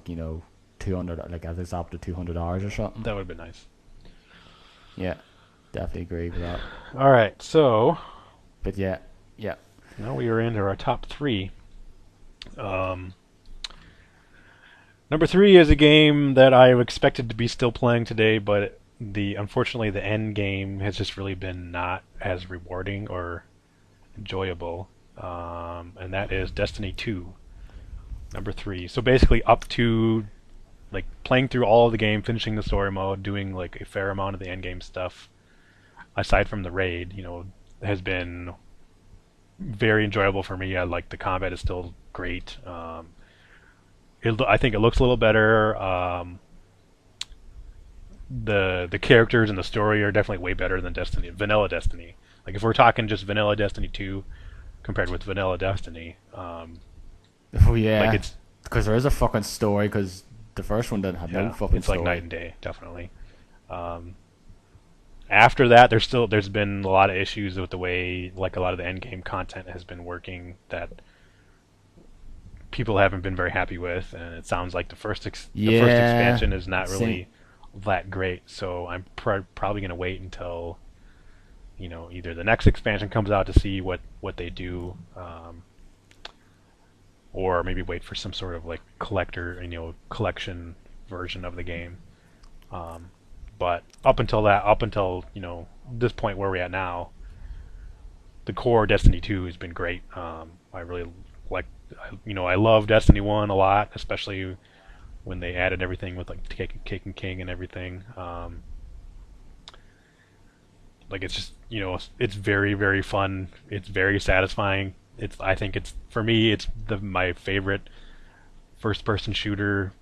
200, like I think it's up to 200 hours or something. That would have been nice. Yeah, definitely agree with that. All right, so But yeah, yeah. now we are into our top three. Um, Number three is a game that I expected to be still playing today, but unfortunately the end game has just really been not as rewarding or enjoyable, and that is Destiny 2, number three. So basically, up to like playing through all of the game, finishing the story mode, doing like a fair amount of the end game stuff, aside from the raid, has been very enjoyable for me. I like the combat is still great. I think it looks a little better. The characters and the story are definitely way better than Vanilla Destiny. Like if we're talking just Vanilla Destiny 2 compared with Vanilla Destiny, Oh like yeah, it's because there is a fucking story. Because the first one didn't have no yeah, fucking it's like night story. and day, definitely. Um, After that, there's been a lot of issues with the way like a lot of the end game content has been working that people haven't been very happy with, and it sounds like the first Yeah, expansion is not same. really that great. So I'm probably gonna wait until either the next expansion comes out to see what they do, or maybe wait for some sort of like collection version of the game. Um, but up until this point where we're at now, the core Destiny 2 has been great. I really like, I love Destiny 1 a lot, especially when they added everything with like Cake and King and everything. Like it's just it's very very fun. It's very satisfying. I think it's for me it's my favorite first person shooter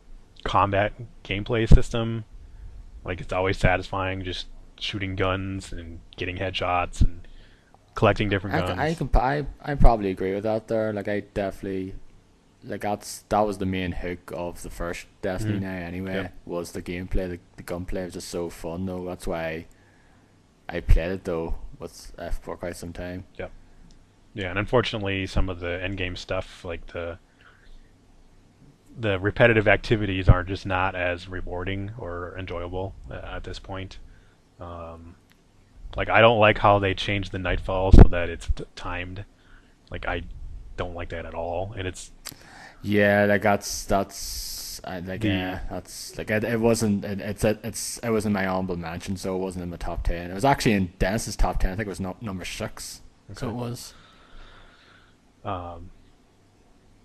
combat gameplay system. Like it's always satisfying just shooting guns and getting headshots and collecting different guns. I probably agree with that there. Like I definitely like that was the main hook of the first Destiny Mm-hmm. now anyway, Yep. was the gameplay. The gunplay was just so fun though. That's why I played it though for quite some time. Yep. Yeah, and unfortunately, some of the end game stuff, like the repetitive activities, are just not as rewarding or enjoyable at this point. Um, like I don't like how they changed the nightfall so that it's timed. Like I don't like that at all, and it's Yeah, like that's I like the yeah, that's like it wasn't it was in my honorable mention, so it wasn't in my top 10. It was actually in Dennis's top 10. I think it was number 6. So okay. it was. Um,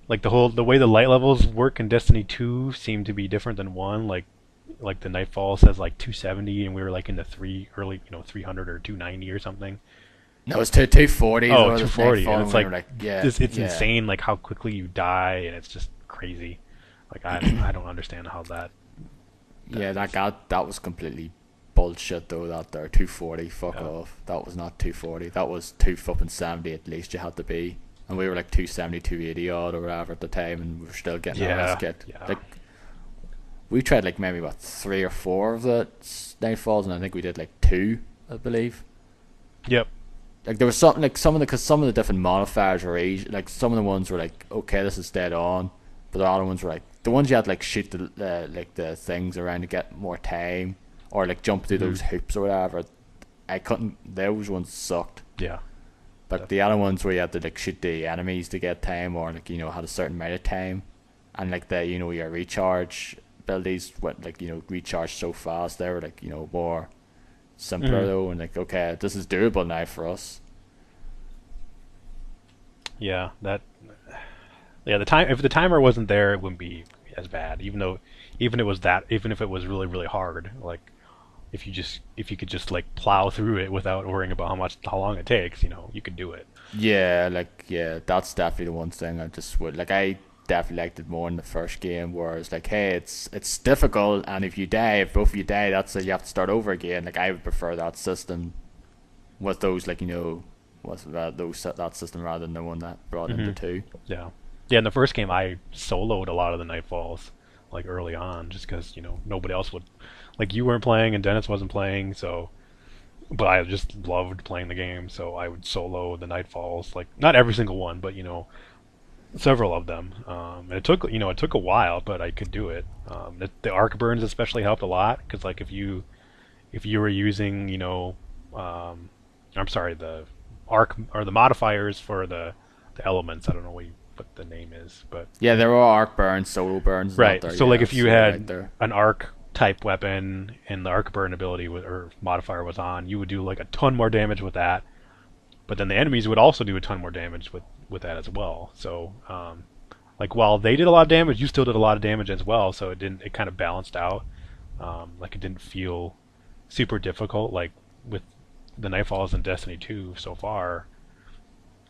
like the way the light levels work in Destiny 2 seem to be different than 1. Like the Nightfall says like 270, and we were like in the early 300 or 290 or something. No, it was 240. Oh, Or the 240, Nightfall, and and it's we like were like, yeah, it's yeah, insane like how quickly you die, and it's just crazy. Like I don't understand how that yeah. is. That was completely bullshit though. That there 240. Fuck Yeah. off. That was not 240. That was 270 at least. You had to be, and we were like 270, 280 odd or whatever at the time, and we were still getting our ass Yeah. kicked. Yeah. Like we tried like maybe about 3 or 4 of the Nightfalls, and I think we did like 2, I believe. Yep. like there was something like some of the because some of the different modifiers were easy. Like some of the ones were like okay, this is dead on, but the other ones were like the ones you had to like shoot the like the things around to get more time or like jump through those hoops or whatever. I couldn't. Those ones sucked. Yeah. But the other ones where you had to like shoot the enemies to get time or like had a certain amount of time, and like the your recharge abilities went like recharge so fast. They were like more simpler though, and like okay, this is doable now for us. Yeah, the time if the timer wasn't there, it wouldn't be as bad. Even if it was really really hard, like if you could just like plow through it without worrying about how long it takes, you could do it. Yeah, that's definitely the one thing I just would like. I definitely liked it more in the first game, where it's like, hey, it's difficult, and if both of you die, that's it. You have to start over again. Like I would prefer that system with those that system rather than the one that brought into two. Yeah, yeah. In the first game, I soloed a lot of the Nightfalls like early on, just because nobody else would. Like you weren't playing and Dennis wasn't playing, so. But I just loved playing the game, so I would solo the Nightfalls. Like not every single one, but several of them. And it took a while, but I could do it. The arc burns especially helped a lot because like if you were using I'm sorry, the arc or the modifiers for the elements. I don't know what the name is, but yeah, there are arc burns, solo burns, right. There, so yeah, like if you had right an arc type weapon and the arc burn ability or modifier was on, you would do like a ton more damage with that. But then the enemies would also do a ton more damage with that as well. So like while they did a lot of damage, you still did a lot of damage as well. So it kind of balanced out. Like it didn't feel super difficult like with the Nightfalls in Destiny 2 so far.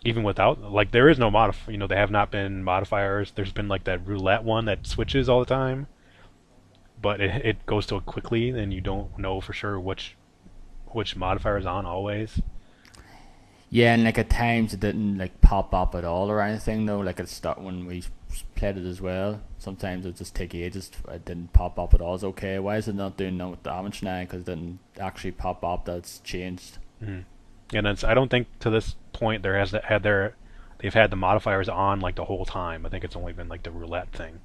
Even without like there is no they have not been modifiers. There's been like that roulette one that switches all the time. But it goes so quickly, and you don't know for sure which modifier is on always. Yeah, and like at times it didn't like pop up at all or anything though. Like at start when we played it as well. Sometimes it just take ages. It didn't pop up at all. It's okay. Why is it not doing no damage now? Because it didn't actually pop up. That's changed. Mm-hmm. And I don't think to this point they've had the modifiers on like the whole time. I think it's only been like the roulette thing.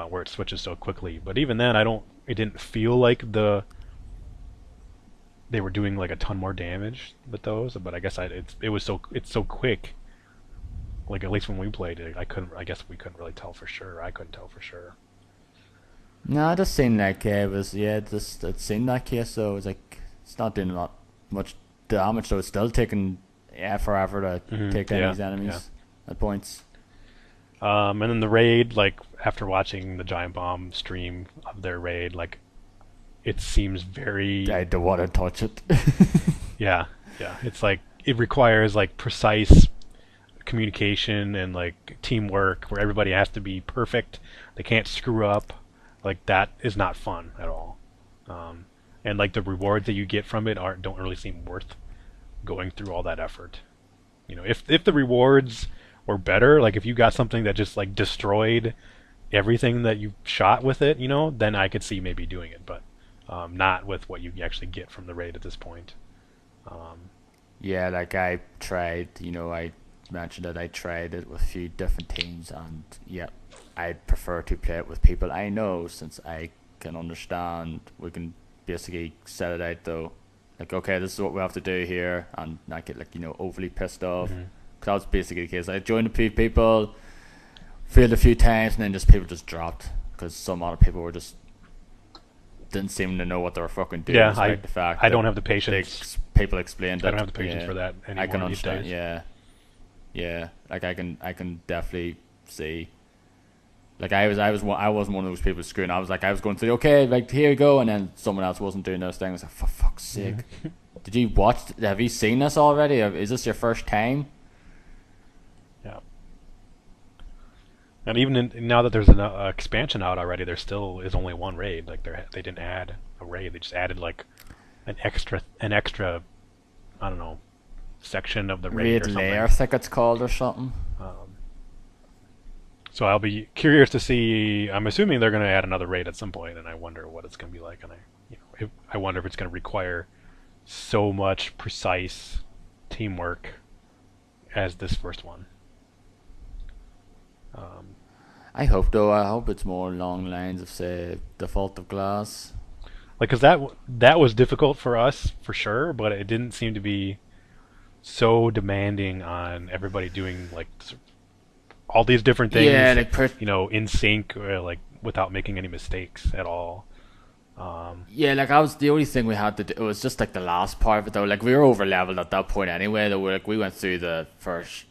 Where it switches so quickly, but even then, it didn't feel like they were doing like a ton more damage with those. But I guess it's so quick. Like at least when we played it, I guess we couldn't really tell for sure. I couldn't tell for sure. No, it just seemed like it seemed that case though. It was like it's not doing not much damage, so it's still taking forever to take down these enemies at points. And then the raid, like after watching the Giant Bomb stream of their raid, like it seems very. I don't want to touch it. yeah. It's like it requires like precise communication and like teamwork, where everybody has to be perfect. They can't screw up. Like that is not fun at all. And like the rewards that you get from it don't really seem worth going through all that effort. If the rewards were better, like if you got something that just like destroyed everything that you shot with it, then I could see maybe doing it, but not with what you actually get from the raid at this point. Yeah, like I tried, I mentioned that I tried it with a few different teams, and yeah, I'd prefer to play it with people I know, since I can understand. We can basically set it out though, like okay, this is what we have to do here, and not get like overly pissed off. That was basically the case. I joined a few people, failed a few times, and then people just dropped because some other people were just didn't seem to know what they were fucking doing. Yeah, despite the fact I don't have the patience. People explained. I don't have the patience for that anymore. I can these understand. days. Yeah. Like I can definitely see. Like I wasn't one of those people screwing. I was going through, okay, like here you go, and then someone else wasn't doing those things. I was like, for fuck's sake. Did you watch? Have you seen this already? Is this your first time? Yeah. And even now that there's an expansion out already, there still is only one raid. Like they didn't add a raid; they just added like an extra, I don't know, section of the raid or something. Layer, I think it's called, or something. So I'll be curious to see. I'm assuming they're going to add another raid at some point, and I wonder what it's going to be like. And I wonder if it's going to require so much precise teamwork as this first one. Um, I hope though. I hope it's more along the lines of say the Fault of Glass. like, cause that was difficult for us for sure, but it didn't seem to be so demanding on everybody doing like all these different Yeah, things, like in sync, or like without making any mistakes at all. Um, yeah, like I was the only thing we had to do. It was just like the last part of it though. Like we were over leveled at that point anyway. Though we went through the first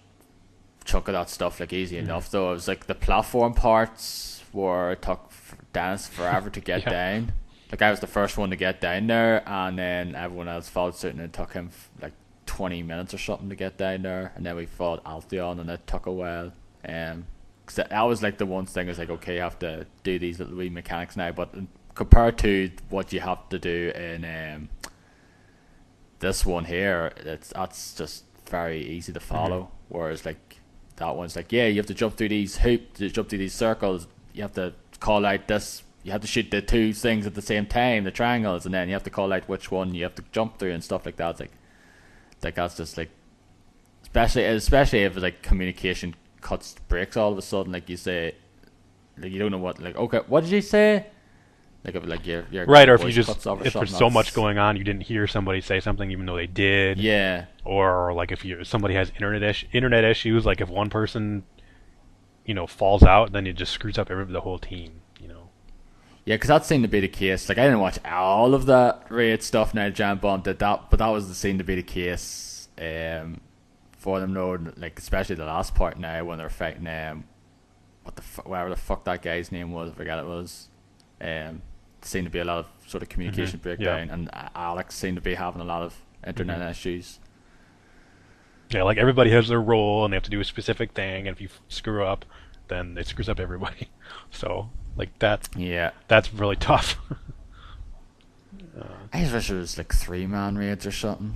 chunk of that stuff like easy mhm. enough. Though it was like the platform parts where it took Dennis forever to get Yeah. down. Like I was the first one to get down there, and then everyone else followed suit, and it took him like 20 minutes or something to get down there. And then we fought Altheon, and it took a while. 'Cause that was like the one thing is like okay, you have to do these little wee mechanics now, but compared to what you have to do in this one here, that's just very easy to Hmm. follow. Whereas like that one's like yeah, you have to jump through these hoops, you jump through these circles, you have to call out this. You have to shoot the two things at the same time, the triangles, and then you have to call out which one you have to jump through and stuff like that. It's like that's just like especially if like communication cuts breaks all of a sudden. Like you say, like you don't know what like okay, what did you say? Like if like Right, or if you voice just cuts off or if there's something. so much That's going on, you didn't hear somebody say something even though they did, yeah, or like if somebody has internet issues, like if one person falls out, then it just screws up the whole team. yeah, because that seemed to be the case. Like I didn't watch all of the raid stuff. Now Giant Bomb did that, but that was the seemed to be the case for them. Though, like especially the last part now when they're fighting whatever the fuck that guy's name was, I forget it was. Seemed to be a lot of sort of Hmm. communication Yeah, breakdown, and Alex seemed to be having a lot of internet hmm issues. yeah. Like everybody has their role, and they have to do a specific thing, and if you screw up, then it screws up everybody. So like Yeah, that's really tough. uh, I just wish it was like 3-man raids or something.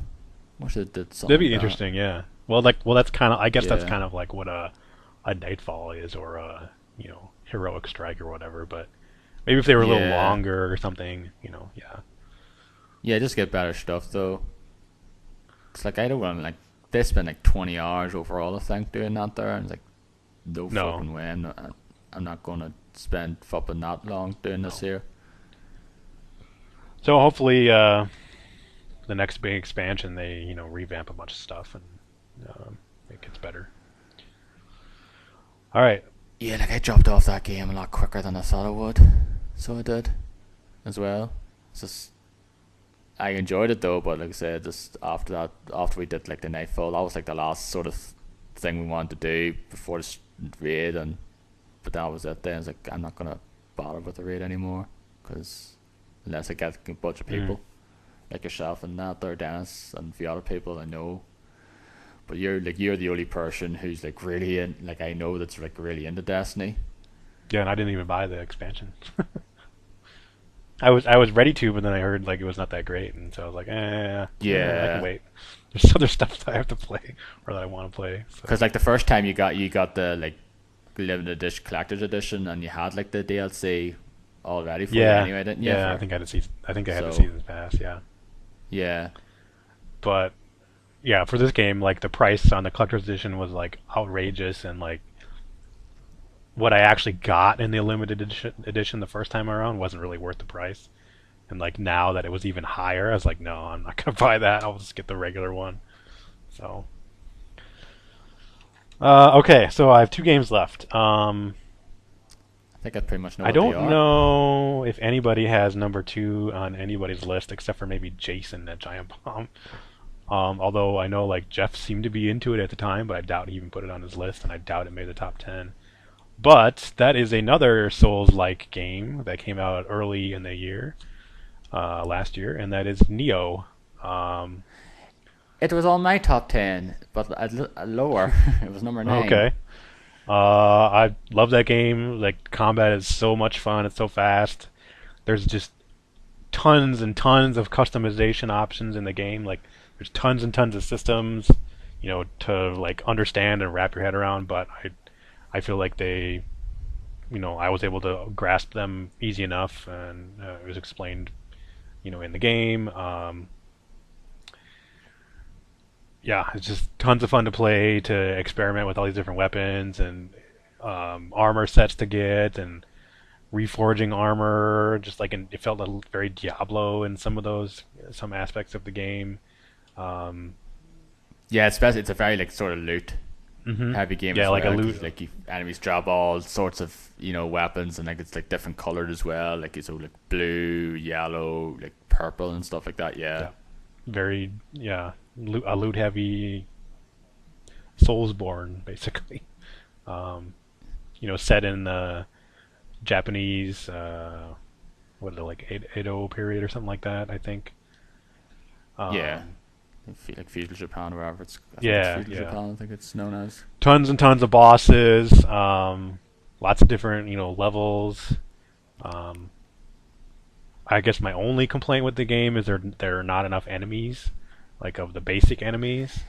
Wish it did that'd something be like that. interesting, yeah. Well, that's kind of I guess that's Yeah, kind of like what a Nightfall is, or a heroic strike or whatever. But maybe if they were a little yeah, longer or something, yeah. yeah. Just get better stuff though. Cause like I don't want like they spend like 20 hours overall I think doing that there, and it's like no No, fucking way. I'm not gonna spend fucking that long doing this no. here. So hopefully, the next big expansion, they revamp a bunch of stuff and it gets better. All right. Yeah, like I dropped off that game a lot quicker than I thought I would. So I did as well. It's just I enjoyed it though, but like I said, just after that, after we did like the nightfall, that was like the last sort of thing we wanted to do before this raid, and but that was it. Then it's like I'm not gonna bother with the raid anymore because unless I get a bunch of Mm. people like yourself and that or Dennis and a few other people I know. But you're the only person who's like really in like I know that's like really into Destiny. Yeah, and I didn't even buy the expansion. I was ready to, but then I heard like it was not that great, and so I was like, I can Yeah, wait. There's other stuff that I have to play or that I want to play. So because like the first time you got the like limited edition collector's edition and you had like the DLC all ready for you yeah, anyway, didn't you? yeah. For I think I had the so seasons pass. Yeah, yeah, but yeah, for this game, like the price on the collector's edition was like outrageous, and like what I actually got in the limited edition the first time around wasn't really worth the price. And like now that it was even higher, I was like, no, I'm not gonna buy that. I'll just get the regular one. So, okay, so I have two games left. I think I pretty much know I what they don't are. know if anybody has number two on anybody's list except for maybe Jason at Giant Bomb. Although I know like Jeff seemed to be into it at the time, but I doubt he even put it on his list, and I doubt it made the top 10. But that is another Souls-like game that came out early in the year, last year, and that is Neo. Um, It was on my top 10, but lower. It was number 9. okay. I love that game. Like combat is so much fun. It's so fast. There's just tons and tons of customization options in the game. Like there's tons and tons of systems, to like understand and wrap your head around. But I feel like I was able to grasp them easy enough, and it was explained, in the game. yeah, it's just tons of fun to play, to experiment with all these different weapons and armor sets to get, and reforging armor. Just like it felt very Diablo in some aspects of the game. Um, Yeah, especially it's a very like sort of loot hmm heavy game Yeah, as like a well loot. because like enemies drop all sorts of weapons and like it's like different colored as well. Like it's all like blue, yellow, like purple and stuff like that. Yeah, Yeah, very a loot heavy Soulsborne basically. Um, set in the Japanese what is it, like Edo period or something like that, I think. yeah. Um, Like feudal Japan or whatever it's. I think it's yeah, feudal yeah. Japan. I think it's known as. Tons and tons of bosses. Lots of different levels. Um, I guess my only complaint with the game is there are not enough enemies, like of the basic enemies.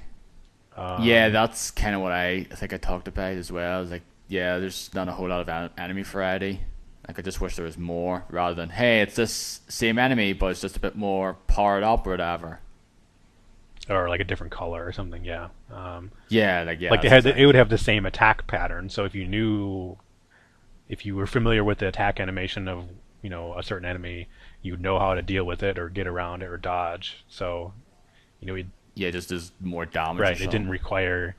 Yeah, Um, that's kind of what I think I talked about as well. It's like, yeah, there's not a whole lot of enemy variety. Like, I just wish there was more rather than, hey, it's this same enemy, but it's just a bit more powered up or whatever. or like a different color or something. Yeah. Yeah, like, yeah, Like that's it would exactly. have the same attack pattern. So if you were familiar with the attack animation of a certain enemy, you'd know how to deal with it or get around it or dodge. So it, Yeah, just does more damage or right, it didn't something. require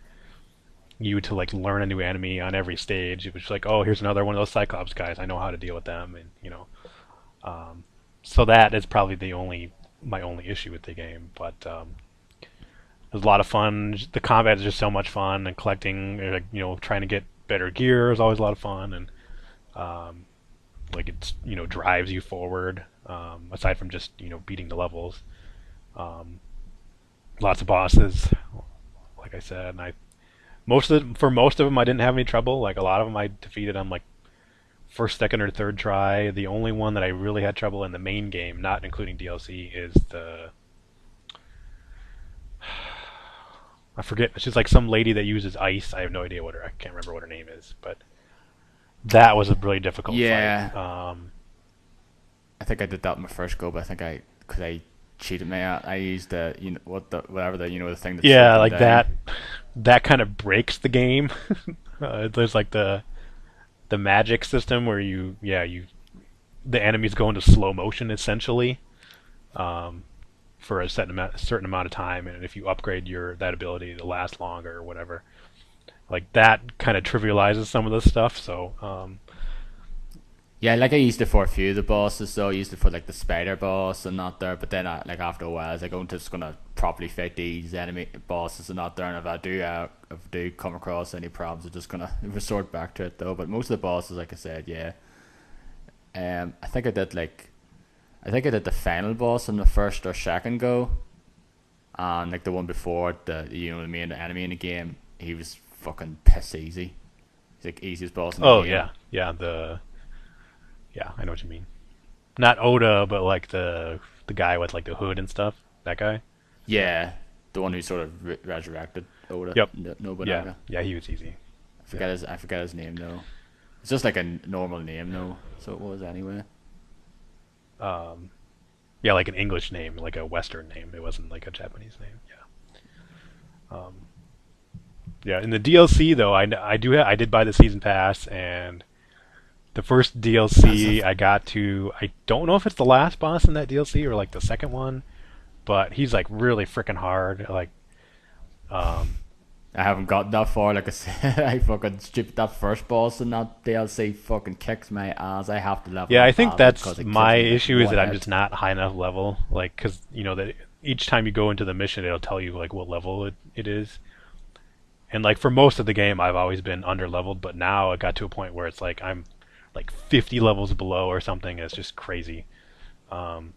you to like learn a new enemy on every stage. It was like, oh, here's another one of those Cyclops guys. I know how to deal with them, and so that is probably the only my only issue with the game. But it was a lot of fun. The combat is just so much fun, and collecting, like trying to get better gear is always a lot of fun, and um, like it's drives you forward. Aside from just beating the levels, um, lots of bosses, like I said, and I for most of them I didn't have any trouble. Like a lot of them I defeated on like first, second, or third try. The only one that I really had trouble in the main game, not including DLC, is the I forget. It's just like some lady that uses ice. I have no idea what her. I can't remember what her name is, but that was a really difficult fight. Yeah, I think I did that in my first go, but I think because I cheated me. I used the, whatever the, the thing that slows Yeah, them like down. that kind of breaks the game. There's like the magic system where the enemies go into slow motion essentially, um, for certain amount of time, and if you upgrade your that ability to last longer or whatever, like that kind of trivializes some of the stuff. So Yeah, like I used it for a few of the bosses, so I used it for like the spider boss and not there. But then, like after a while, I was like, I'm just gonna properly fight these enemy bosses and not there. And if I do come across any problems, I'm just gonna resort back to it though. But most of the bosses, like I said, yeah. I think I think I did the final boss on the first or second go, and like the one before the main enemy in the game, he was fucking piss easy. He's like easiest boss in the oh game. yeah, yeah, I know what you mean. Not Oda, but like the guy with like the hood and stuff. That guy. Yeah. Yeah, the one who sort of resurrected Oda Yep. Yeah. Nobunaga. Yeah, he was easy. Yeah. I forget his name though. It's just like a normal name though, so it was anyway. Um, yeah, like an English name, like a Western name. It wasn't like a Japanese name. Yeah. Yeah. In the DLC though, I did buy the season pass, and the first As DLC if I got to, I don't know if it's the last boss in that DLC or like the second one, but he's like really freaking hard. Like, um, I haven't gotten that far, like I said, I fucking stupid that first boss in that DLC fucking kicks my ass. I have to level yeah, I up think badly that's because it kills my me like issue is one that I'm just hit. not high enough level. Like, because that each time you go into the mission, it'll tell you like what level it is. And like for most of the game, I've always been under leveled, but now it got to a point where it's like I'm like 50 levels below or something. It's just crazy. Um,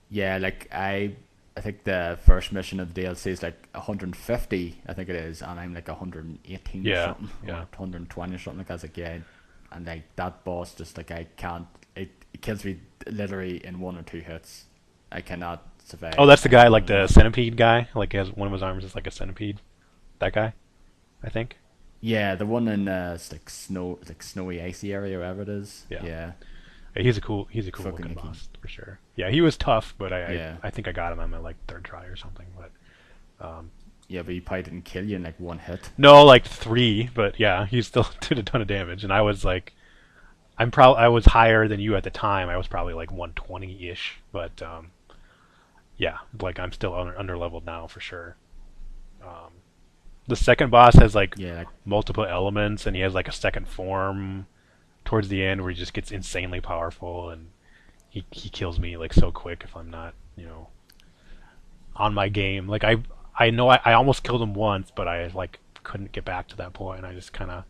Yeah, like I think the first mission of the DLC is like 150, I think it is, and I'm like 118 or yeah, something, or yeah. 120 or something like that. I was like, yeah, and like that boss, just like I can't, it kills me literally in one or two hits. I cannot Oh, survive that's the any guy, more like than the that. centipede guy. Like, he has one of his arms is like a centipede. That guy, I think. Yeah, the one in it's like snowy icy area, wherever it is. Yeah. Yeah, Yeah, he's a cool fucking looking icky. boss for sure. Yeah, he was tough, but Yeah, I think I got him on my like third try or something. But Yeah, but he probably didn't kill you in like one hit. No, like 3, but yeah, he still did a ton of damage. And I was like, I was higher than you at the time. I was probably like 120-ish, but yeah, like I'm still under leveled now for sure. Um, the second boss has like Yeah, like multiple elements, and he has like a second form towards the end where he just gets insanely powerful, and he kills me like so quick if I'm not on my game. Like I know I almost killed him once, but I like couldn't get back to that point. I just kind of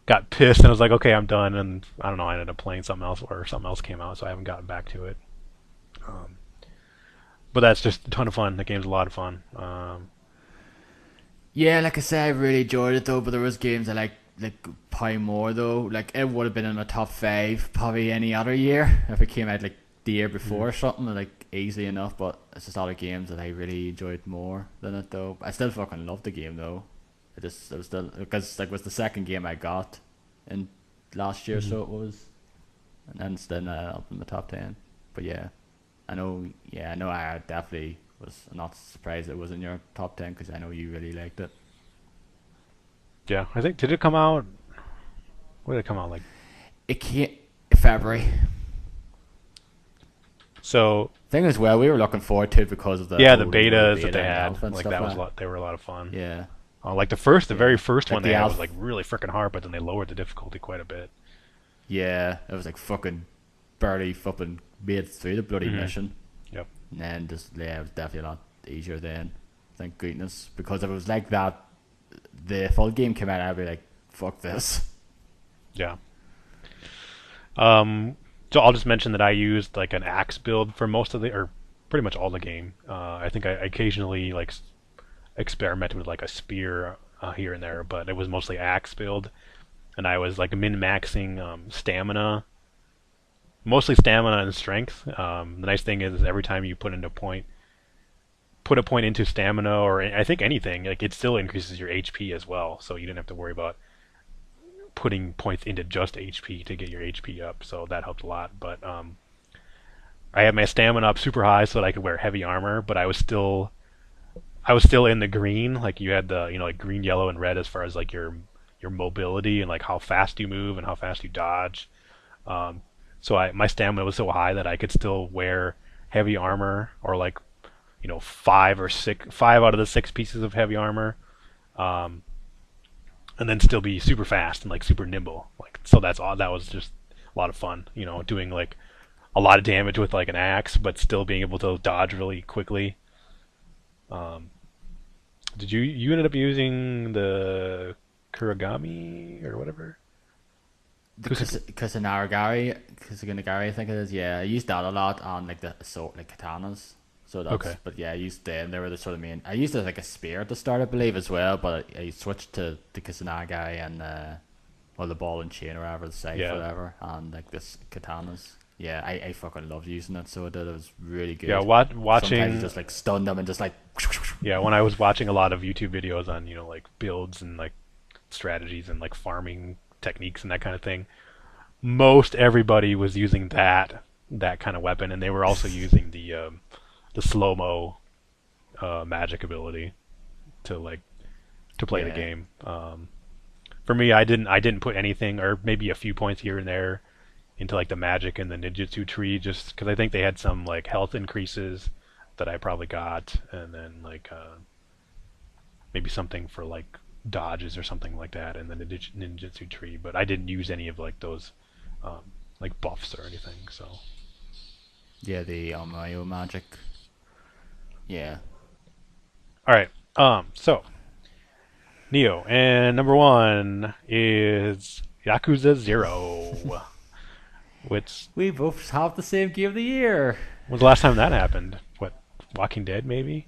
got pissed and I was like, okay, I'm done. And I don't know, I ended up playing something else or something else came out, so I haven't gotten back to it. Um, but that's just a ton of fun. The game's a lot of fun. yeah, like I said, I really enjoyed it though. But there was games I like probably more though. Like it would have been in the top five probably any other year if it came out like the year before or something, like easily enough. But it's just other games that I really enjoyed more than it though. I still fucking love the game though. It was still because like was the second game I got in last year, Mm-hmm. so it was, and then it's still up in the top 10. But yeah, I know. Yeah, I know. I definitely was not surprised it was in your top 10 because I know you really liked it. Yeah, I think did it come out? When did it come out? Like It came February. so. Thing as well, we were looking forward to it because of the Yeah, the whole betas that beta they and had, alpha and like stuff that was like a that. lot. They were a lot of fun. Yeah, Like the very yeah. first one Like they the had was alpha. like really freaking hard, but then they lowered the difficulty quite a bit. Yeah, it was like fucking barely fucking made it through the bloody Hmm. mission. Yep. And then just yeah, it was definitely a lot easier then. Thank goodness. Because if it was like that, the full game came out, I'd be like, fuck this. Yeah. Um, so I'll just mention that I used like an axe build for most of the, or pretty much all the game. I think I occasionally like experimented with like a spear here and there, but it was mostly axe build, and I was like min maxing stamina, mostly stamina and strength. The nice thing is every time you put a point into stamina or I think anything, like it still increases your HP as well, so you didn't have to worry about putting points into just HP to get your HP up, so that helped a lot. But I had my stamina up super high so that I could wear heavy armor, but I was still in the green. Like you had the like green, yellow, and red as far as like your mobility and like how fast you move and how fast you dodge. Um, so my stamina was so high that I could still wear heavy armor or like 5 out of the 6 pieces of heavy armor. Um, and then still be super fast and like super nimble. Like so that's all. That was just a lot of fun. Doing like a lot of damage with like an axe, but still being able to dodge really quickly. Um, did you ended up using the Kuragami or whatever? The Kusaki? Kusanagari, I think it is. Yeah, I used that a lot on like the sword, like katanas. So that's, Okay. but yeah, I used them. They were the sort of main. I used it as like a spear at the start, I believe, as well. But I switched to the Kusanagari and well, the ball and chain or whatever, the scythe, Yeah. whatever, and like this katanas. Yeah, I fucking loved using it. So it did. It was really Yeah. good. Sometimes you Watching. just like stun them and just like Yeah. When I was watching a lot of YouTube videos on like builds and like strategies and like farming techniques and that kind of thing, most everybody was using that kind of weapon, and they were also using the slow mo magic ability to like to play the yeah, game. For me, I didn't put anything or maybe a few points here and there into like the magic and the ninjutsu tree just because I think they had some like health increases that I probably got, and then like maybe something for like dodges or something like that, and then the ninjutsu tree. But I didn't use any of like those like buffs or anything. So yeah, the Mayo magic. Yeah, all right. So Neo, and number one is Yakuza 0. Which we both have the same game of the year. was the last time that happened? What, Walking Dead, maybe?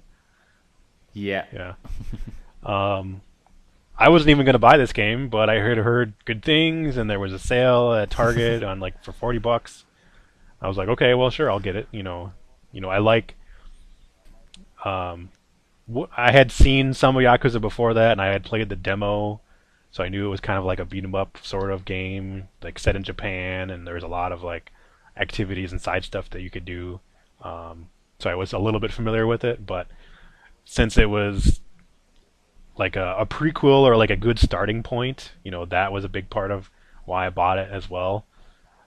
Yeah, Yeah. Um, I wasn't even going to buy this game, but I heard good things, and there was a sale at Target on like for $40. I was like, okay, well, sure, I'll get it. I like. Um, I had seen some of Yakuza before that, and I had played the demo, so I knew it was kind of like a beat 'em up sort of game, like set in Japan, and there was a lot of like activities and side stuff that you could do. So I was a little bit familiar with it, but since it was like a prequel or like a good starting point, that was a big part of why I bought it as well.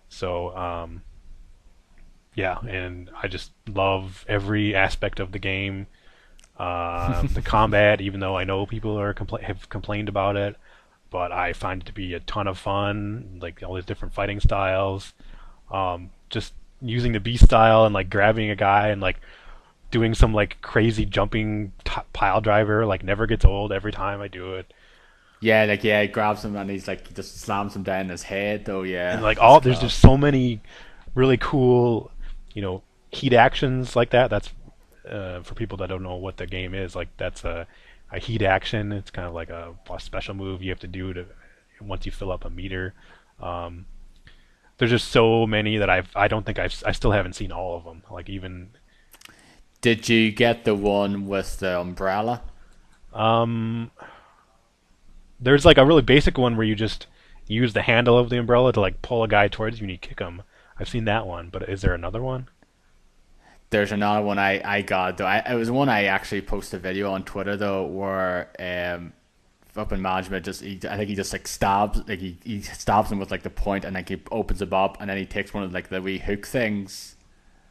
So yeah, and I just love every aspect of the game. The combat, even though I know people have complained about it, but I find it to be a ton of fun. Like all these different fighting styles, just using the beast style and like grabbing a guy and like doing some like crazy jumping pile driver like never gets old every time I do it. Yeah, like yeah, he grabs him and he's like he just slams him down in his head. Though, And yeah, like that's there's class. just so many really cool, heat actions like that. That's for people that don't know what the game is. Like that's a heat action. It's kind of like a special move you have to do to once you fill up a meter. Um, there's just so many that I don't think I still haven't seen all of them. Like even Did you get the one with the umbrella? um, there's like a really basic one where you just use the handle of the umbrella to like pull a guy towards you and you kick him. I've seen that one, but is there another one? There's another one I got though. It was one I actually posted a video on Twitter though, where up in management I think he just like stabs like he stabs him with like the point and like he opens him up and then he takes one of like the wee hook things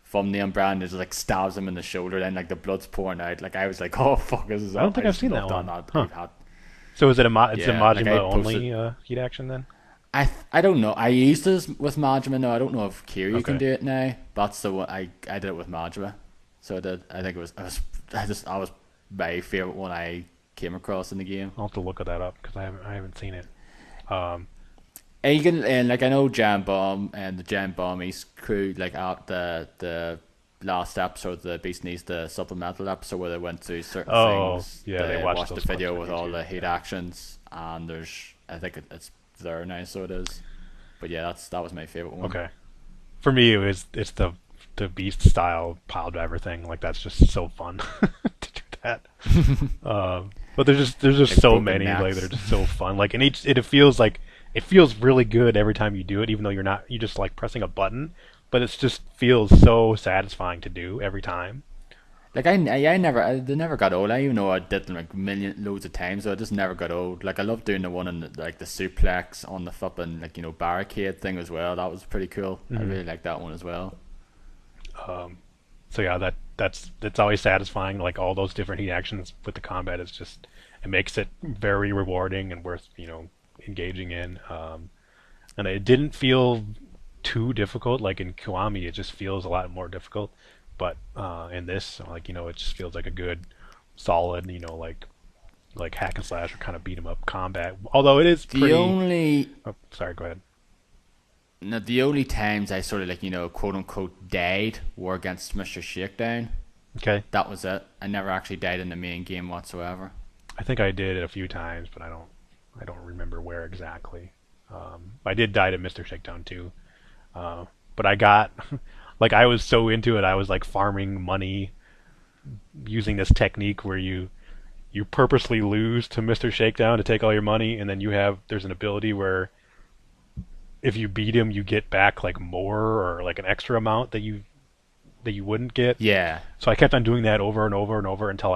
from the umbrella and just like stabs him in the shoulder. Then like the blood's pouring out. Like I was like, oh fuck, this is I don't think I I've just seen that love that one. that Huh. they've had. So is it it's a Yeah, like I Majima posted. only heat action then? I don't know. I used this with Majima. No, I don't know if Kiryu can Okay. do it now. That's the one I did it with Majima. So I did. I think I was my favorite one I came across in the game. I'll have to look that up because I haven't seen it. Um, And you can and like I know Jam Bomb and the Jam Bomb East crew like out the last episode the Beast Needs the supplemental episode where they went through certain oh things. yeah, they They watched watched the those parts video on with all YouTube. the hate Yeah. actions and there's I think it's there now, so it is. But yeah, that was my favorite one. Okay. For me, it's the beast style pile driver thing. Like that's just so fun to do that. But there's just Like so broken many like that are necks. just so fun. Like and it feels really good every time you do it, even though you're just like pressing a button. But it just feels so satisfying to do every time. Like they never got old. I even know I did them like loads of times, so I just never got old. Like I love doing the one in like the suplex on the flipping like barricade thing as well. That was pretty cool. I Hmm. really like that one as well. Um, so yeah, that's always satisfying. Like all those different heat actions with the combat is just it makes it very rewarding and worth engaging in. And it didn't feel too difficult. Like in Kiwami, it just feels a lot more difficult. But in this, like it just feels like a good, solid, like hack and slash or kind of beat 'em up combat. Although it is The pretty. only Oh, sorry. Go ahead. no, the only times I sort of like quote unquote died were against Mr. Shakedown. Okay. That was it. I never actually died in the main game whatsoever. I think I did it a few times, but I don't remember where exactly. I did die to Mr. Shakedown too, but I got like I was so into it. I was like farming money using this technique where you purposely lose to Mr. Shakedown to take all your money, and then there's an ability where if you beat him, you get back like more or like an extra amount that you wouldn't get. Yeah, So I kept on doing that over and over and over until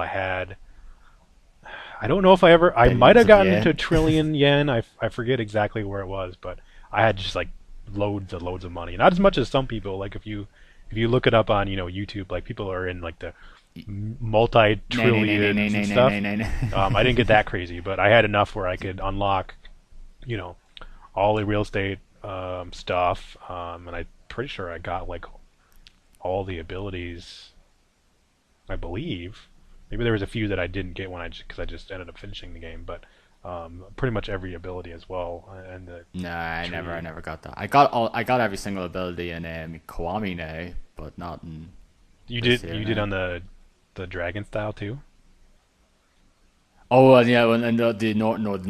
I don't know if I might billions have of gotten to yen. a trillion yen. I forget exactly where it was, but I had just like loads and loads of money. Not as much as some people. Like if you look it up on YouTube, like people are in like the multi Nay nay nay nay nay trillions and nay nay stuff. nay nay. nay. I didn't get that crazy, but I had enough where I could unlock, you know, all the real estate stuff, and I'm pretty sure I got like all the abilities. I believe. Maybe there was a few that I didn't get when because I just ended up finishing the game, but pretty much every ability as well. And the No, I tree. never got that. I got every single ability in Kiwami now, but not in You this did here you did now. on the dragon style too. Oh, yeah, well, and the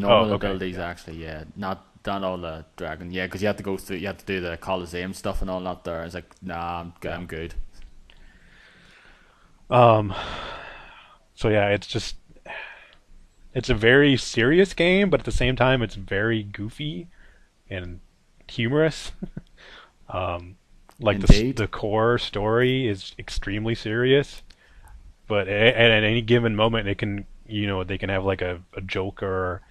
Oh, normal okay, abilities yeah. actually, yeah, not all the dragon, yeah, because you have to go through, you have to do the Colosseum stuff and all that. There, it's like, nah, I'm good. Yeah. I'm good. Um. So yeah, it's a very serious game, but at the same time, it's very goofy and humorous. Um, like Indeed. the core story is extremely serious, but at any given moment, it can they can have like a joke or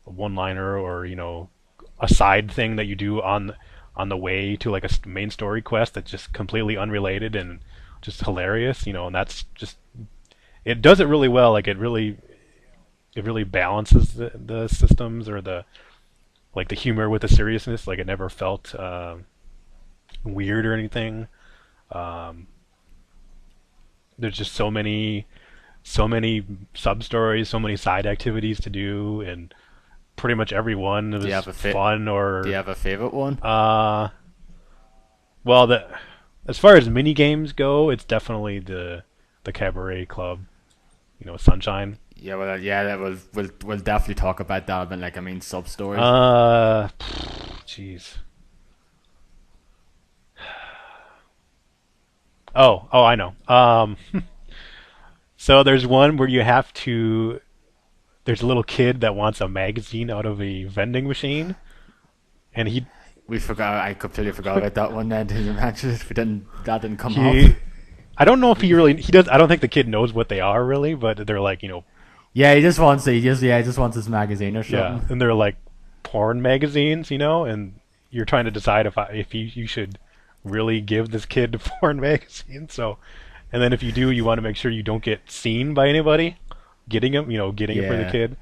a one-liner or a side thing that you do on the way to like a main story quest that's just completely unrelated and just hilarious, and that's just it does it really well. Like it really balances the systems or the like the humor with the seriousness. Like it never felt weird or anything. Um, there's just so many sub stories, so many side activities to do, and pretty much every one Do you was have a fun Do you or have a favorite one? well, as far as mini games go, it's definitely the Cabaret Club, Sunshine. Yeah, well, yeah, we'll definitely talk about that. But like, I mean, sub stories. Jeez. Oh, I know. So there's one where you have to. There's a little kid that wants a magazine out of a vending machine, and We forgot. I completely forgot about that one. Then didn't mention it. We didn't. That didn't come up. he. I don't know if he does. I don't think the kid knows what they are really, but they're like Yeah, he just wants his magazine or yeah, something. and they're like porn magazines, and you're trying to decide if you should really give this kid a porn magazine. So, and then if you do, you want to make sure you don't get seen by anybody getting him, getting it for the Yeah, kid.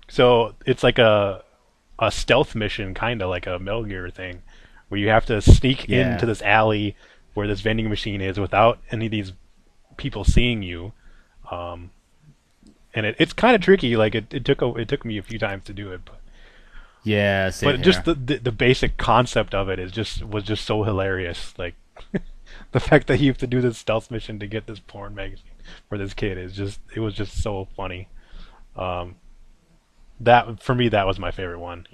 So it's like a stealth mission, kind of like a Metal Gear thing, where you have to sneak into yeah, this alley where this vending machine is without any of these people seeing you. Um, and it's kind of tricky. Like it took me a few times to do it, yeah. Same but just here. the basic concept of it was just so hilarious. Like the fact that you have to do this stealth mission to get this porn magazine for this kid it was just so funny. Um, that for me that was my favorite one.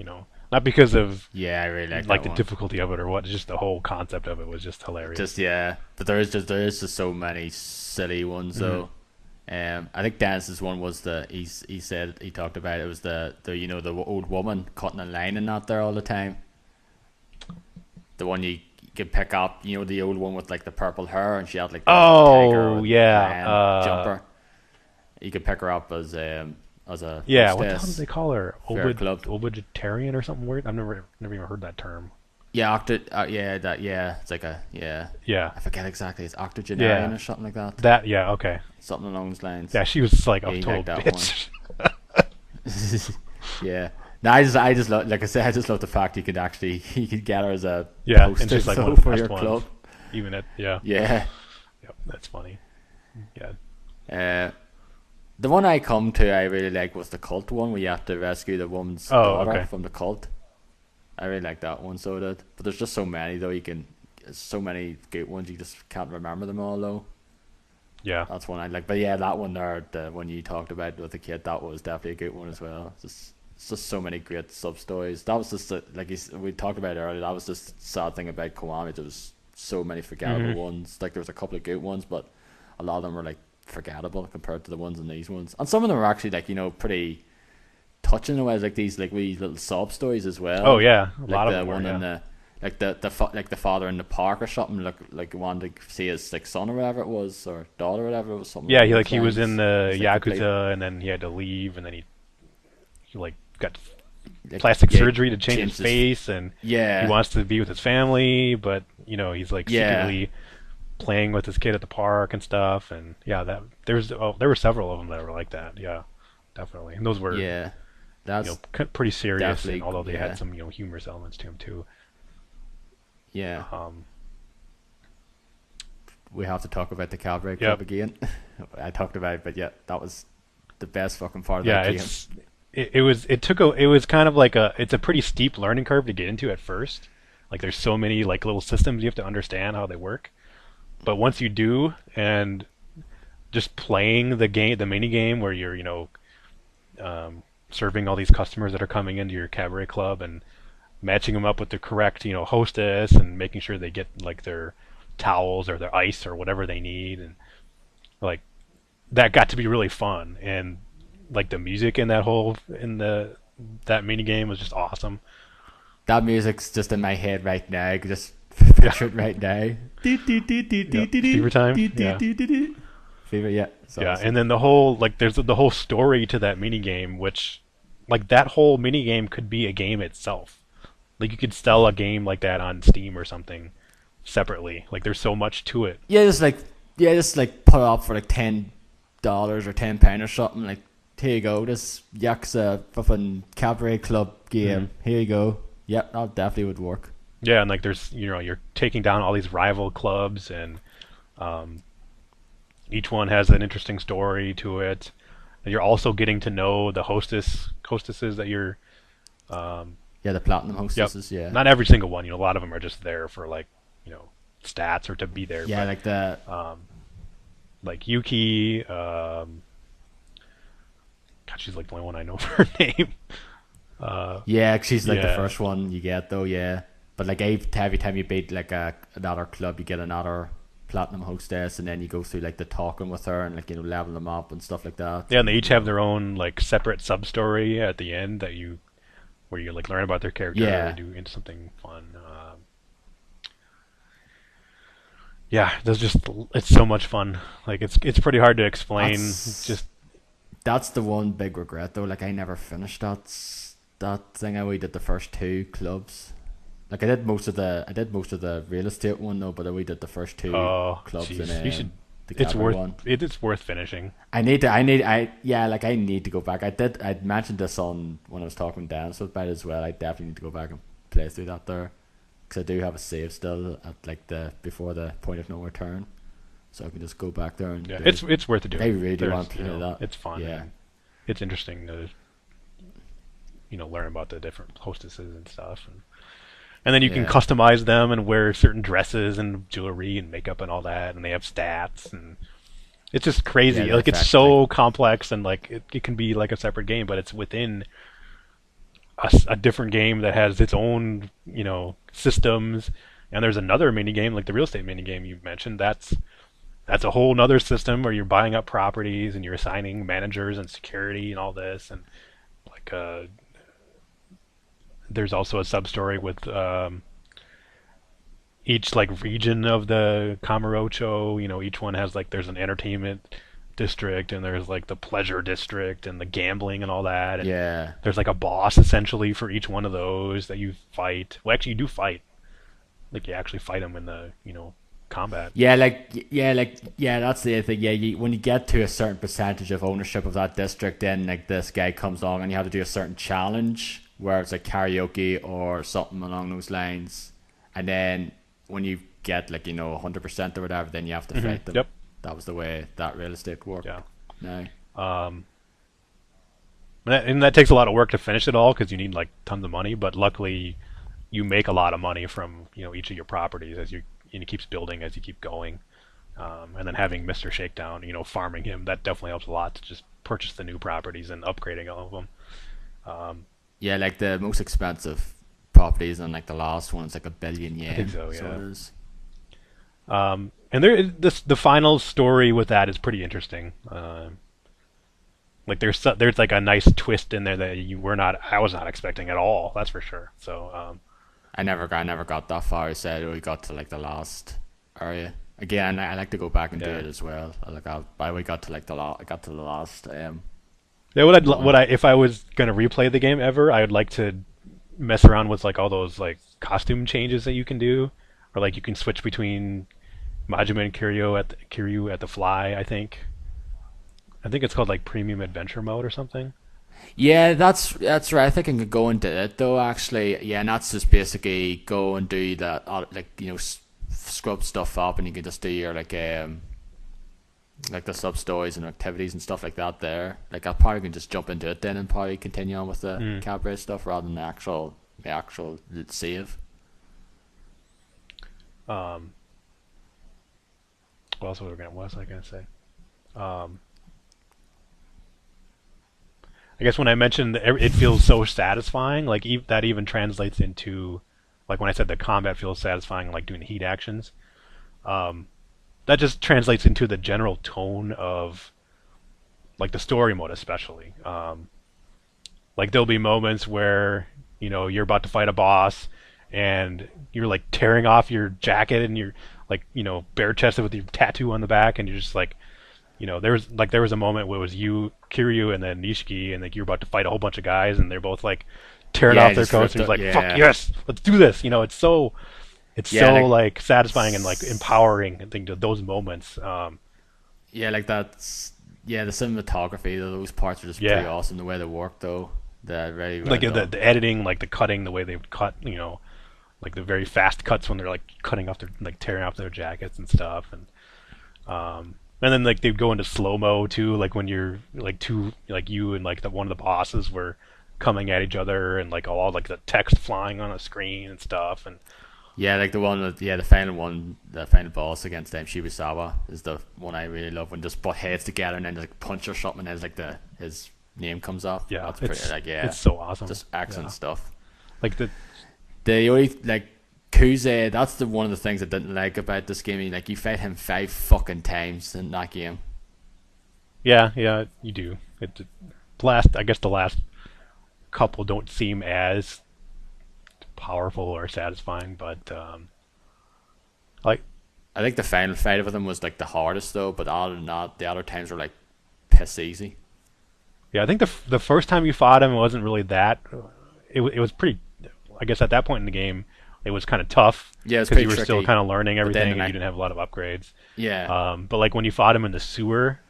Not because of Yeah, I really like like that the one. difficulty of it or what, just the whole concept of it was just hilarious. Just yeah, but there is just so many silly ones Hmm. though. I think Dennis's one was he said he talked about it was the the old woman cutting a line in that there all the time. The one you could pick up, the old one with like the purple hair, and she had like the tiger Oh or yeah, lion jumper. You could pick her up as a yeah. What the hell did they hostess call her? for a club. Obligitarian or something weird. I've never even heard that term. Yeah, it's like a yeah. Yeah, I forget exactly. It's octogenarian yeah. or something like that. That yeah. Okay. Something along those lines. Yeah, she was like Yeah, a you total like that one. bitch. Yeah. No, I just love, like I said, I just love the fact you could get her as a Yeah, and poster she's like one so of the for best your ones. club. Even at yeah. Yeah. Yep, that's funny. Yeah. Uh, the one I come to I really like was the cult one where you have to rescue the woman's Oh, daughter okay. from the cult. I really like that one so did. But there's just so many though so many good ones you just can't remember them all though. Yeah. That's one I like. But yeah, that one there, the one you talked about with the kid, that was definitely a good one as well. It's just so many great sub stories. That was just we talked about earlier. That was just the sad thing about Kiwami. There was so many forgettable Hmm. ones. Like there was a couple of good ones, but a lot of them were like forgettable compared to the ones in these ones. And some of them were actually like pretty touching in ways, like these like wee little sob stories as Oh well. yeah, a Like lot of the them were. one in Yeah. the like the father in the park or something, like wanted to see his like son or whatever it was, or daughter or whatever it was, something Yeah, along he those was in lines. the It's like complete Yakuza, and then he had to leave, and then he like got like plastic yeah, surgery to change his changed his face, and he yeah, wants to be with his family, but he's like yeah, secretly playing with his kid at the park and stuff, and yeah, there were several of them that were like that. Yeah, definitely, and those were yeah. That's pretty serious, and definitely although they had yeah, some humorous elements to them too. yeah. Um, We have to talk about the Cabaret Club yep. again. I talked about it, but yeah, that was the best fucking part of Yeah, that game. it was kind of like it's a pretty steep learning curve to get into at first. Like there's so many like little systems you have to understand how they work. But once you do, and just playing the mini game where you're serving all these customers that are coming into your cabaret club and matching them up with the correct hostess and making sure they get like their towels or their ice or whatever they need, and like that got to be really fun. And like the music in that mini game was just awesome. That music's just in my head right now. I can just Yeah. picture it right now. Yep. Fever time. Yeah. Fever, yeah, it's Yeah, awesome. and then the whole like there's the whole story to that mini game, which like that whole mini game could be a game itself. Like you could sell a game like that on Steam or something separately. Like there's so much to it. Yeah, just like put it up for like $10 or £10 or something. Like, here you go, this Yakuza fucking cabaret club Hmm. game. Here you go. Yep, that definitely would work. Yeah, and like there's you're taking down all these rival clubs, and um, each one has an interesting story to it. And you're also getting to know the hostesses that you're. Um, Yeah, the platinum yep, hostesses. Yeah, not every single one. A lot of them are just there for like you know stats or to be there, yeah, but like the um, like Yuki. God, she's like the only one I know for her name. Uh, yeah. 'Cause she's like the yeah, first one you get though. Yeah, but like every time you beat like another club, you get another platinum hostess, and then you go through like the talking with her and like leveling them up and stuff like that. yeah, and they And each have their own like separate sub story at the end that you where you like learn about their character or yeah, do into something fun. Yeah, there's just it's so much fun. Like it's pretty hard to explain. that's Just that's the one big regret though. Like I never finished that thing. I only did the first two clubs. Like I did most of the real estate one though, but I only did the first two oh clubs and jeez, you should. the It's cabaret worth one. it's worth finishing. Yeah, like I need to go back. I'd mentioned this on when I was talking to Dan so about it as well. I definitely need to go back and play through that there because I do have a save still at like the before the point of no return, so I can just go back there and Yeah, do it. it's worth Like I doing. really do There's want to play that. it's fun Yeah, and it's interesting to learn about the different hostesses and stuff and then you can yeah, customize them and wear certain dresses and jewelry and makeup and all that and they have stats and it's just yeah. crazy The like it's effect, like so complex and like it can be like a separate game but it's within a different game that has its own systems and there's another mini game like the real estate mini game you mentioned that's a whole nother system where you're buying up properties and you're assigning managers and security and all this and like there's also a sub story with each like region of the Kamurocho. Each one has like there's an entertainment district and there's like the pleasure district and the gambling and all that. And yeah, there's like a boss essentially for each one of those that you fight. Well, actually, you do fight. Like you actually fight them in the combat. yeah. That's the thing. Yeah, when you get to a certain percentage of ownership of that district, then like this guy comes along and you have to do a certain challenge where it's like karaoke or something along those lines, and then when you get like 100% or whatever, then you have to fight them. Yep. That was the way that real estate Yeah. worked. No. Um, and that takes a lot of work to finish it all because you need like tons of money. But luckily, you make a lot of money from each of your properties as you and it keeps building as you keep going. And then having Mr. Shakedown, farming him, that definitely helps a lot to just purchase the new properties and upgrading all of them. Um, Yeah, like the most expensive properties and like the last one is like a billion I think yen. so, So yeah. it is. And the final story with that is pretty interesting. Like there's like a nice twist in there that I was not expecting at all. That's for sure. So I never got that far. I said we got to like the last area. Again, I like to go back and do yeah, it as well. We got to like I got to the last yeah. one. If I was gonna replay the game ever, I would like to mess around with like all those like costume changes that you can do, or like you can switch between Majima and Kiryu at the fly. I think it's called like Premium Adventure Mode or something. Yeah, that's right. I think I could go into it though. Actually, yeah, and that's just basically go and do that, scrub stuff up, and you can just do your like the sub stories and activities and stuff like that. There, like I probably can just jump into it then and probably continue on with the Mm. cabaret stuff rather than the actual save. Um, what was I gonna say? Um, I guess when I mentioned that it feels so satisfying, like that even translates into like when I said the combat feels satisfying, like doing heat actions. Um, that just translates into the general tone of like the story mode, especially. Like there'll be moments where you're about to fight a boss, and you're like tearing off your jacket, and you're like bare chested with your tattoo on the back, and you're just like there was a moment where it was you, Kiryu, and then Nishiki, and like you're about to fight a whole bunch of guys, and they're both like tearing Yeah, off he their just coats, ripped and he's it. like, "Fuck Yeah, yes, let's do this." It's yeah, so like like satisfying and like empowering. I think to those moments. yeah, like that's yeah. The cinematography, those parts are just pretty Yeah, awesome. The way they work, though, they're very well like done. the editing, like the cutting, the way they cut, like the very fast cuts when they're like cutting off their like tearing off their jackets and stuff, and then like they go into slow mo too, like when you're like two like you and like the one of the bosses were coming at each other and like all like the text flying on a screen and stuff and Yeah, like the one with the final one, the final boss against Shibusawa is the one I really love when just butt heads together and then like punch or something and then like the his name comes up. yeah, That's pretty like yeah, it's so awesome. just excellent Yeah, stuff. like the The only like Kuze, that's the one of the things I didn't like about this game. Like you fight him 5 fucking times in that game. yeah you do I guess the last couple don't seem as powerful or satisfying, but like I think the final fight with him was like the hardest though, but other than that, the other times were like piss easy. yeah, I think the first time you fought him wasn't really that. It was pretty. I guess at that point in the game, it was kind of tough Yeah, it's because you pretty were still tricky. kind of learning But everything then and you like didn't have a lot of upgrades. yeah, But like when you fought him in the sewer,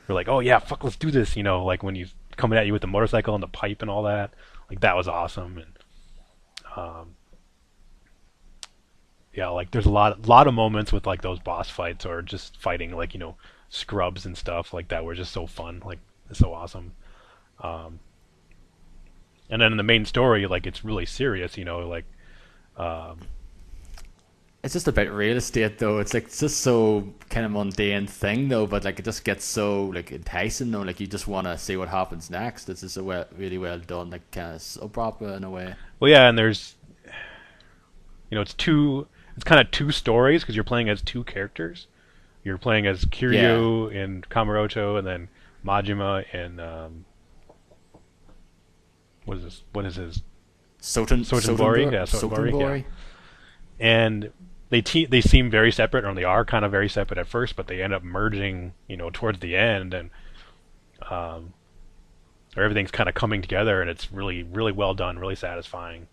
you're like, oh yeah, fuck, let's do this. Like when he's coming at you with the motorcycle and the pipe and all that. Like that was awesome. And um, yeah, like there's a lot of moments with like those boss fights or just fighting like scrubs and stuff like that were just so fun. Like it's so awesome. Um, and then in the main story, like it's really serious. Like um, it's just about real estate though. It's just so kind of mundane thing though, but like it just gets so like enticing though. Like you just want to see what happens next. It's just really well done, like kind of soap opera in a way. well, yeah, and there's it's two. It's kind of two stories because you're playing as two characters. You're playing as Yeah, Kiryu in Kamurocho, and then Majima in what is this? What is his Sotenbori? Yeah, Sotenbori. Yeah, Sotenbori. and they seem very separate, or they are kind of very separate at first, but they end up merging, towards the end, and um, everything's kind of coming together, and it's really really well done, really satisfying.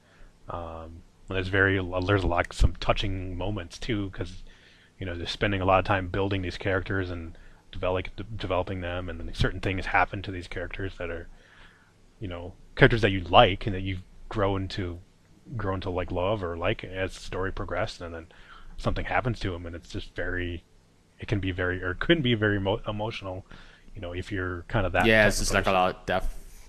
And there's a lot some touching moments too, because they're spending a lot of time building these characters and developing them, and then certain things happen to these characters that are characters that you like and that you've grown to like love or like as the story progressed, and then something happens to them, and it's just it can be very or could be very emotional, if you're kind of that Yeah, type it's of just like a person. lot of depth.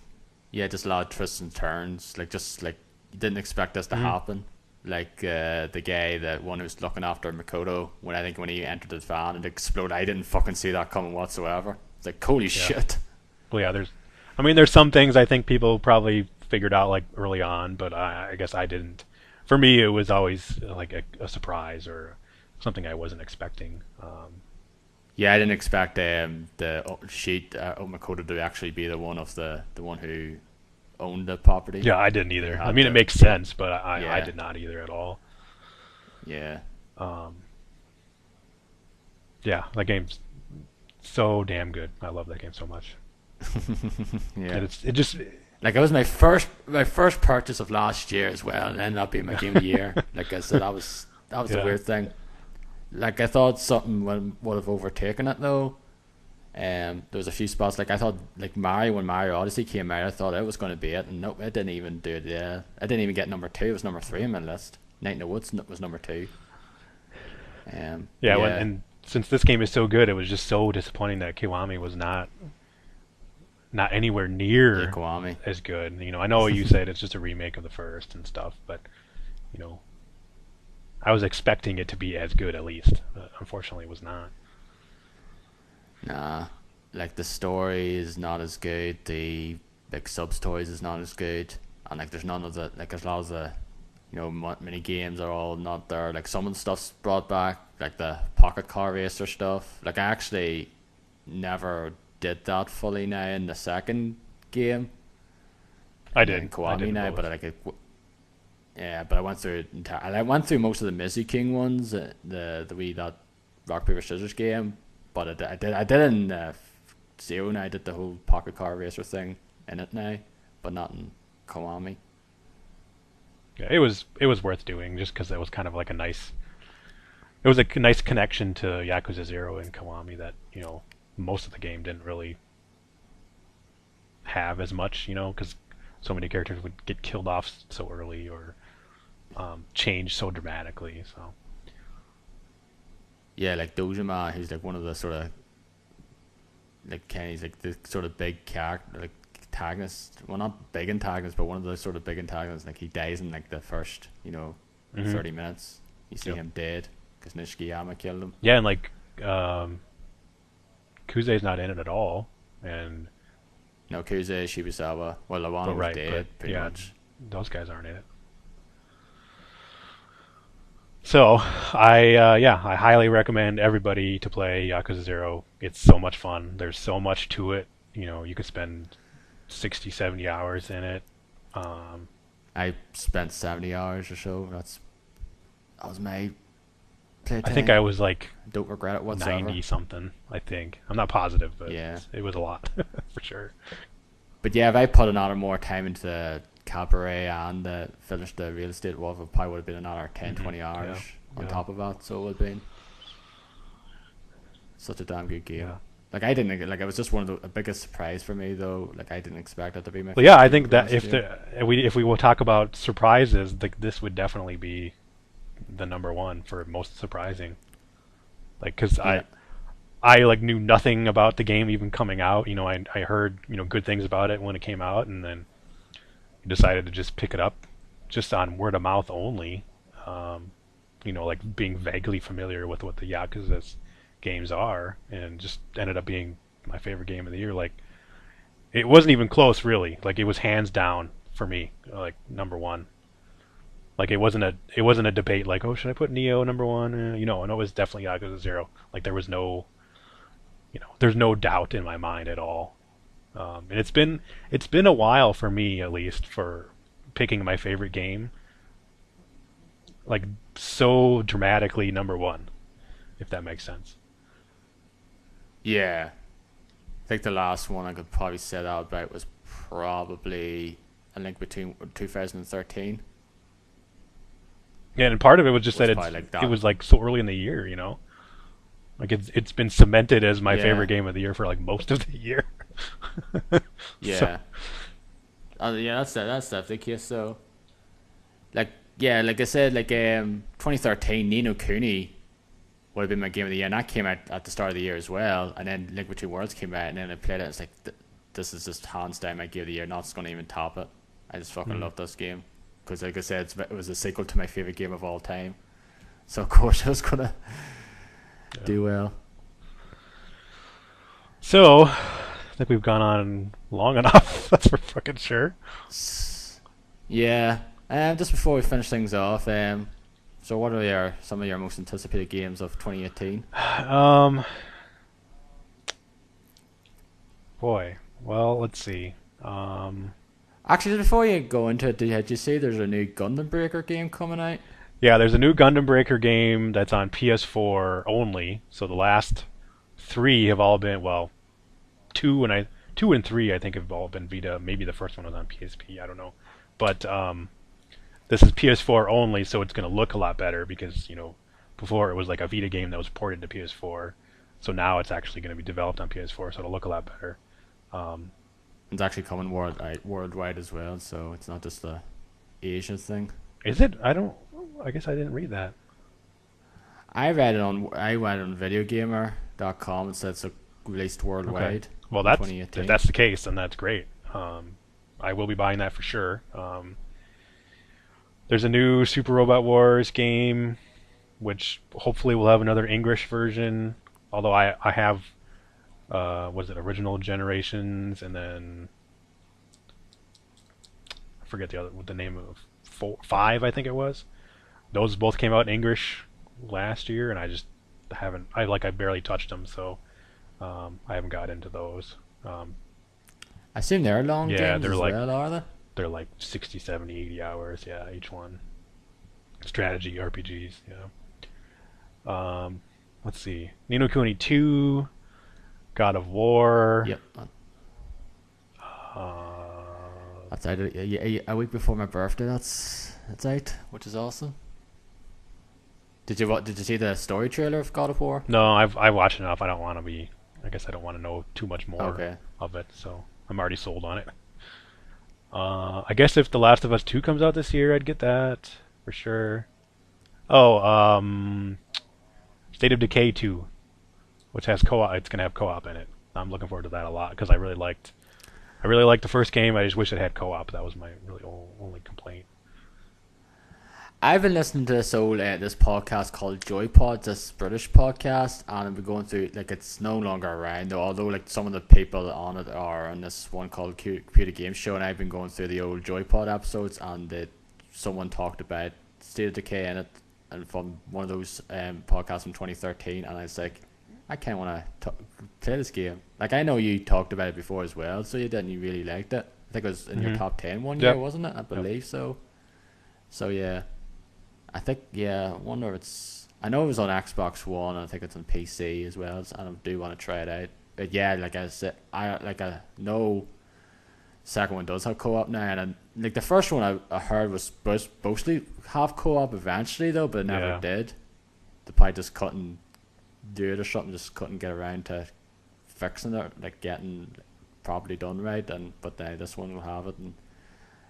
Yeah, just a lot of twists and turns. Like just like you didn't expect this to Hmm. happen. Like the guy, the one who's looking after Makoto, when he entered his van and exploded, I didn't fucking see that coming whatsoever. It's like holy Yeah. shit. Well, yeah. There's some things I think people probably figured out like early on, but I guess I didn't. For me, it was always like a surprise or something I wasn't expecting. Yeah, I didn't expect the sheet Makoto to actually be the one who owned the property. Yeah, I didn't He either. I had mean, it the makes sense, but I yeah did not either at all. yeah Um, yeah, that game's so damn good. I love that game so much. yeah. And it just Like it was my first purchase of last year as well, and ended up being my game of the year. Like I said, that was the yeah. weird thing. Like I thought something would have overtaken it though. There was a few spots like I thought like when Mario Odyssey came out, I thought it was going to be it, and nope, it didn't even do it. Yeah, I didn't even get number two. It was number three on my list. Night in the Woods was number two. Yeah, Yeah, and since this game is so good, it was just so disappointing that Kiwami was not anywhere yeah, near Kiwami. as good. I know you said it's just a remake of the first and stuff, but you know, I was expecting it to be as good at least. But unfortunately, it was not. Nah, like the story is not as good. The like sub stories is not as good, and like there's none of the like a lot of the mini games are all not there. Like some of the stuff's brought back, like the pocket car racer stuff. Like I actually never did that fully now in the second game in I did Kiwami in now, both. but like yeah, but I went through I went through most of the Mizzy King ones, the wee that rock paper scissors game, But I did in Zero now. I did the whole pocket car racer thing in it now, but not in Kiwami. Yeah, it was worth doing just because it was kind of like a nice. It was a nice connection to Yakuza Zero and Kiwami that most of the game didn't really have as much, because so many characters would get killed off so early or change so dramatically. So Yeah, like Dojima, who's like one of the sort of like Kenny's like the sort of big character, like antagonist. Well, not big antagonist, but one of the sort of big antagonists. Like he dies in like the first, 30 minutes. You see Yep. him dead because Nishikiyama killed him. yeah, and like Kuze's not in it at all, and No, Kuze, Shibusawa, well, Lawano but was right, dead but pretty yeah, much. those guys aren't in it. So I highly recommend everybody to play Yakuza Zero. It's so much fun. There's so much to it. You could spend 60, 70 hours in it. Um, I spent 70 hours or so. That was my I think I playtime. was like Don't regret it whatsoever. 90 something. I think I'm not positive, but Yeah. it was a lot for sure. But yeah, if I put another more time into the cabaret and finished the real estate wolf, it probably would have been another 10, Hmm. 20 hours Yeah, on yeah, top of that. So it would have been such a damn good game. yeah. Like I didn't like it was just one of the biggest surprise for me though. Like I didn't expect it to be my Well, yeah, favorite I game think to be that honest with you. if we will talk about surprises, this would definitely be the number one for most surprising. Like, because Yeah. I like knew nothing about the game even coming out. I heard good things about it when it came out, and then decided to just pick it up, just on word of mouth only. Um, like being vaguely familiar with what the Yakuza games are, and just ended up being my favorite game of the year. Like, it wasn't even close, really. Like, it was hands down for me, like number one. Like, it wasn't a debate. Like, oh, should I put Neo number one? And it was definitely Yakuza Zero. Like, there was no, there's no doubt in my mind at all. And it's been a while for me, at least, for picking my favorite game, like so dramatically number one, if that makes sense. Yeah. I think the last one I could probably say that about was probably a link between 2013 Yeah, and part of it was just was that probably like it that. was like so early in the year. Like it's been cemented as my favorite Yeah. game of the year for like most of the year. So Yeah. Yeah, that's definitely the case though. Like yeah, like I said, like 2013 Nino Kuni would have been my game of the year, and that came out at the start of the year as well. And then Link Between Worlds came out, and then I played it. It's like this is just hands down my game of the year. Not going to even top it. I just fucking mm, love this game because, like I said, it was a sequel to my favorite game of all time. So of course I was gonna yeah. do well. So I think we've gone on long enough. That's for fucking sure. Yeah. Just before we finish things off, so what are some of your most anticipated games of 2018? Um, boy. Well, let's see. Um, Actually, before you go into it, did you see there's a new Gundam Breaker game coming out? yeah, there's a new Gundam Breaker game that's on PS4 only. So the last three have all been, well, two and three I think have all been Vita. Maybe the first one was on PSP. I don't know, but this is PS4 only, so it's going to look a lot better because before it was like a Vita game that was ported to PS4. So now it's actually going to be developed on PS4, so it'll look a lot better. Um, It's actually coming worldwide as well, so it's not just a Asia thing. is it? I don't. I guess I didn't read that. I read it on videogamer.com. It said it's released Okay. worldwide Well, in if 2018. that's the case, then that's great. I will be buying that for sure. There's a new Super Robot Wars game, which hopefully will have another English version. Although I have, was it original generations, and then I forget the name of five, I think it was. Those both came out in English last year, and I just haven't. I barely touched them, so I haven't got into those. Um, I assume they're long yeah, games as well, are they? they're like 60, 70, 80 hours. Yeah, each one. Strategy RPGs. Yeah. Um, let's see, Ni no Kuni 2, God of War. Yep, Uh, that's out a week before my birthday. That's out, which is awesome. Did you see the story trailer of God of War? no, I've watched enough. I don't want to be. I guess I don't want to know too much more Okay. of it, so I'm already sold on it. I guess if The Last of Us 2 comes out this year, I'd get that for sure. Oh, State of Decay 2, which has co-op. It's gonna have co-op in it. I'm looking forward to that a lot because I really liked the first game. I just wish it had co-op. That was my really only complaint. I've been listening to this podcast called JoyPod, this British podcast, and I've been going through like it's no longer around though. Although like some of the people on it are on this one called Computer Game Show, and I've been going through the old JoyPod episodes, and someone talked about State of Decay in it, and from one of those podcasts from 2013, and I was like, I kind of want to play this game. Like I know you talked about it before as well, so you really liked it. I think it was in your top 10 one year, Yep. wasn't it? I Yep. believe so. So yeah. I think I wonder if it's. I know it was on Xbox One, and I think it's on PC as well, and I do want to try it out. But yeah, like I said, I know second one does have co-op now, and like the first one I heard was supposed to have co-op eventually though, but it never Yeah. did. The probably just couldn't do it or something, just couldn't get around to fixing it, like getting properly done right. And but this one will have it, and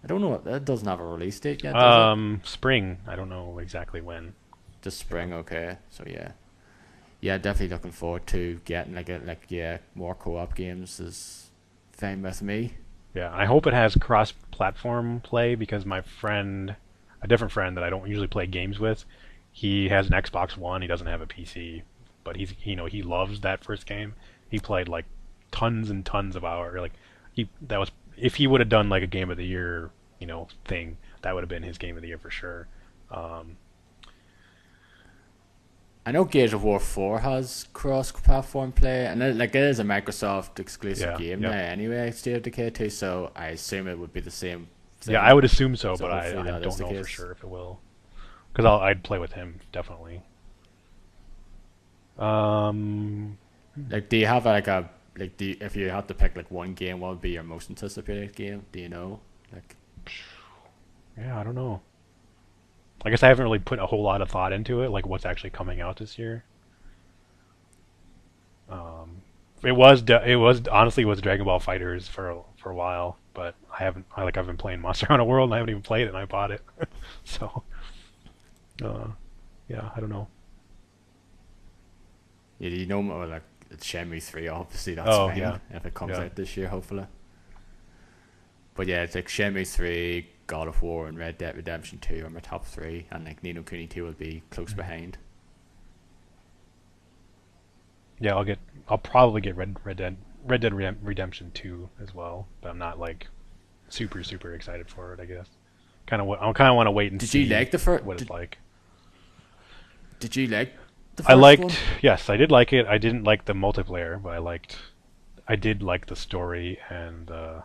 I don't know. It doesn't have a release date yet, does it? Spring. I don't know exactly when. Just spring, okay. So yeah, definitely looking forward to getting more co-op games is fine with me. Yeah, I hope it has cross-platform play because my friend, a different friend that I don't usually play games with, he has an Xbox One. He doesn't have a PC, but he loves that first game. He played like tons and tons of hours. Like that was if he would have done like a game of the year, thing, that would have been his game of the year for sure. Um, I know Gears of War 4 has cross-platform play, and it is a Microsoft exclusive yeah, game now yep. anyway, State of Decay 2, so I assume it would be the same Yeah, I thing. would assume so, So but hopefully I that is don't the know for case. sure if it will. Because I'd play with him definitely. Um, Like, do you have if you had to pick like one game, what would be your most anticipated game? Do you know? Like, yeah, I don't know. I guess I haven't really put a whole lot of thought into it, like what's actually coming out this year. Um, it was honestly was Dragon Ball Fighters for a while, but I've been playing Monster Hunter World and I haven't even played it and I bought it. So, uh, yeah, I don't know. yeah, you know, like it's Shenmue 3, obviously that's Oh fine yeah, if it comes yeah. out this year, hopefully. But yeah, it's like Shenmue 3, God of War, and Red Dead Redemption 2 are my top three, and like Ni no Kuni 2 will be close Mhm. behind. Yeah, I'll probably get Red Dead Redemption 2 as well, but I'm not like super excited for it. I guess I kind of want to wait and Did you see like the first? what it's like. Did you like the I first one? liked, yes, I did like it. I didn't like the multiplayer, but I did like the story and the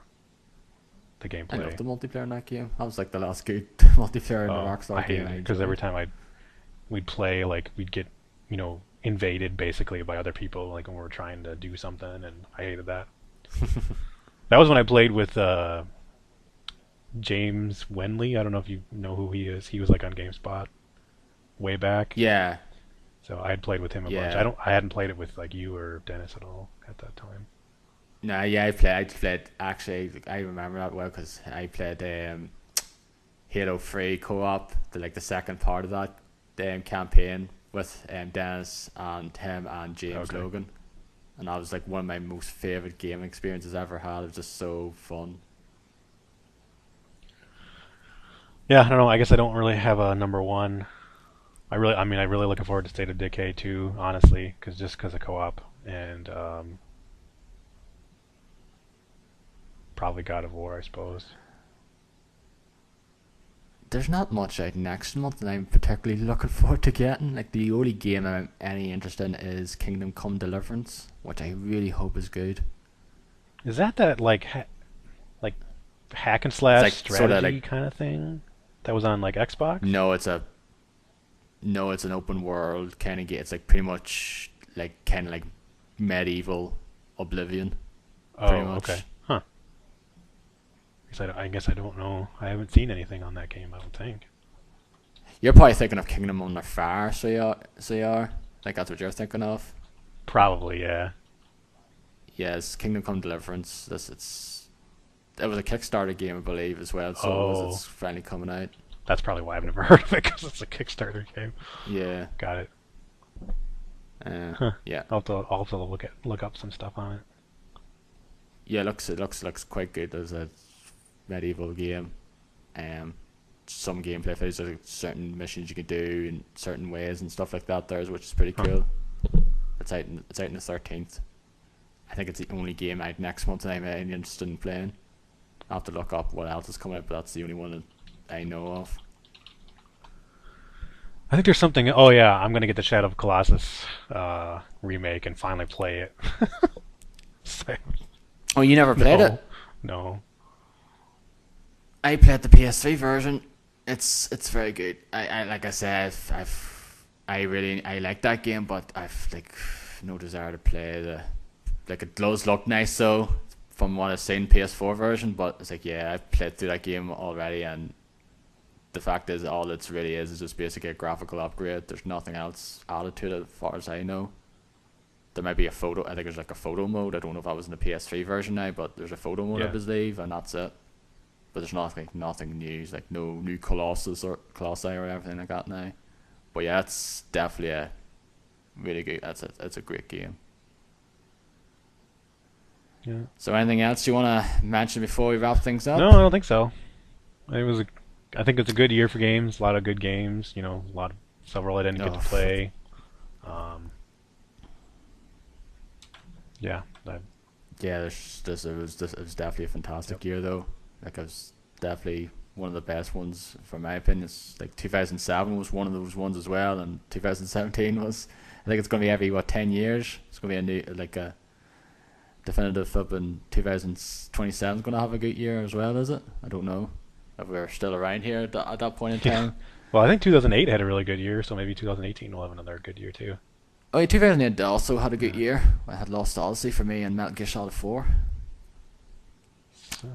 I loved gameplay. the multiplayer in that game. That was like the last good multiplayer in the I Rockstar game hated I it because every enjoyed. time we'd play, like we'd get invaded basically by other people, like when we were trying to do something, and I hated that. That was when I played with James Wenley. I don't know if you know who he is. He was like on GameSpot way back. Yeah, So I had played with him a bunch. yeah. I hadn't played it with like you or Dennis at all at that time. No, yeah, I played actually. I remember that well because I played Halo 3 co-op, the second part of that campaign with Dennis and him and James Okay. Logan, and that was like one of my most favorite gaming experiences I ever had. It was just so fun. Yeah, I don't know. I guess I don't really have a number one. I really looking forward to State of Decay too, honestly, because of co-op and probably God of War, I suppose. There's not much out next month that I'm particularly looking forward to getting. Like the only game I'm any interested in is Kingdom Come Deliverance, which I really hope is good. Is that like hack and It's slash like sort of strategy like kind of thing that was on like Xbox? no, No, it's an open world kind of game. It's like pretty much like kind of like medieval Oblivion, Oh, pretty much. okay. Huh. I guess I don't know. I haven't seen anything on that game, I don't think. You're probably thinking of Kingdom Under Fire, so you are. Like that's what you're thinking of. Probably, yeah. Yes, Kingdom Come Deliverance. It was a Kickstarter game, I believe, as well. So Oh, it's finally coming out. that's probably why I've never heard of it, because it's a Kickstarter game. Yeah, Got it. Huh. yeah, I'll have to look up some stuff on it. yeah. Looks quite good as a medieval game. Um, some gameplay features, like certain missions you can do in certain ways and stuff like that. Which is pretty Huh. cool. It's out on the 13th. I think it's the only game out next month that I'm interested in playing. I'll have to look up what else is coming out, but that's the only one that I know of. I think there's something. Oh yeah, I'm gonna get the Shadow of Colossus remake and finally play it. So, Oh, you never played no, it? no. I played the PS3 version. It's very good. I like I said, I like that game, but I've like no desire to play the. Like it does look nice though, from what I've seen PS4 version, but it's like yeah, I've played through that game already, and the fact is all it's really is just basically a graphical upgrade. There's nothing else added to it as far as I know. There might be a photo. I think there's like a photo mode. I don't know if that was in the PS3 version now, but there's a photo mode I Yeah. believe, and that's it. But there's nothing new. It's like no new Colossi or everything like that now. But yeah, it's definitely a really good. It's a great game. Yeah. So anything else you want to mention before we wrap things No, up? I don't think so. It was a, I think it's a good year for games. A lot of good games. Several I didn't get No. to play. Yeah. Yeah, it was definitely a fantastic year though. Like it was definitely one of the best ones from my opinion. It's like 2007 was one of those ones as well, and 2017 was. I think it's going to be every 10 years. It's going to be a new like a definitive up in 2027 is going to have a good year as well, is it? I don't know if we're still around here at that point in Yeah. time. Well, I think 2008 had a really good year, so maybe 2018 will have another good year too. Oh, yeah, 2008 also had a good Yeah. year. I had Lost Odyssey for me and Metal Gear Solid 4. So,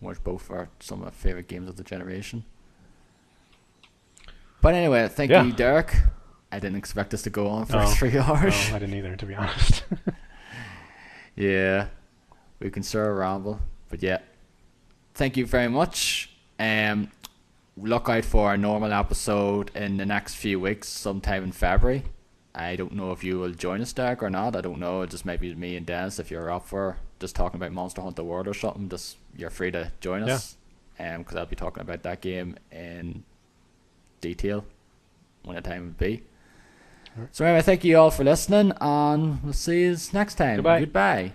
Which both are some of my favourite games of the generation. But anyway, thank Yeah. you, Derek. I didn't expect this to go on for No. 3 no, hours. I didn't either, to be honest. Yeah, we can sort of ramble. But yeah, thank you very much. Look out for our normal episode in the next few weeks, sometime in February. I don't know if you will join us, Derek, or not. I don't know. It just might be me and Dennis. If you're up for just talking about Monster Hunter World or something, just you're free to join us. Because I'll be talking about that game in detail when the time would be. Alright. So anyway, thank you all for listening, and we'll see you next time. Goodbye. Goodbye.